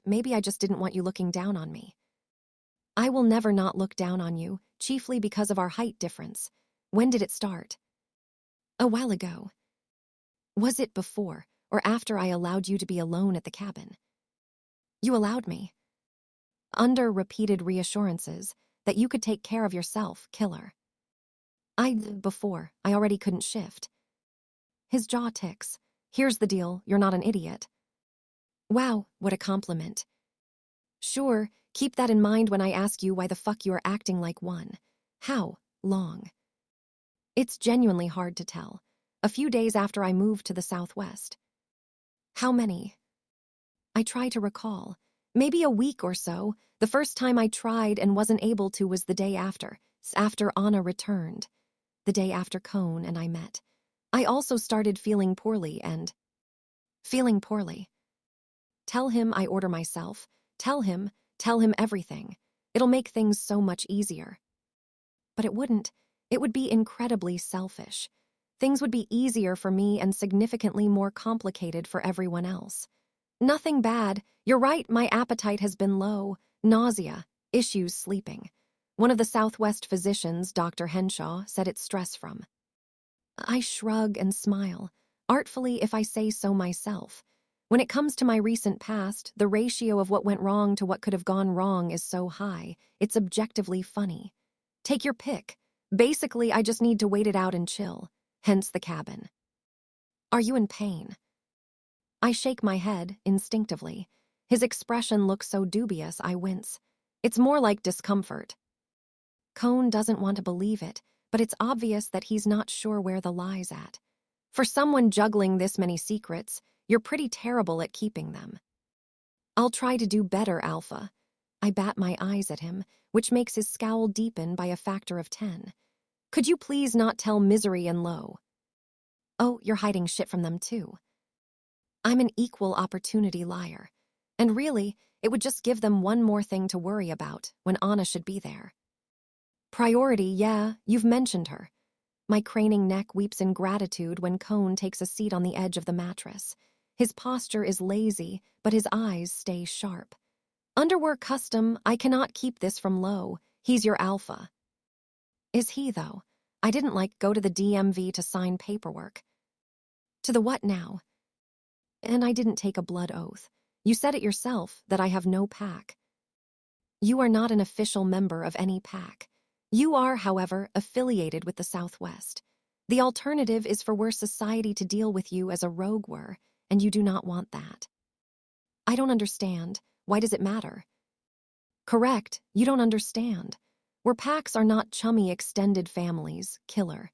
Maybe I just didn't want you looking down on me. I will never not look down on you, chiefly because of our height difference. When did it start? A while ago. Was it before or after I allowed you to be alone at the cabin? You allowed me. Under repeated reassurances that you could take care of yourself, killer. Before, I already couldn't shift. His jaw ticks. Here's the deal, you're not an idiot. Wow, what a compliment. Sure, keep that in mind when I ask you why the fuck you are acting like one. How long? It's genuinely hard to tell. A few days after I moved to the Southwest. How many? I try to recall. Maybe a week or so. The first time I tried and wasn't able to was the day after Anna returned. The day after Cone and I met. I also started feeling poorly and... Feeling poorly. Tell him I order myself. Tell him everything. It'll make things so much easier. But it wouldn't. It would be incredibly selfish. Things would be easier for me and significantly more complicated for everyone else. Nothing bad. You're right, my appetite has been low. Nausea. Issues sleeping. One of the Southwest physicians, Dr. Henshaw, said it's stress from. I shrug and smile, artfully if I say so myself. When it comes to my recent past, the ratio of what went wrong to what could have gone wrong is so high, it's objectively funny. Take your pick. Basically, I just need to wait it out and chill, hence the cabin. Are you in pain? I shake my head, instinctively. His expression looks so dubious, I wince. It's more like discomfort. Cone doesn't want to believe it, but it's obvious that he's not sure where the lie's at. For someone juggling this many secrets, you're pretty terrible at keeping them. I'll try to do better, Alpha. I bat my eyes at him, which makes his scowl deepen by a factor of 10. Could you please not tell Misery and Lo? Oh, you're hiding shit from them too. I'm an equal opportunity liar. And really, it would just give them one more thing to worry about when Anna should be there. Priority, yeah, you've mentioned her. My craning neck weeps in gratitude when Cone takes a seat on the edge of the mattress. His posture is lazy, but his eyes stay sharp. Underwear custom, I cannot keep this from Lo. He's your alpha. Is he, though? I didn't go to the DMV to sign paperwork. To the what now? And I didn't take a blood oath. You said it yourself, that I have no pack. You are not an official member of any pack. You are, however, affiliated with the Southwest. The alternative is for worse society to deal with you as a rogue were, and you do not want that. I don't understand. Why does it matter? Correct, you don't understand. Where packs are not chummy extended families, killer.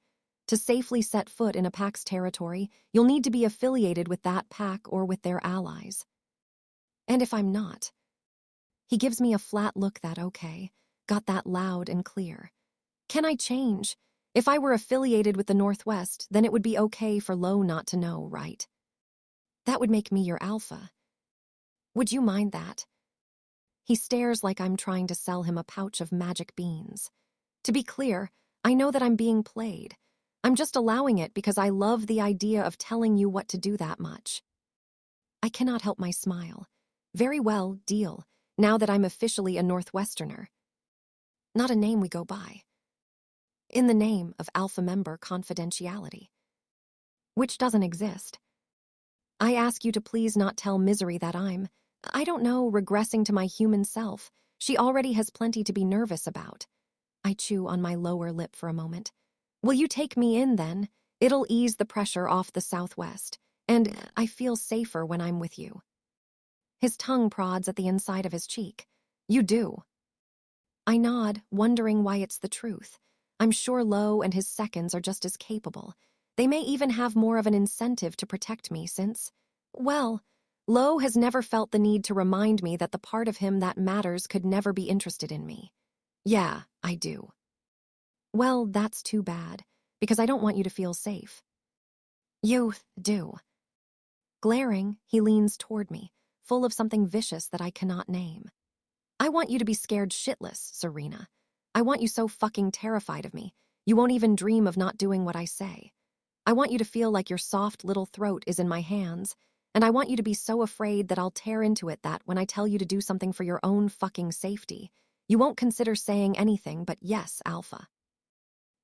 To safely set foot in a pack's territory, you'll need to be affiliated with that pack or with their allies. And if I'm not? He gives me a flat look that okay. Got that loud and clear. Can I change? If I were affiliated with the Northwest, then it would be okay for Lo not to know, right? That would make me your alpha. Would you mind that? He stares like I'm trying to sell him a pouch of magic beans. To be clear, I know that I'm being played. I'm just allowing it because I love the idea of telling you what to do that much. I cannot help my smile. Very well, deal, now that I'm officially a Northwesterner. Not a name we go by. In the name of alpha member confidentiality. Which doesn't exist. I ask you to please not tell Misery that I don't know, regressing to my human self. She already has plenty to be nervous about. I chew on my lower lip for a moment. Will you take me in, then? It'll ease the pressure off the Southwest, and I feel safer when I'm with you. His tongue prods at the inside of his cheek. You do. I nod, wondering why it's the truth. I'm sure Lo and his seconds are just as capable. They may even have more of an incentive to protect me since, well, Lo has never felt the need to remind me that the part of him that matters could never be interested in me. Yeah, I do. Well, that's too bad, because I don't want you to feel safe. You do. Glaring, he leans toward me, full of something vicious that I cannot name. I want you to be scared shitless, Serena. I want you so fucking terrified of me, you won't even dream of not doing what I say. I want you to feel like your soft little throat is in my hands, and I want you to be so afraid that I'll tear into it that when I tell you to do something for your own fucking safety, you won't consider saying anything but yes, Alpha.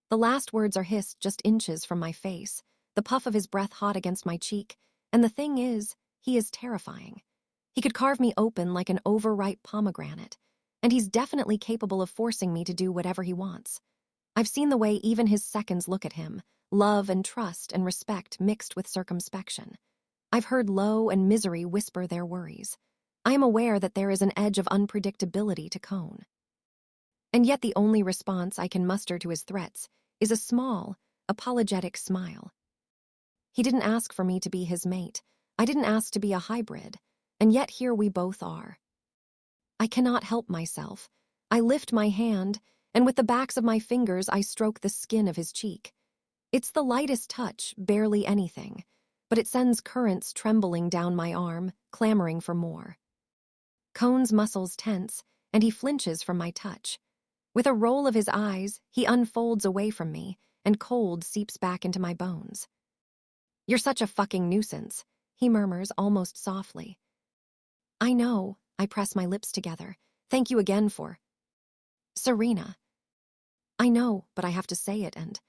The last words are hissed just inches from my face, the puff of his breath hot against my cheek, and the thing is, he is terrifying. He could carve me open like an overripe pomegranate, and he's definitely capable of forcing me to do whatever he wants. I've seen the way even his seconds look at him, love and trust and respect mixed with circumspection. I've heard low and misery whisper their worries. I am aware that there is an edge of unpredictability to Cone. And yet the only response I can muster to his threats is a small, apologetic smile. He didn't ask for me to be his mate. I didn't ask to be a hybrid, and yet here we both are. I cannot help myself. I lift my hand, and with the backs of my fingers I stroke the skin of his cheek. It's the lightest touch, barely anything, but it sends currents trembling down my arm, clamoring for more. Cone's muscles tense, and he flinches from my touch. With a roll of his eyes, he unfolds away from me, and cold seeps back into my bones. You're such a fucking nuisance, he murmurs almost softly. I know, I press my lips together. Thank you again for... Serena. I know, but I have to say it and...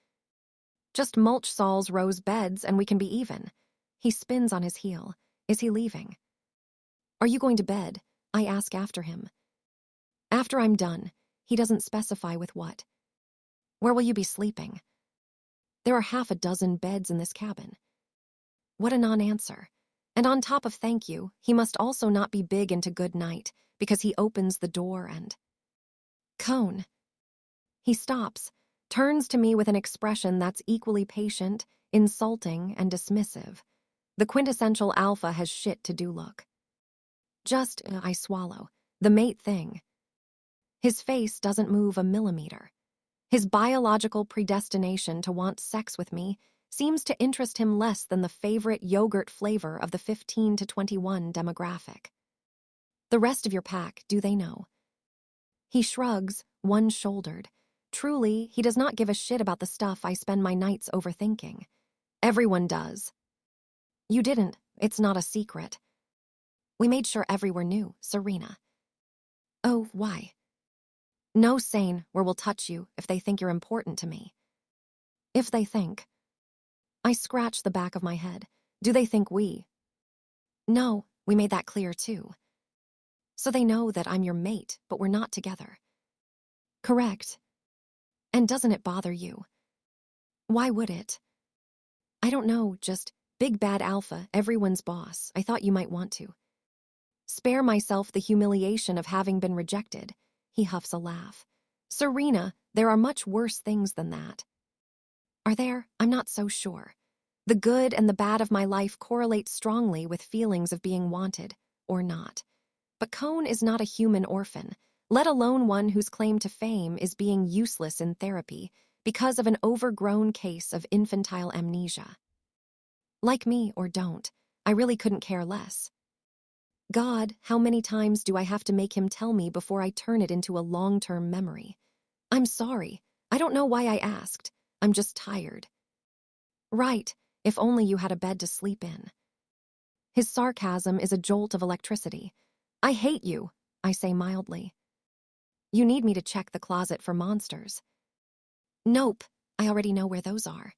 Just mulch Saul's rose beds and we can be even. He spins on his heel. Is he leaving? Are you going to bed? I ask after him. After I'm done. He doesn't specify with what. Where will you be sleeping? There are half a dozen beds in this cabin. What a non-answer. And on top of thank you, he must also not be big into good night, because he opens the door and... Cone. He stops, turns to me with an expression that's equally patient, insulting, and dismissive. The quintessential alpha has shit to do look. Just, I swallow, the mate thing. His face doesn't move a millimeter. His biological predestination to want sex with me seems to interest him less than the favorite yogurt flavor of the 15 to 21 demographic. The rest of your pack, do they know? He shrugs, one-shouldered. Truly, he does not give a shit about the stuff I spend my nights overthinking. Everyone does. You didn't. It's not a secret. We made sure everywhere knew, Serena. Oh, why? No sane where we'll touch you if they think you're important to me. If they think. I scratch the back of my head. Do they think we? No, we made that clear too. So they know that I'm your mate, but we're not together. Correct. And doesn't it bother you? Why would it? I don't know, just big bad alpha, everyone's boss. I thought you might want to. Spare myself the humiliation of having been rejected. He huffs a laugh. Serena, there are much worse things than that. Are there? I'm not so sure. The good and the bad of my life correlate strongly with feelings of being wanted, or not. But Cone is not a human orphan, let alone one whose claim to fame is being useless in therapy because of an overgrown case of infantile amnesia. Like me or don't, I really couldn't care less. God, how many times do I have to make him tell me before I turn it into a long-term memory? I'm sorry. I don't know why I asked. I'm just tired. Right, if only you had a bed to sleep in. His sarcasm is a jolt of electricity. I hate you, I say mildly. You need me to check the closet for monsters. Nope, I already know where those are.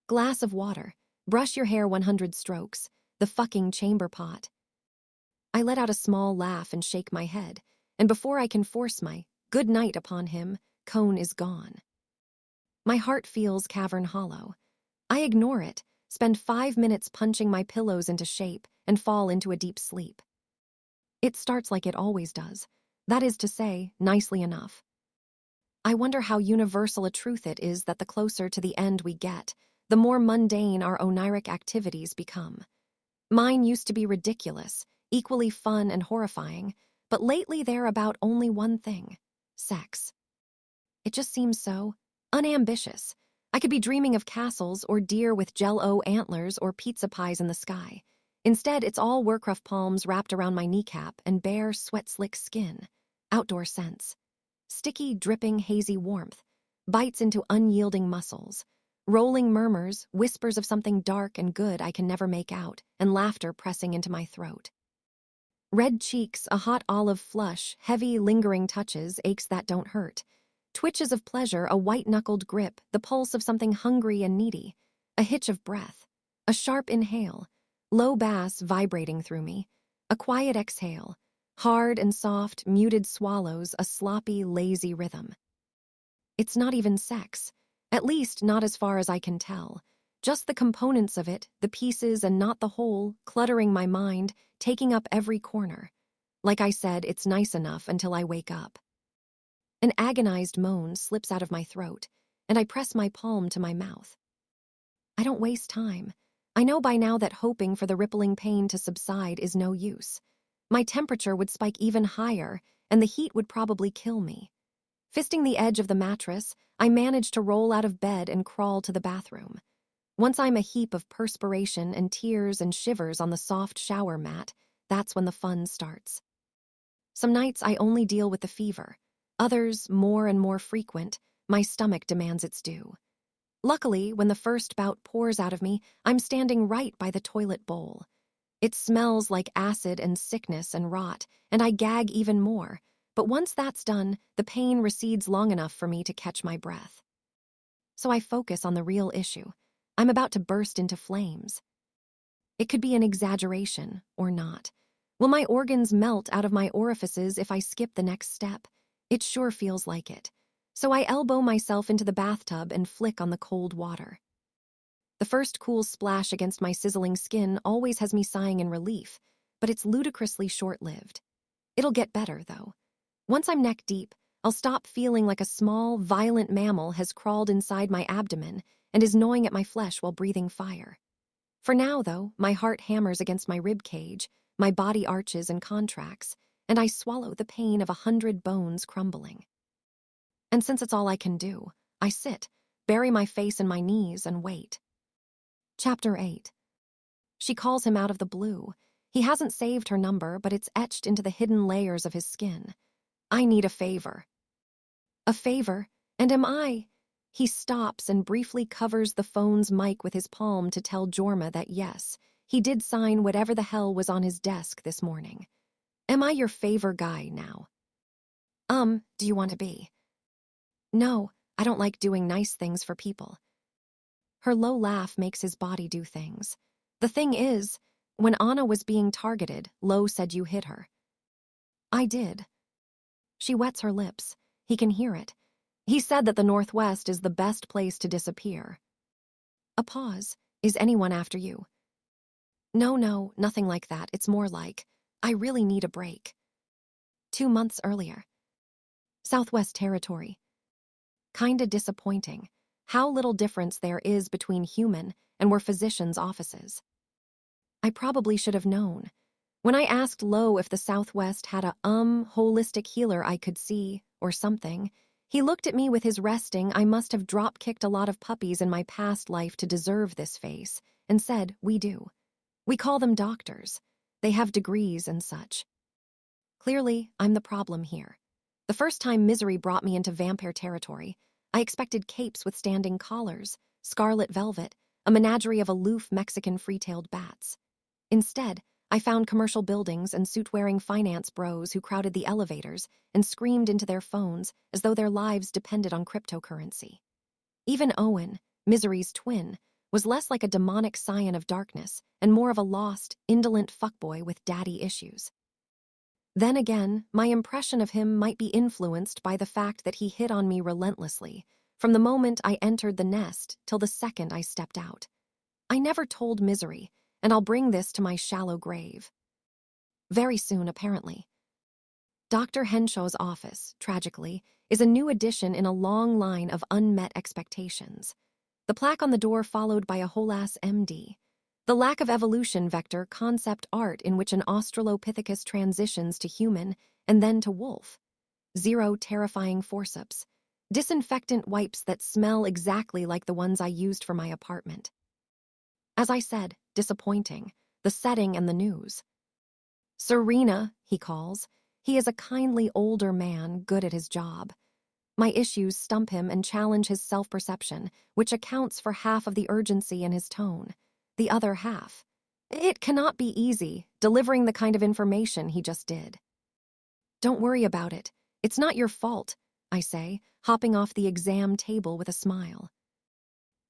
Glass of water, brush your hair 100 strokes, the fucking chamber pot. I let out a small laugh and shake my head, and before I can force my good night upon him, Cone is gone. My heart feels cavern hollow. I ignore it, spend 5 minutes punching my pillows into shape, and fall into a deep sleep. It starts like it always does. That is to say, nicely enough. I wonder how universal a truth it is that the closer to the end we get, the more mundane our oniric activities become. Mine used to be ridiculous, equally fun and horrifying, but lately they're about only one thing: sex. It just seems so Unambitious. I could be dreaming of castles or deer with Jell-O antlers or pizza pies in the sky. Instead, it's all Wercroft palms wrapped around my kneecap and bare, sweat-slick skin. Outdoor scents. Sticky, dripping, hazy warmth. Bites into unyielding muscles. Rolling murmurs, whispers of something dark and good I can never make out, and laughter pressing into my throat. Red cheeks, a hot olive flush, heavy, lingering touches, aches that don't hurt. Twitches of pleasure, a white-knuckled grip, the pulse of something hungry and needy. A hitch of breath. A sharp inhale. Low bass vibrating through me. A quiet exhale. Hard and soft, muted swallows, a sloppy, lazy rhythm. It's not even sex. At least not as far as I can tell. Just the components of it, the pieces and not the whole, cluttering my mind, taking up every corner. Like I said, it's nice enough until I wake up. An agonized moan slips out of my throat, and I press my palm to my mouth. I don't waste time. I know by now that hoping for the rippling pain to subside is no use. My temperature would spike even higher, and the heat would probably kill me. Fisting the edge of the mattress, I manage to roll out of bed and crawl to the bathroom. Once I'm a heap of perspiration and tears and shivers on the soft shower mat, that's when the fun starts. Some nights I only deal with the fever. Others, more and more frequent, my stomach demands its due. Luckily, when the first bout pours out of me, I'm standing right by the toilet bowl. It smells like acid and sickness and rot, and I gag even more. But once that's done, the pain recedes long enough for me to catch my breath. So I focus on the real issue. I'm about to burst into flames. It could be an exaggeration, or not. Will my organs melt out of my orifices if I skip the next step? It sure feels like it. So I elbow myself into the bathtub and flick on the cold water. The first cool splash against my sizzling skin always has me sighing in relief, but it's ludicrously short-lived. It'll get better, though. Once I'm neck deep, I'll stop feeling like a small, violent mammal has crawled inside my abdomen and is gnawing at my flesh while breathing fire. For now, though, my heart hammers against my rib cage, my body arches and contracts, and I swallow the pain of 100 bones crumbling. And since it's all I can do, I sit, bury my face in my knees, and wait. Chapter 8. She calls him out of the blue. He hasn't saved her number, but it's etched into the hidden layers of his skin. I need a favor. A favor? And am I? He stops and briefly covers the phone's mic with his palm to tell Jorma that yes, he did sign whatever the hell was on his desk this morning. Am I your favor guy now? Do you want to be? No, I don't like doing nice things for people. Her low laugh makes his body do things. The thing is, when Anna was being targeted, Lo said you hit her. I did. She wets her lips. He can hear it. He said that the Northwest is the best place to disappear. A pause. Is anyone after you? No, nothing like that. It's more like, I really need a break. 2 months earlier. Southwest Territory. Kinda disappointing. How little difference there is between human and were physicians' offices. I probably should have known. When I asked Lo if the Southwest had a holistic healer I could see, or something, he looked at me with his resting I must have drop-kicked a lot of puppies in my past life to deserve this face, and said, we do. We call them doctors. They have degrees and such. Clearly, I'm the problem here. The first time misery brought me into vampire territory, I expected capes with standing collars, scarlet velvet, a menagerie of aloof Mexican free-tailed bats. Instead, I found commercial buildings and suit-wearing finance bros who crowded the elevators and screamed into their phones as though their lives depended on cryptocurrency. Even Owen, Misery's twin, was less like a demonic scion of darkness and more of a lost, indolent fuckboy with daddy issues. Then again, my impression of him might be influenced by the fact that he hit on me relentlessly, from the moment I entered the nest till the second I stepped out. I never told Misery, and I'll bring this to my shallow grave. Very soon, apparently. Dr. Henshaw's office, tragically, is a new addition in a long line of unmet expectations. The plaque on the door followed by a whole-ass MD. The lack of evolution vector concept art in which an Australopithecus transitions to human and then to wolf. 0 terrifying forceps. Disinfectant wipes that smell exactly like the ones I used for my apartment. As I said, disappointing, the setting and the news. Serena, he calls. He is a kindly older man, good at his job. My issues stump him and challenge his self-perception, which accounts for half of the urgency in his tone. The other half. It cannot be easy, delivering the kind of information he just did. Don't worry about it. It's not your fault, I say, hopping off the exam table with a smile.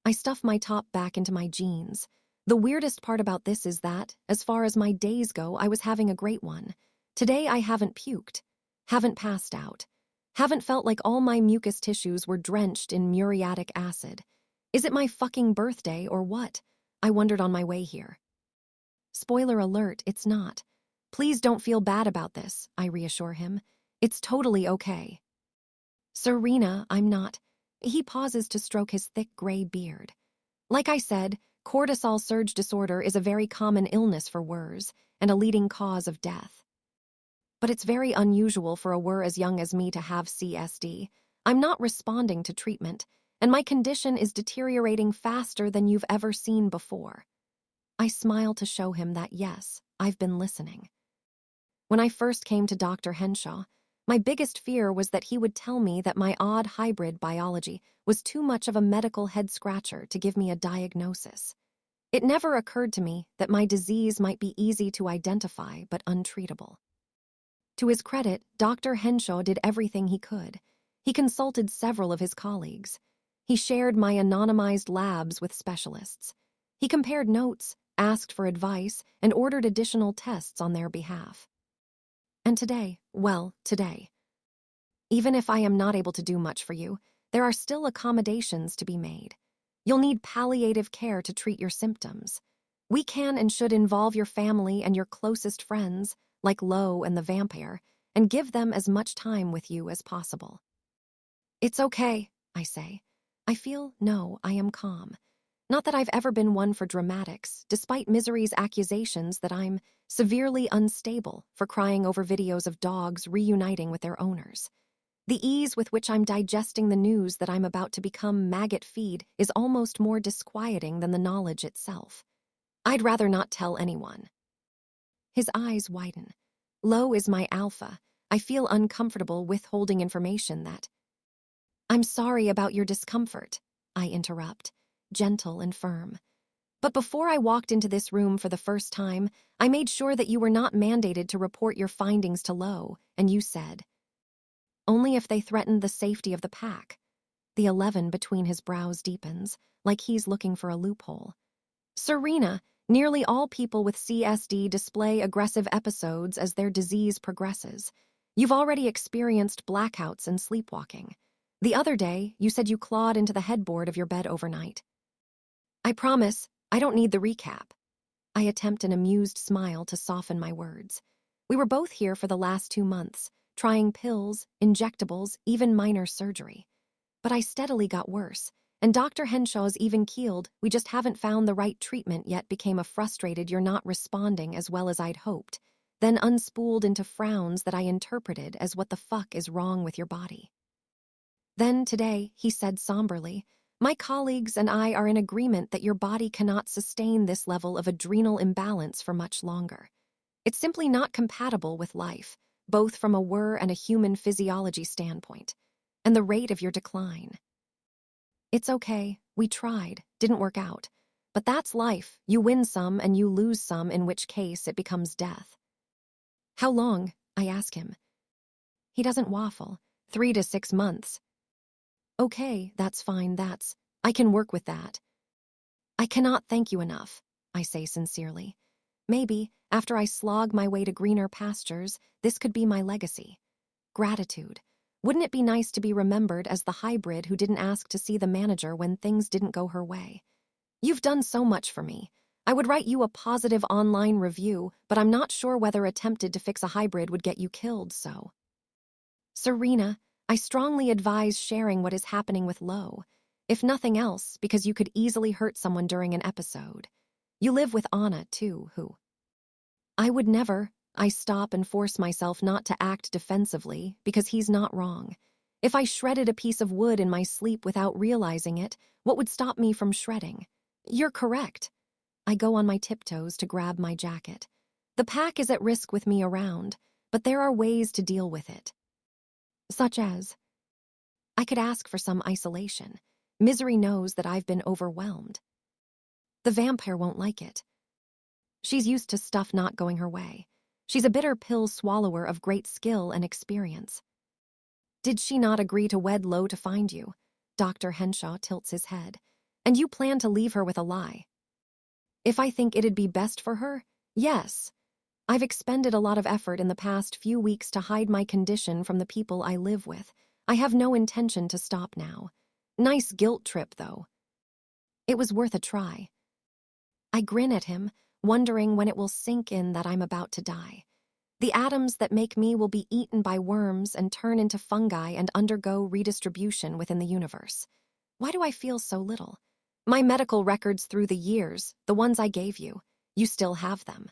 I stuff my top back into my jeans. The weirdest part about this is that, as far as my days go, I was having a great one. Today I haven't puked, haven't passed out, haven't felt like all my mucous tissues were drenched in muriatic acid. Is it my fucking birthday or what? I wondered on my way here. Spoiler alert, it's not. Please don't feel bad about this, I reassure him. It's totally okay. Serena, I'm not. He pauses to stroke his thick gray beard. Like I said, cortisol surge disorder is a very common illness for WERs and a leading cause of death. But it's very unusual for a WER as young as me to have CSD. I'm not responding to treatment, and my condition is deteriorating faster than you've ever seen before. I smile to show him that yes, I've been listening. When I first came to Dr. Henshaw, my biggest fear was that he would tell me that my odd hybrid biology was too much of a medical head-scratcher to give me a diagnosis. It never occurred to me that my disease might be easy to identify but untreatable. To his credit, Dr. Henshaw did everything he could. He consulted several of his colleagues. He shared my anonymized labs with specialists. He compared notes, asked for advice, and ordered additional tests on their behalf. And today, even if I am not able to do much for you, there are still accommodations to be made. You'll need palliative care to treat your symptoms. We can and should involve your family and your closest friends, like Lo and the vampire, and give them as much time with you as possible. It's okay, I say. I am calm. Not that I've ever been one for dramatics, despite Misery's accusations that I'm severely unstable for crying over videos of dogs reuniting with their owners. The ease with which I'm digesting the news that I'm about to become maggot feed is almost more disquieting than the knowledge itself. I'd rather not tell anyone. His eyes widen. Lo is my alpha. I feel uncomfortable withholding information that... I'm sorry about your discomfort, I interrupt, gentle and firm. But before I walked into this room for the first time, I made sure that you were not mandated to report your findings to Lo, and you said, only if they threatened the safety of the pack. The 11 between his brows deepens, like he's looking for a loophole. Serena, nearly all people with CSD display aggressive episodes as their disease progresses. You've already experienced blackouts and sleepwalking. The other day, you said you clawed into the headboard of your bed overnight. I promise, I don't need the recap. I attempt an amused smile to soften my words. We were both here for the last 2 months, trying pills, injectables, even minor surgery. But I steadily got worse, and Dr. Henshaw's even-keeled, we just haven't found the right treatment yet became a frustrated you're not responding as well as I'd hoped, then unspooled into frowns that I interpreted as what the fuck is wrong with your body. Then today, he said somberly, my colleagues and I are in agreement that your body cannot sustain this level of adrenal imbalance for much longer. It's simply not compatible with life, both from a WER and a human physiology standpoint, and the rate of your decline. It's okay, we tried, didn't work out. But that's life, you win some and you lose some, in which case it becomes death. How long? I ask him. He doesn't waffle. 3 to 6 months. Okay, that's fine, I can work with that. I cannot thank you enough, I say sincerely. Maybe, after I slog my way to greener pastures, this could be my legacy. Gratitude. Wouldn't it be nice to be remembered as the hybrid who didn't ask to see the manager when things didn't go her way? You've done so much for me. I would write you a positive online review, but I'm not sure whether attempted to fix a hybrid would get you killed, so. Serena, I strongly advise sharing what is happening with Lo, if nothing else, because you could easily hurt someone during an episode. You live with Anna, too, who... I would never. I stop and force myself not to act defensively because he's not wrong. If I shredded a piece of wood in my sleep without realizing it, what would stop me from shredding? You're correct. I go on my tiptoes to grab my jacket. The pack is at risk with me around, but there are ways to deal with it. Such as, I could ask for some isolation. Misery knows that I've been overwhelmed. The vampire won't like it. She's used to stuff not going her way. She's a bitter pill swallower of great skill and experience. Did she not agree to wed low to find you? Dr. Henshaw tilts his head. And you plan to leave her with a lie. If I think it'd be best for her, yes. I've expended a lot of effort in the past few weeks to hide my condition from the people I live with. I have no intention to stop now. Nice guilt trip, though. It was worth a try. I grin at him, wondering when it will sink in that I'm about to die. The atoms that make me will be eaten by worms and turn into fungi and undergo redistribution within the universe. Why do I feel so little? My medical records through the years, the ones I gave you, you still have them.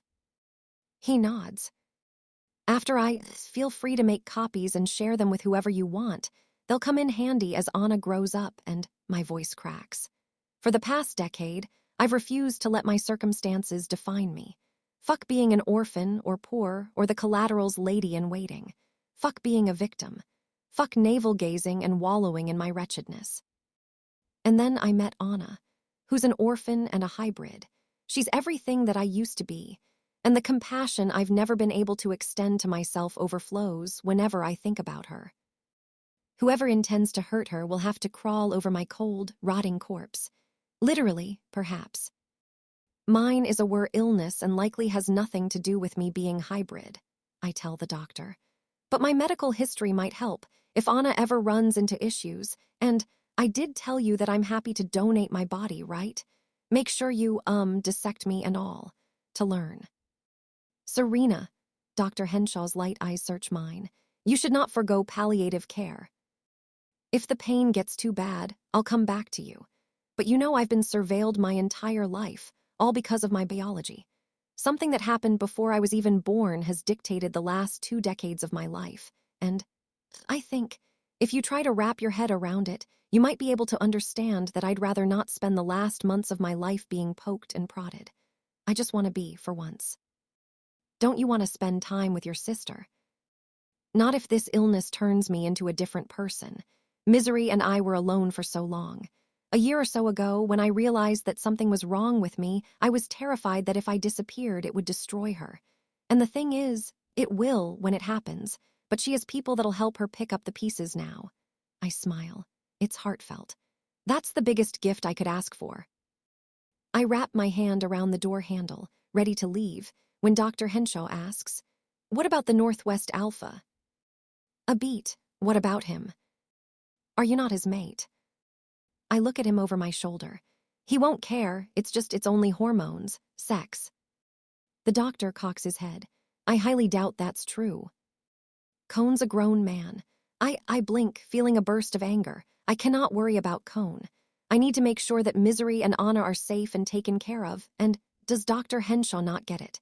He nods. After feel free to make copies and share them with whoever you want. They'll come in handy as Anna grows up and my voice cracks. For the past decade, I've refused to let my circumstances define me. Fuck being an orphan or poor or the collateral's lady in waiting. Fuck being a victim. Fuck navel-gazing and wallowing in my wretchedness. And then I met Anna, who's an orphan and a hybrid. She's everything that I used to be, and the compassion I've never been able to extend to myself overflows whenever I think about her. Whoever intends to hurt her will have to crawl over my cold, rotting corpse. Literally, perhaps. Mine is a illness and likely has nothing to do with me being hybrid, I tell the doctor. But my medical history might help if Anna ever runs into issues, and I did tell you that I'm happy to donate my body, right? Make sure you, dissect me and all, to learn. Serena, Dr. Henshaw's light eyes search mine. You should not forgo palliative care. If the pain gets too bad, I'll come back to you. But you know I've been surveilled my entire life, all because of my biology. Something that happened before I was even born has dictated the last 2 decades of my life, and I think, if you try to wrap your head around it, you might be able to understand that I'd rather not spend the last months of my life being poked and prodded. I just want to be, for once. Don't you want to spend time with your sister? Not if this illness turns me into a different person. Misery and I were alone for so long. A year or so ago, when I realized that something was wrong with me, I was terrified that if I disappeared, it would destroy her. And the thing is, it will when it happens, but she has people that'll help her pick up the pieces now. I smile. It's heartfelt. That's the biggest gift I could ask for. I wrap my hand around the door handle, ready to leave, when Dr. Henshaw asks, "What about the Northwest Alpha?" "A beat. What about him?" "Are you not his mate?" I look at him over my shoulder. He won't care, it's only hormones, sex. The doctor cocks his head. I highly doubt that's true. Cone's a grown man. I blink, feeling a burst of anger. I cannot worry about Cone. I need to make sure that Misery and Anna are safe and taken care of, and does Dr. Henshaw not get it?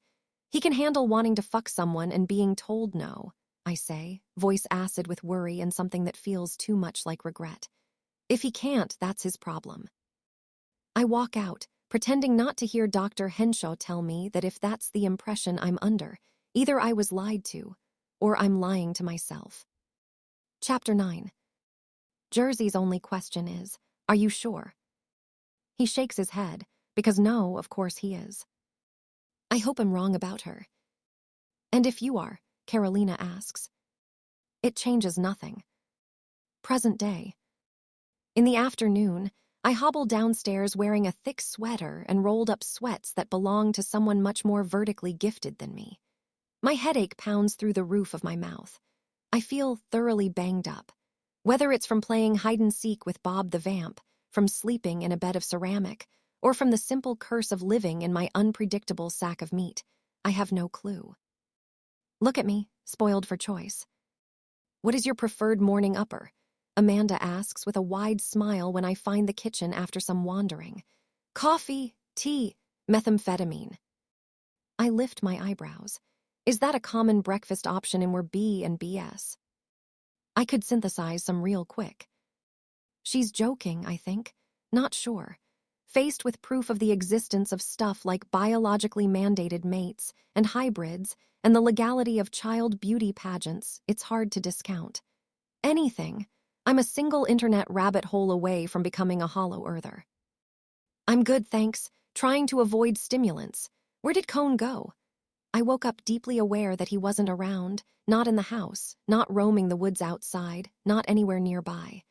He can handle wanting to fuck someone and being told no, I say, voice acid with worry and something that feels too much like regret. If he can't, that's his problem. I walk out, pretending not to hear Dr. Henshaw tell me that if that's the impression I'm under, either I was lied to, or I'm lying to myself. Chapter 9. Jersey's only question is, "Are you sure?" He shakes his head, because no, of course he is. I hope I'm wrong about her. And if you are, Carolina asks. It changes nothing. Present day. In the afternoon, I hobble downstairs wearing a thick sweater and rolled up sweats that belong to someone much more vertically gifted than me. My headache pounds through the roof of my mouth. I feel thoroughly banged up. Whether it's from playing hide-and-seek with Bob the Vamp, from sleeping in a bed of ceramic, or from the simple curse of living in my unpredictable sack of meat, I have no clue. Look at me, spoiled for choice. What is your preferred morning upper? Amanda asks with a wide smile when I find the kitchen after some wandering. Coffee, tea, methamphetamine. I lift my eyebrows. Is that a common breakfast option in where B and BS? I could synthesize some real quick. She's joking, I think. Not sure. Faced with proof of the existence of stuff like biologically mandated mates and hybrids and the legality of child beauty pageants, it's hard to discount. Anything. I'm a single internet rabbit hole away from becoming a hollow earther. I'm good, thanks, trying to avoid stimulants. Where did Cone go? I woke up deeply aware that he wasn't around, not in the house, not roaming the woods outside, not anywhere nearby.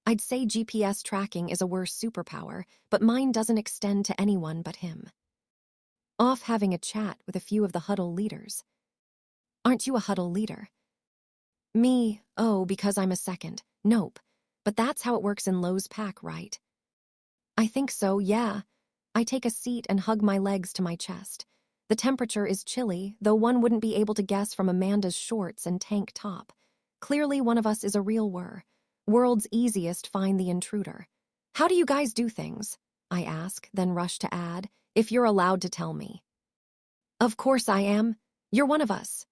I'd say GPS tracking is a worse superpower, but mine doesn't extend to anyone but him. Off having a chat with a few of the huddle leaders. Aren't you a huddle leader? Me, oh, because I'm a second. Nope. But that's how it works in Lowe's pack, right? I think so, yeah. I take a seat and hug my legs to my chest. The temperature is chilly, though one wouldn't be able to guess from Amanda's shorts and tank top. Clearly one of us is a real world's easiest find the intruder. How do you guys do things? I ask, then rush to add, if you're allowed to tell me. Of course I am. You're one of us.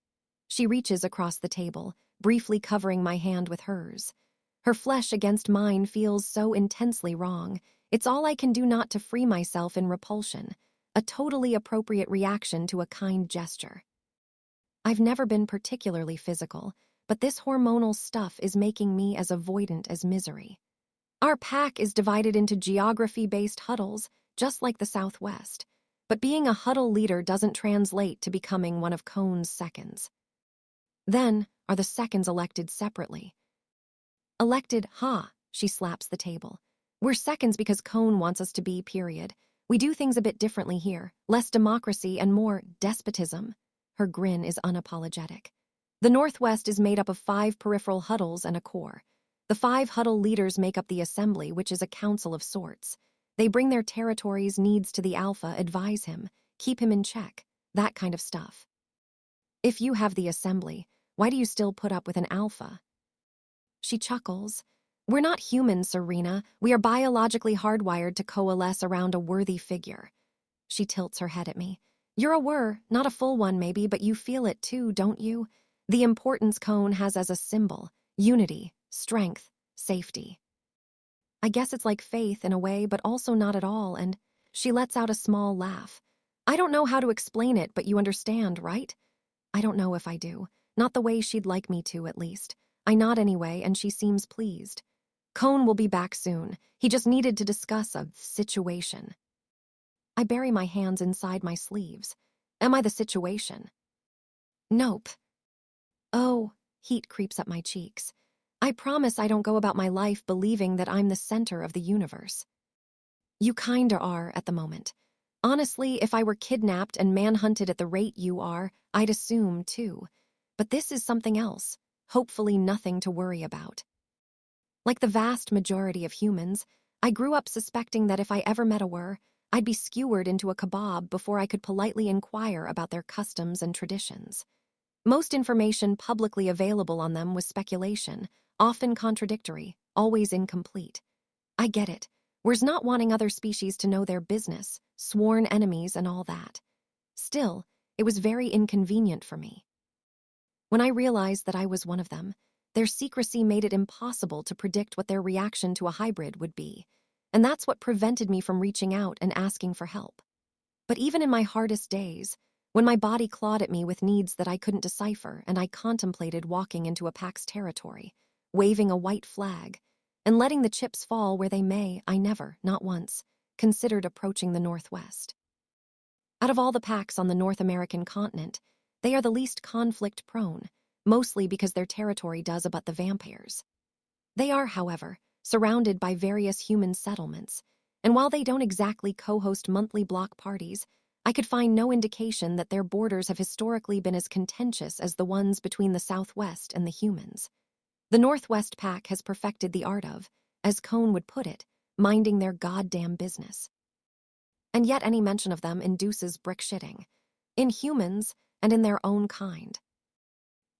She reaches across the table, briefly covering my hand with hers. Her flesh against mine feels so intensely wrong. It's all I can do not to free myself in repulsion, a totally appropriate reaction to a kind gesture. I've never been particularly physical, but this hormonal stuff is making me as avoidant as misery. Our pack is divided into geography-based huddles, just like the Southwest, but being a huddle leader doesn't translate to becoming one of Cone's seconds. Then are the seconds elected separately. Elected, she slaps the table. We're seconds because Cone wants us to be, period. We do things a bit differently here, less democracy and more despotism. Her grin is unapologetic. The Northwest is made up of 5 peripheral huddles and a core. The 5 huddle leaders make up the assembly, which is a council of sorts. They bring their territory's needs to the alpha, advise him, keep him in check, that kind of stuff. If you have the assembly, why do you still put up with an alpha? She chuckles. We're not humans, Serena. We are biologically hardwired to coalesce around a worthy figure. She tilts her head at me. You're a not a full one maybe, but you feel it too, don't you? The importance Cone has as a symbol, unity, strength, safety. I guess it's like faith in a way, but also not at all, and she lets out a small laugh. I don't know how to explain it, but you understand, right? I don't know if I do. Not the way she'd like me to, at least. I nod anyway, and she seems pleased. Cone will be back soon. He just needed to discuss a situation. I bury my hands inside my sleeves. Am I the situation? Nope. Oh, heat creeps up my cheeks. I promise I don't go about my life believing that I'm the center of the universe. You kinda are at the moment. Honestly, if I were kidnapped and manhunted at the rate you are, I'd assume, too. But this is something else. Hopefully nothing to worry about. Like the vast majority of humans, I grew up suspecting that if I ever met a I'd be skewered into a kebab before I could politely inquire about their customs and traditions. Most information publicly available on them was speculation, often contradictory, always incomplete. I get it. We're not wanting other species to know their business, sworn enemies and all that. Still, it was very inconvenient for me. When I realized that I was one of them, their secrecy made it impossible to predict what their reaction to a hybrid would be, and that's what prevented me from reaching out and asking for help. But even in my hardest days, when my body clawed at me with needs that I couldn't decipher and I contemplated walking into a pack's territory, waving a white flag, and letting the chips fall where they may, I never, not once, considered approaching the Northwest. Out of all the packs on the North American continent, they are the least conflict-prone, mostly because their territory does abut the vampires. They are, however, surrounded by various human settlements, and while they don't exactly co-host monthly block parties, I could find no indication that their borders have historically been as contentious as the ones between the Southwest and the humans. The Northwest pack has perfected the art of, as Cone would put it, minding their goddamn business. And yet any mention of them induces brick-shitting, in humans and in their own kind.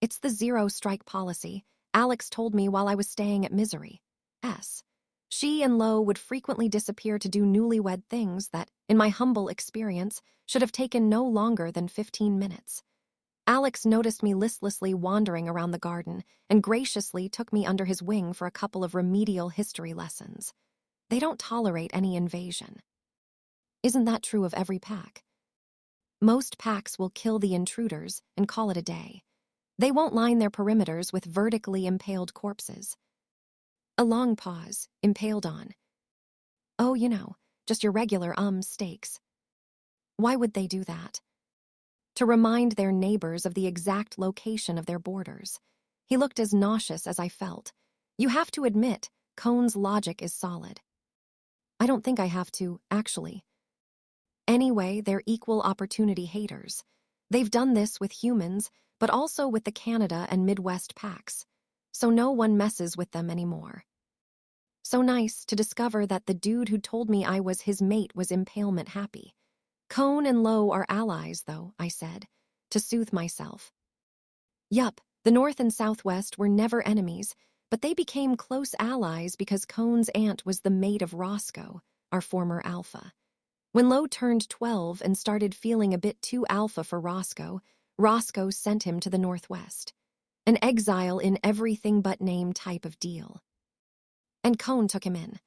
It's the zero-strike policy Alex told me while I was staying at Misery. She and Lo would frequently disappear to do newlywed things that, in my humble experience, should have taken no longer than 15 minutes. Alex noticed me listlessly wandering around the garden and graciously took me under his wing for a couple of remedial history lessons. They don't tolerate any invasion. Isn't that true of every pack? Most packs will kill the intruders and call it a day. They won't line their perimeters with vertically impaled corpses. A long pause, impaled on. Oh, just your regular stakes. Why would they do that? To remind their neighbors of the exact location of their borders. He looked as nauseous as I felt. You have to admit, Cohn's logic is solid. I don't think I have to, actually. Anyway, they're equal opportunity haters. They've done this with humans, but also with the Canada and Midwest packs. So no one messes with them anymore. So nice to discover that the dude who told me I was his mate was impalement happy. Cohn and Lowe are allies, though, I said, to soothe myself. Yup, the North and Southwest were never enemies, but they became close allies because Cohn's aunt was the mate of Roscoe, our former alpha. When Lowe turned 12 and started feeling a bit too alpha for Roscoe, Roscoe sent him to the Northwest. An exile in everything but name type of deal. And Cohn took him in.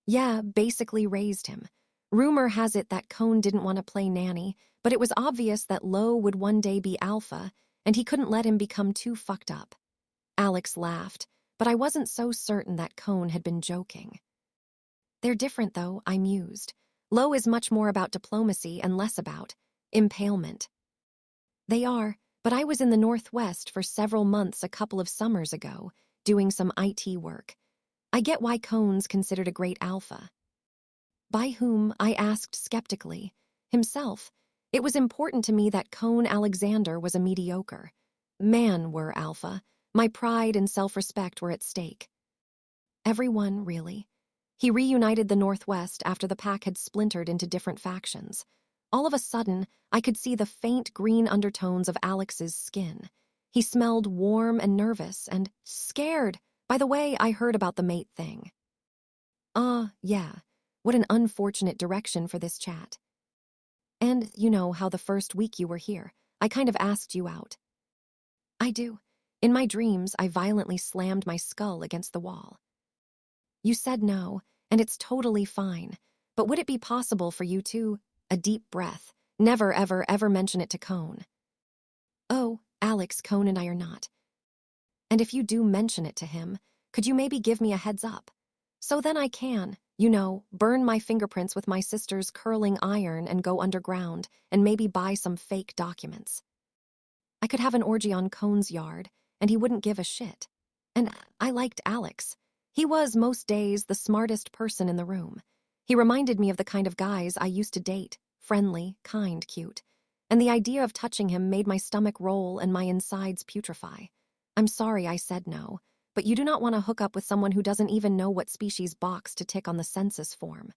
Yeah, basically raised him. Rumor has it that Cohn didn't want to play nanny, but it was obvious that Lowe would one day be alpha, and he couldn't let him become too fucked up. Alex laughed, but I wasn't so certain that Cohn had been joking. They're different, though, I mused. Lowe is much more about diplomacy and less about impalement. They are, but I was in the Northwest for several months a couple of summers ago, doing some IT work. I get why Cohn's considered a great alpha. By whom, I asked skeptically. Himself. It was important to me that Cohn Alexander was a mediocre. Man were alpha. My pride and self-respect were at stake. Everyone, really. He reunited the Northwest after the pack had splintered into different factions. All of a sudden, I could see the faint green undertones of Alex's skin. He smelled warm and nervous and scared. By the way, I heard about the mate thing. Yeah. What an unfortunate direction for this chat. And you know how the first week you were here, I kind of asked you out. I do. In my dreams, I violently slammed my skull against the wall. You said no, and it's totally fine. But would it be possible for you to, a deep breath, never ever mention it to Cohn? Oh, Alex, Cohn and I are not. And if you do mention it to him, could you maybe give me a heads up? So then I can, burn my fingerprints with my sister's curling iron and go underground and maybe buy some fake documents. I could have an orgy on Cohn's yard, and he wouldn't give a shit. And I liked Alex. He was, most days, the smartest person in the room. He reminded me of the kind of guys I used to date, friendly, kind, cute. And the idea of touching him made my stomach roll and my insides putrefy. I'm sorry I said no, but you do not want to hook up with someone who doesn't even know what species box to tick on the census form.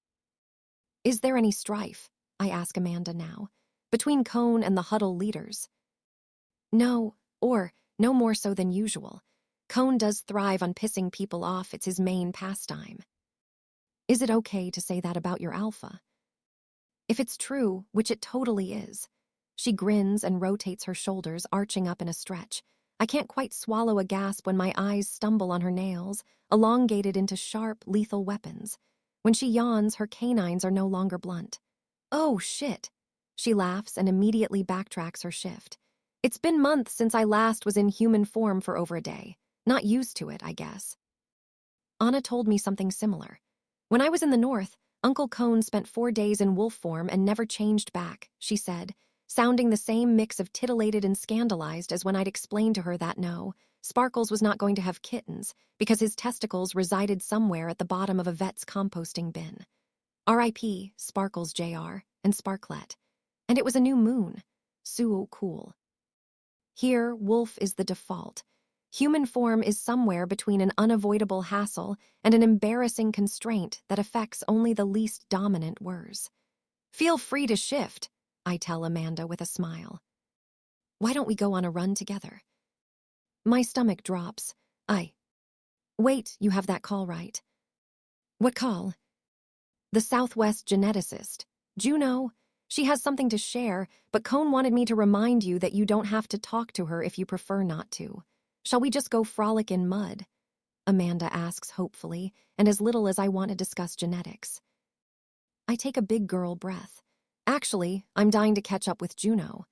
Is there any strife, I ask Amanda now, between Cohn and the huddle leaders? No, or no more so than usual. Cohn does thrive on pissing people off, it's his main pastime. Is it okay to say that about your alpha? If it's true, which it totally is. She grins and rotates her shoulders, arching up in a stretch. I can't quite swallow a gasp when my eyes stumble on her nails, elongated into sharp, lethal weapons. When she yawns, her canines are no longer blunt. Oh, shit. She laughs and immediately backtracks her shift. It's been months since I last was in human form for over a day. Not used to it, I guess. Anna told me something similar. When I was in the North, Uncle Cohn spent 4 days in wolf form and never changed back, she said, sounding the same mix of titillated and scandalized as when I'd explained to her that no, Sparkles was not going to have kittens because his testicles resided somewhere at the bottom of a vet's composting bin. R.I.P. Sparkles Jr. and Sparklet. And it was a new moon. So cool. Here, wolf is the default. Human form is somewhere between an unavoidable hassle and an embarrassing constraint that affects only the least dominant wers. Feel free to shift, I tell Amanda with a smile. Why don't we go on a run together? My stomach drops. Wait, you have that call right. What call? The Southwest geneticist, Juno. She has something to share, but Cone wanted me to remind you that you don't have to talk to her if you prefer not to. Shall we just go frolic in mud? Amanda asks hopefully, and as little as I want to discuss genetics. I take a big girl breath. Actually, I'm dying to catch up with Juno.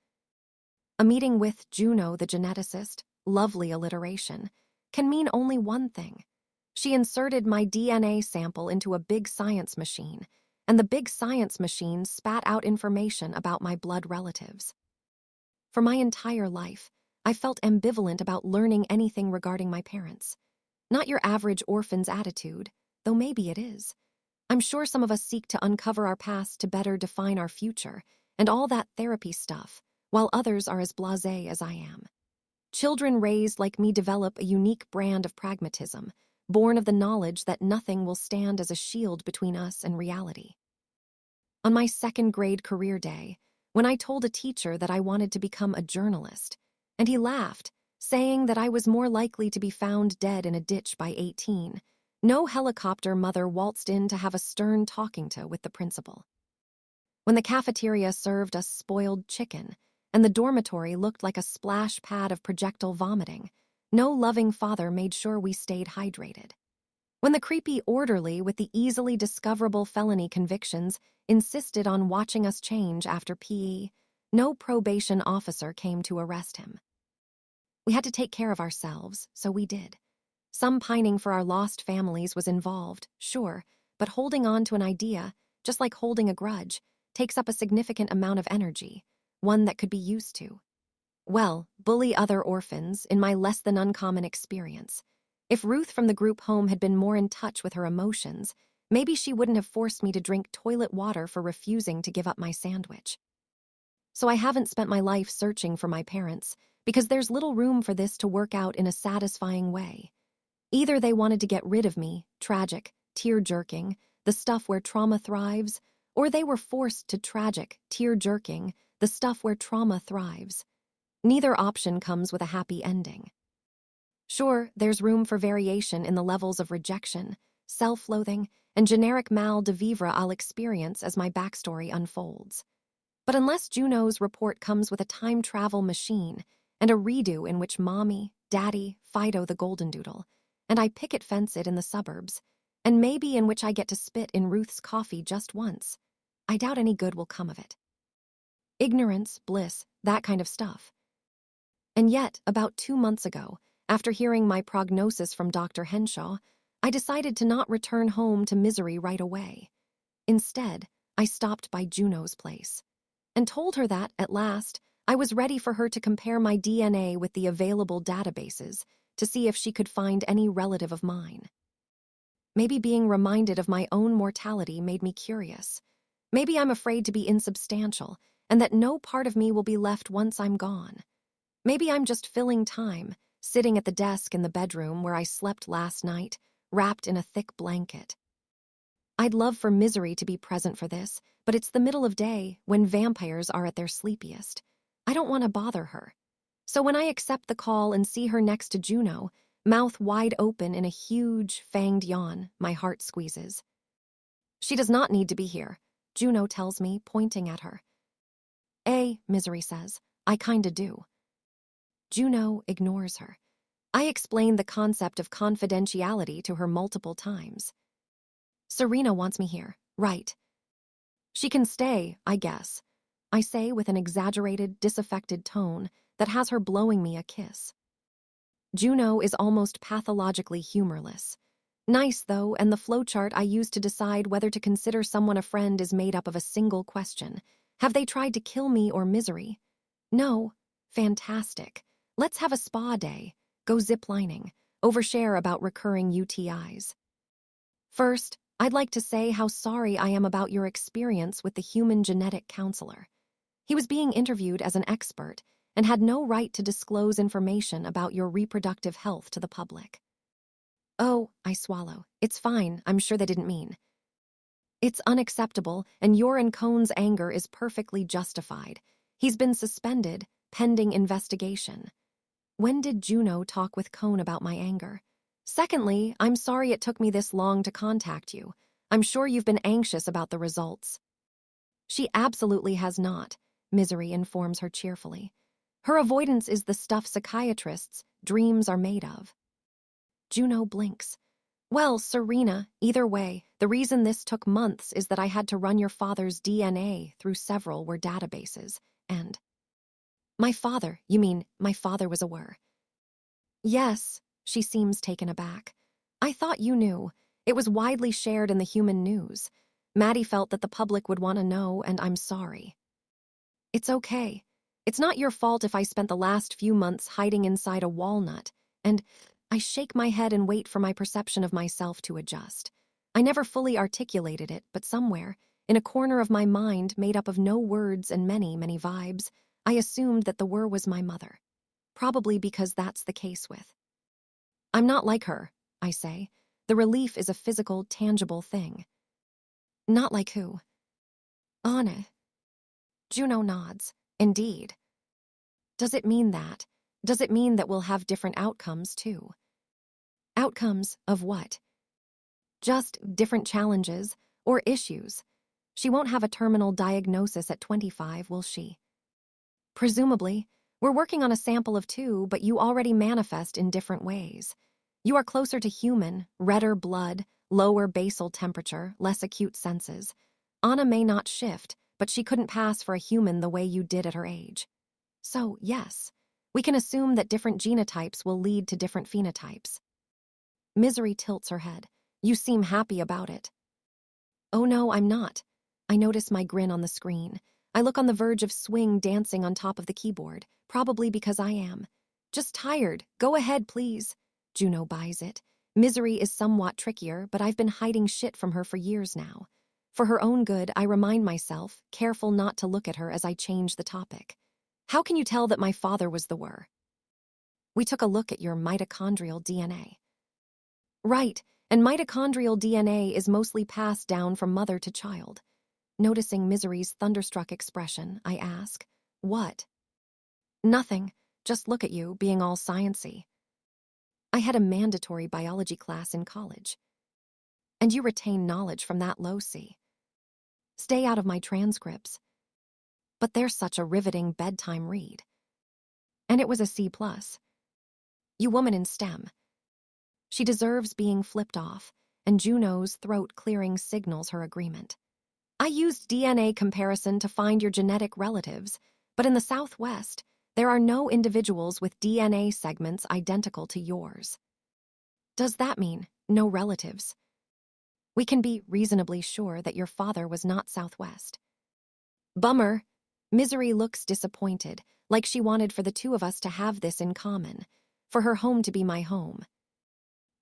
A meeting with Juno, the geneticist, lovely alliteration, can mean only one thing. She inserted my DNA sample into a big science machine, and the big science machine spat out information about my blood relatives. For my entire life, I felt ambivalent about learning anything regarding my parents. Not your average orphan's attitude, though maybe it is. I'm sure some of us seek to uncover our past to better define our future, and all that therapy stuff, while others are as blasé as I am. Children raised like me develop a unique brand of pragmatism, born of the knowledge that nothing will stand as a shield between us and reality. On my second grade career day, when I told a teacher that I wanted to become a journalist, and he laughed, saying that I was more likely to be found dead in a ditch by 18, no helicopter mother waltzed in to have a stern talking to with the principal. When the cafeteria served us spoiled chicken, and the dormitory looked like a splash pad of projectile vomiting, no loving father made sure we stayed hydrated. When the creepy orderly with the easily discoverable felony convictions insisted on watching us change after PE, no probation officer came to arrest him. We had to take care of ourselves, so we did. Some pining for our lost families was involved, sure, but holding on to an idea, just like holding a grudge, takes up a significant amount of energy, one that could be used to. Well, bully other orphans, in my less than uncommon experience. If Ruth from the group home had been more in touch with her emotions, maybe she wouldn't have forced me to drink toilet water for refusing to give up my sandwich. So I haven't spent my life searching for my parents, because there's little room for this to work out in a satisfying way. Either they wanted to get rid of me, tragic, tear-jerking, the stuff where trauma thrives, or they were forced to tragic, tear-jerking, the stuff where trauma thrives. Neither option comes with a happy ending. Sure, there's room for variation in the levels of rejection, self-loathing, and generic mal de vivre I'll experience as my backstory unfolds. But unless Juno's report comes with a time travel machine and a redo in which Mommy, Daddy, Fido the golden doodle, and I picket fence it in the suburbs, and maybe in which I get to spit in Ruth's coffee just once, I doubt any good will come of it. Ignorance, bliss, that kind of stuff. And yet, about 2 months ago, after hearing my prognosis from Dr. Henshaw, I decided to not return home to misery right away. Instead, I stopped by Juno's place and told her that, at last, I was ready for her to compare my DNA with the available databases to see if she could find any relative of mine. Maybe being reminded of my own mortality made me curious. Maybe I'm afraid to be insubstantial and that no part of me will be left once I'm gone. Maybe I'm just filling time, sitting at the desk in the bedroom where I slept last night, wrapped in a thick blanket. I'd love for Misery to be present for this, but it's the middle of day when vampires are at their sleepiest. I don't want to bother her. So when I accept the call and see her next to Juno, mouth wide open in a huge, fanged yawn, my heart squeezes. She does not need to be here, Juno tells me, pointing at her. Misery says, I kinda do. Juno ignores her. I explain the concept of confidentiality to her multiple times. Serena wants me here, right? She can stay, I guess, I say with an exaggerated, disaffected tone that has her blowing me a kiss. Juno is almost pathologically humorless. Nice, though, and the flowchart I use to decide whether to consider someone a friend is made up of a single question. Have they tried to kill me or Misery? No. Fantastic. Let's have a spa day, go ziplining, overshare about recurring UTIs. First, I'd like to say how sorry I am about your experience with the human genetic counselor. He was being interviewed as an expert and had no right to disclose information about your reproductive health to the public. Oh, I swallow. It's fine, I'm sure they didn't mean. It's unacceptable, and your and Cone's anger is perfectly justified. He's been suspended, pending investigation. When did Juno talk with Cone about my anger? Secondly, I'm sorry it took me this long to contact you. I'm sure you've been anxious about the results. She absolutely has not, Misery informs her cheerfully. Her avoidance is the stuff psychiatrists' dreams are made of. Juno blinks. Well, Serena, either way, the reason this took months is that I had to run your father's DNA through several were databases, and… My father, you mean my father was aware? Yes, she seems taken aback. I thought you knew. It was widely shared in the human news. Maddie felt that the public would want to know, and I'm sorry. It's okay. It's not your fault if I spent the last few months hiding inside a walnut, and I shake my head and wait for my perception of myself to adjust. I never fully articulated it, but somewhere, in a corner of my mind made up of no words and many, many vibes, I assumed that the were was my mother. Probably because that's the case with. I'm not like her, I say. The relief is a physical, tangible thing. Not like who? Anna. Juno nods. Indeed. Does it mean that? Does it mean that we'll have different outcomes, too? Outcomes of what? Just different challenges or issues. She won't have a terminal diagnosis at 25, will she? Presumably. We're working on a sample of two, but you already manifest in different ways. You are closer to human, redder blood, lower basal temperature, less acute senses. Anna may not shift, but she couldn't pass for a human the way you did at her age. So, yes, we can assume that different genotypes will lead to different phenotypes. Misery tilts her head. You seem happy about it. Oh no, I'm not. I notice my grin on the screen. I look on the verge of swing dancing on top of the keyboard, probably because I am. Just tired. Go ahead, please. Juno buys it. Misery is somewhat trickier, but I've been hiding shit from her for years now. For her own good, I remind myself, careful not to look at her as I change the topic. How can you tell that my father was the were? We took a look at your mitochondrial DNA. Right, and mitochondrial DNA is mostly passed down from mother to child. Noticing Misery's thunderstruck expression, I ask, what? Nothing. Just look at you, being all sciencey. I had a mandatory biology class in college. And you retain knowledge from that low C. Stay out of my transcripts. But they're such a riveting bedtime read. And it was a C+. You woman in STEM. She deserves being flipped off, and Juno's throat-clearing signals her agreement. I used DNA comparison to find your genetic relatives, but in the Southwest, there are no individuals with DNA segments identical to yours. Does that mean no relatives? We can be reasonably sure that your father was not Southwest. Bummer. Misery looks disappointed, like she wanted for the two of us to have this in common, for her home to be my home.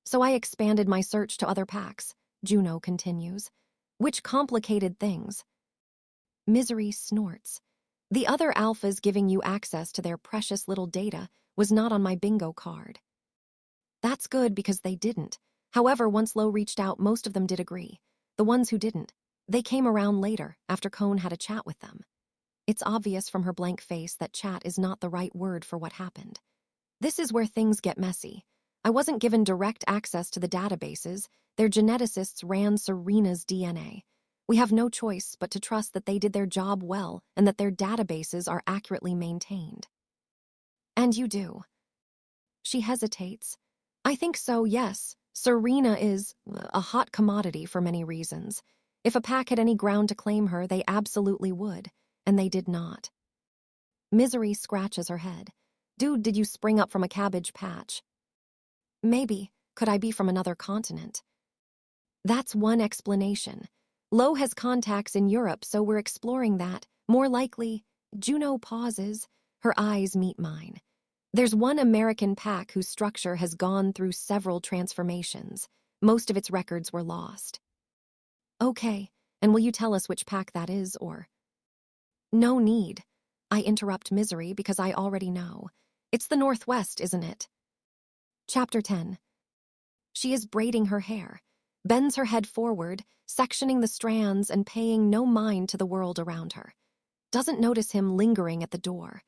So I expanded my search to other packs, Juno continues. Which complicated things. Misery snorts. The other alphas giving you access to their precious little data was not on my bingo card. That's good because they didn't. However, once Lo reached out, most of them did agree. The ones who didn't, they came around later, after Cone had a chat with them. It's obvious from her blank face that chat is not the right word for what happened. This is where things get messy. I wasn't given direct access to the databases. Their geneticists ran Serena's DNA. We have no choice but to trust that they did their job well and that their databases are accurately maintained. And you do. She hesitates. I think so, yes. Serena is a hot commodity for many reasons. If a pack had any ground to claim her, they absolutely would, and they did not. Misery scratches her head. Dude, did you spring up from a cabbage patch? Maybe. Could I be from another continent? That's one explanation. Lo has contacts in Europe, so we're exploring that. More likely, Juno pauses. Her eyes meet mine. There's one American pack whose structure has gone through several transformations. Most of its records were lost. Okay, and will you tell us which pack that is, or? No need. I interrupt Misery because I already know. It's the Northwest, isn't it? Chapter 10. She is braiding her hair, bends her head forward, sectioning the strands and paying no mind to the world around her. Doesn't notice him lingering at the door.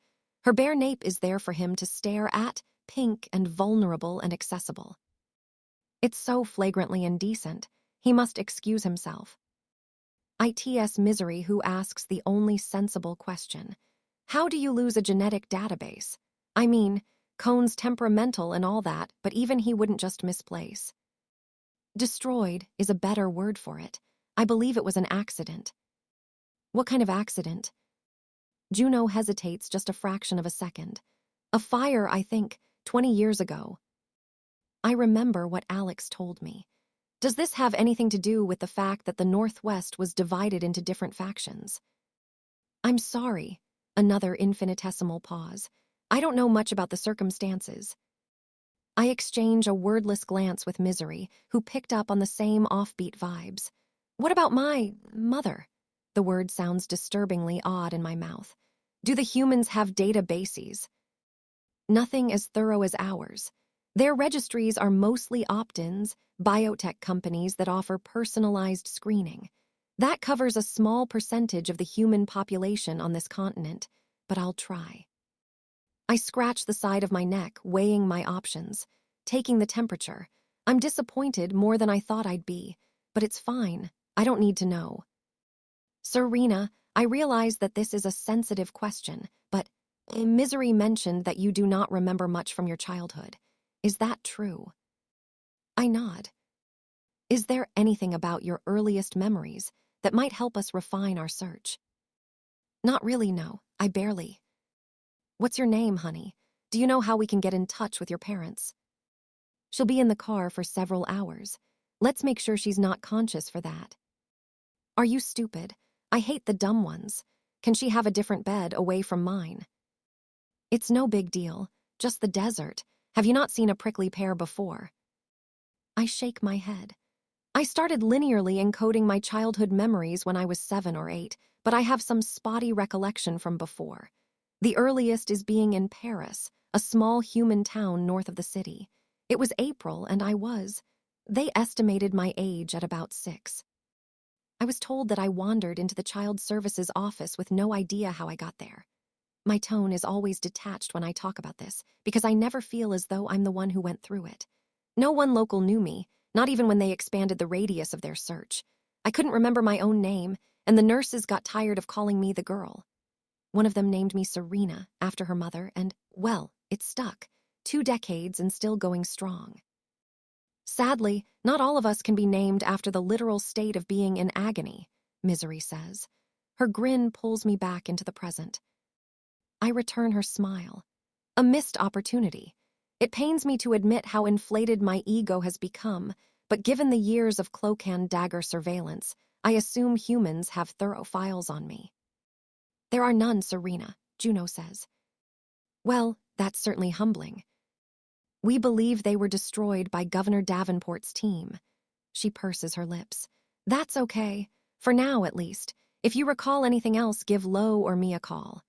Her bare nape is there for him to stare at, pink and vulnerable and accessible. It's so flagrantly indecent. He must excuse himself. ITS Misery, who asks the only sensible question. How do you lose a genetic database? I mean, Cone's temperamental and all that, but even he wouldn't just misplace. Destroyed is a better word for it. I believe it was an accident. What kind of accident? Juno hesitates just a fraction of a second. A fire, I think, 20 years ago. I remember what Alex told me. Does this have anything to do with the fact that the Northwest was divided into different factions? I'm sorry. Another infinitesimal pause. I don't know much about the circumstances. I exchange a wordless glance with Misery, who picked up on the same offbeat vibes. What about my mother? The word sounds disturbingly odd in my mouth. Do the humans have databases? Nothing as thorough as ours. Their registries are mostly opt-ins, biotech companies that offer personalized screening. That covers a small percentage of the human population on this continent, but I'll try. I scratch the side of my neck, weighing my options, taking the temperature. I'm disappointed more than I thought I'd be, but it's fine. I don't need to know. Serena, I realize that this is a sensitive question, but Misery mentioned that you do not remember much from your childhood. Is that true? I nod. Is there anything about your earliest memories that might help us refine our search? Not really, no. I barely. What's your name, honey? Do you know how we can get in touch with your parents? She'll be in the car for several hours. Let's make sure she's not conscious for that. Are you stupid? I hate the dumb ones. Can she have a different bed away from mine? It's no big deal. Just the desert. Have you not seen a prickly pear before? I shake my head. I started linearly encoding my childhood memories when I was 7 or 8, but I have some spotty recollection from before. The earliest is being in Paris, a small human town north of the city. It was April, and they estimated my age at about 6. I was told that I wandered into the child services office with no idea how I got there. My tone is always detached when I talk about this, because I never feel as though I'm the one who went through it. No one local knew me, not even when they expanded the radius of their search. I couldn't remember my own name, and the nurses got tired of calling me the girl. One of them named me Serena, after her mother, and, well, it stuck. 2 decades and still going strong. Sadly, not all of us can be named after the literal state of being in agony, Misery says. Her grin pulls me back into the present. I return her smile. A missed opportunity. It pains me to admit how inflated my ego has become, but given the years of cloak and dagger surveillance, I assume humans have thorough files on me. There are none, Serena, Juno says. Well, that's certainly humbling. We believe they were destroyed by Governor Davenport's team. She purses her lips. That's okay. For now, at least. If you recall anything else, give Lo or me a call.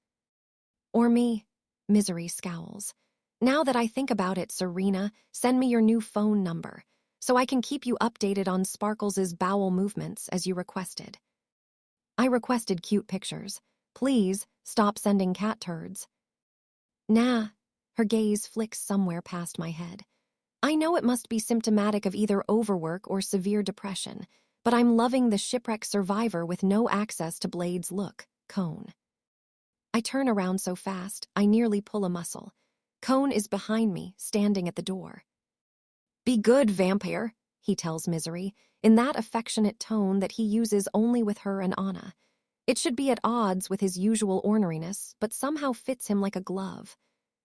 Or me, Misery scowls. Now that I think about it, Serena, send me your new phone number, so I can keep you updated on Sparkles' bowel movements as you requested. I requested cute pictures. Please, stop sending cat turds. Nah, her gaze flicks somewhere past my head. I know it must be symptomatic of either overwork or severe depression, but I'm loving the shipwreck survivor with no access to Blade's look, Cone. I turn around so fast, I nearly pull a muscle. Cone is behind me, standing at the door. Be good, vampire, he tells Misery, in that affectionate tone that he uses only with her and Anna. It should be at odds with his usual orneriness, but somehow fits him like a glove,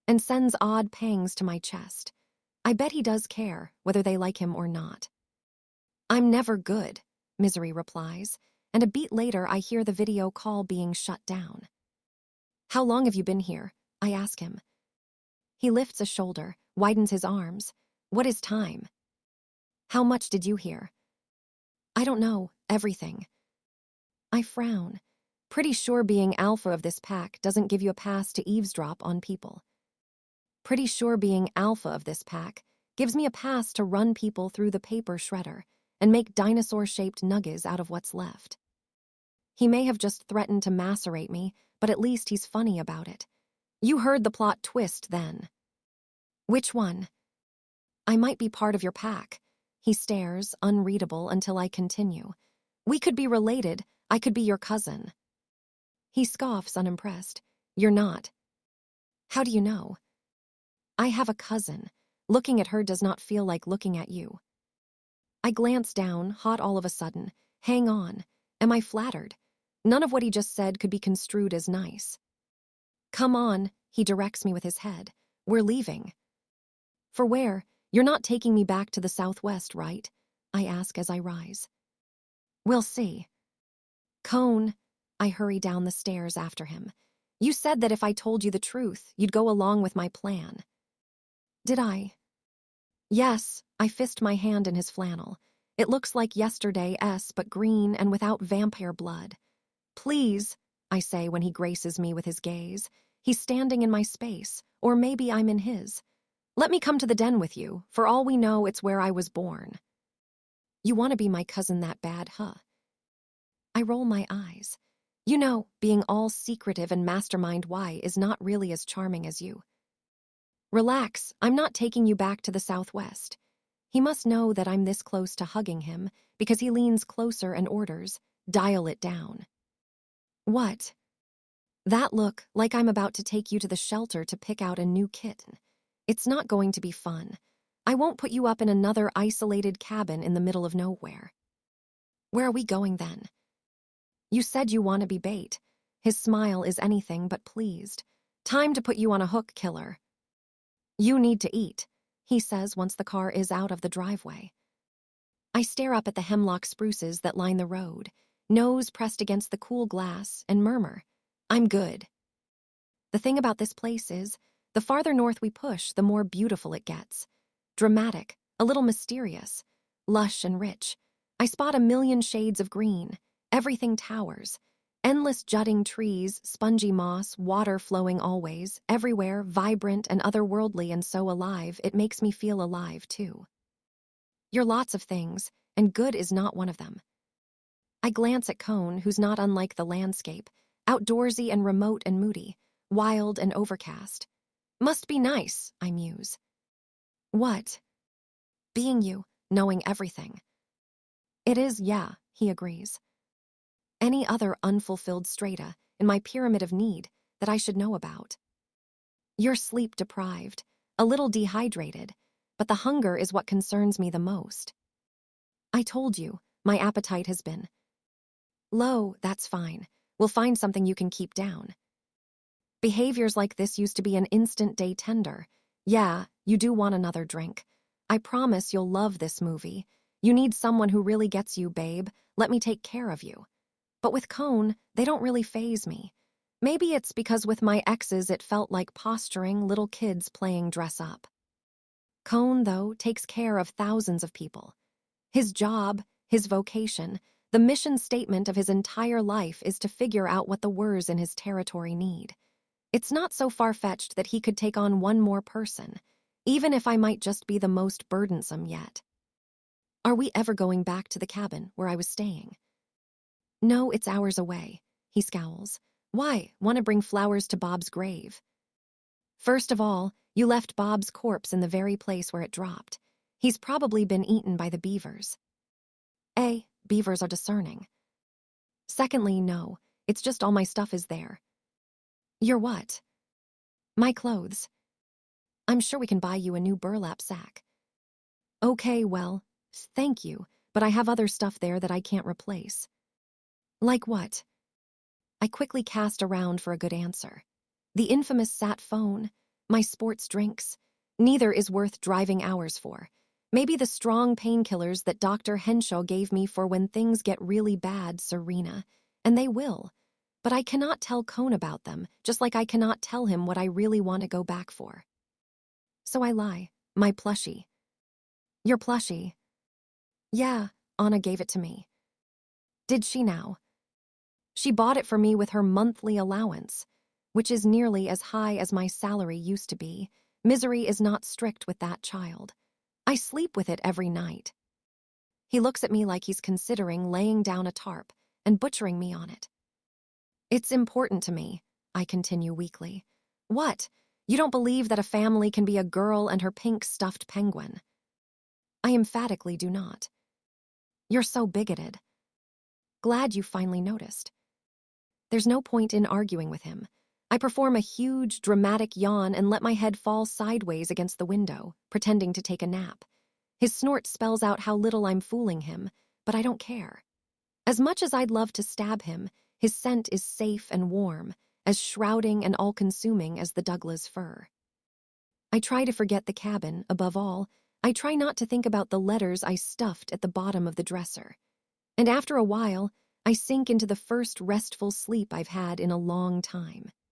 and sends odd pangs to my chest. I bet he does care, whether they like him or not. I'm never good, Misery replies, and a beat later I hear the video call being shut down. How long have you been here? I ask him. He lifts a shoulder, widens his arms. What is time? How much did you hear? I don't know, everything. I frown. Pretty sure being alpha of this pack doesn't give you a pass to eavesdrop on people. Pretty sure being alpha of this pack gives me a pass to run people through the paper shredder and make dinosaur-shaped nuggets out of what's left. He may have just threatened to macerate me, but at least he's funny about it. You heard the plot twist then. Which one? I might be part of your pack. He stares, unreadable, until I continue. We could be related. I could be your cousin. He scoffs, unimpressed. You're not. How do you know? I have a cousin. Looking at her does not feel like looking at you. I glance down, hot all of a sudden. Hang on. Am I flattered? None of what he just said could be construed as nice. Come on, he directs me with his head. We're leaving. For where? You're not taking me back to the Southwest, right? I ask as I rise. We'll see. Cone, I hurry down the stairs after him. You said that if I told you the truth, you'd go along with my plan. Did I? Yes, I fist my hand in his flannel. It looks like yesterday's, but green and without vampire blood. Please, I say when he graces me with his gaze. He's standing in my space, or maybe I'm in his. Let me come to the den with you. For all we know, it's where I was born. You want to be my cousin that bad, huh? I roll my eyes. You know, being all secretive and mastermind why is not really as charming as you. Relax, I'm not taking you back to the Southwest. He must know that I'm this close to hugging him because he leans closer and orders, dial it down. What? That look, like I'm about to take you to the shelter to pick out a new kitten. It's not going to be fun. I won't put you up in another isolated cabin in the middle of nowhere. Where are we going then? You said you want to be bait. His smile is anything but pleased. Time to put you on a hook, killer. You need to eat, he says once the car is out of the driveway. I stare up at the hemlock spruces that line the road, nose pressed against the cool glass, and murmur, I'm good. The thing about this place is, the farther north we push, the more beautiful it gets. Dramatic, a little mysterious, lush and rich. I spot a million shades of green. Everything towers. Endless jutting trees, spongy moss, water flowing always, everywhere, vibrant and otherworldly and so alive, it makes me feel alive too. You're lots of things, and good is not one of them. I glance at Cone, who's not unlike the landscape, outdoorsy and remote and moody, wild and overcast. Must be nice, I muse. What? Being you, knowing everything. It is, yeah, he agrees. Any other unfulfilled strata in my pyramid of need that I should know about. You're sleep-deprived, a little dehydrated, but the hunger is what concerns me the most. I told you, my appetite has been low. That's fine. We'll find something you can keep down. Behaviors like this used to be an instant day tender. Yeah, you do want another drink. I promise you'll love this movie. You need someone who really gets you, babe. Let me take care of you. But with Cone, they don't really faze me. Maybe it's because with my exes it felt like posturing little kids playing dress up. Cone, though, takes care of thousands of people. His job, his vocation, the mission statement of his entire life is to figure out what the wurs in his territory need. It's not so far-fetched that he could take on one more person, even if I might just be the most burdensome yet. Are we ever going back to the cabin where I was staying? No, it's hours away, he scowls. Why, want to bring flowers to Bob's grave? First of all, you left Bob's corpse in the very place where it dropped. He's probably been eaten by the beavers. A, beavers are discerning. Secondly, no, it's just all my stuff is there. Your what? My clothes. I'm sure we can buy you a new burlap sack. Okay, well, thank you, but I have other stuff there that I can't replace. Like what? I quickly cast around for a good answer. The infamous sat phone, my sports drinks. Neither is worth driving hours for. Maybe the strong painkillers that Dr. Henshaw gave me for when things get really bad, Serena. And they will. But I cannot tell Cone about them, just like I cannot tell him what I really want to go back for. So I lie. My plushie. Your plushie? Yeah, Anna gave it to me. Did she now? She bought it for me with her monthly allowance, which is nearly as high as my salary used to be. Misery is not strict with that child. I sleep with it every night. He looks at me like he's considering laying down a tarp and butchering me on it. It's important to me, I continue weakly. What? You don't believe that a family can be a girl and her pink stuffed penguin? I emphatically do not. You're so bigoted. Glad you finally noticed. There's no point in arguing with him. I perform a huge, dramatic yawn and let my head fall sideways against the window, pretending to take a nap. His snort spells out how little I'm fooling him, but I don't care. As much as I'd love to stab him, his scent is safe and warm, as shrouding and all-consuming as the Douglas fir. I try to forget the cabin, above all. I try not to think about the letters I stuffed at the bottom of the dresser. And after a while, I sink into the first restful sleep I've had in a long time.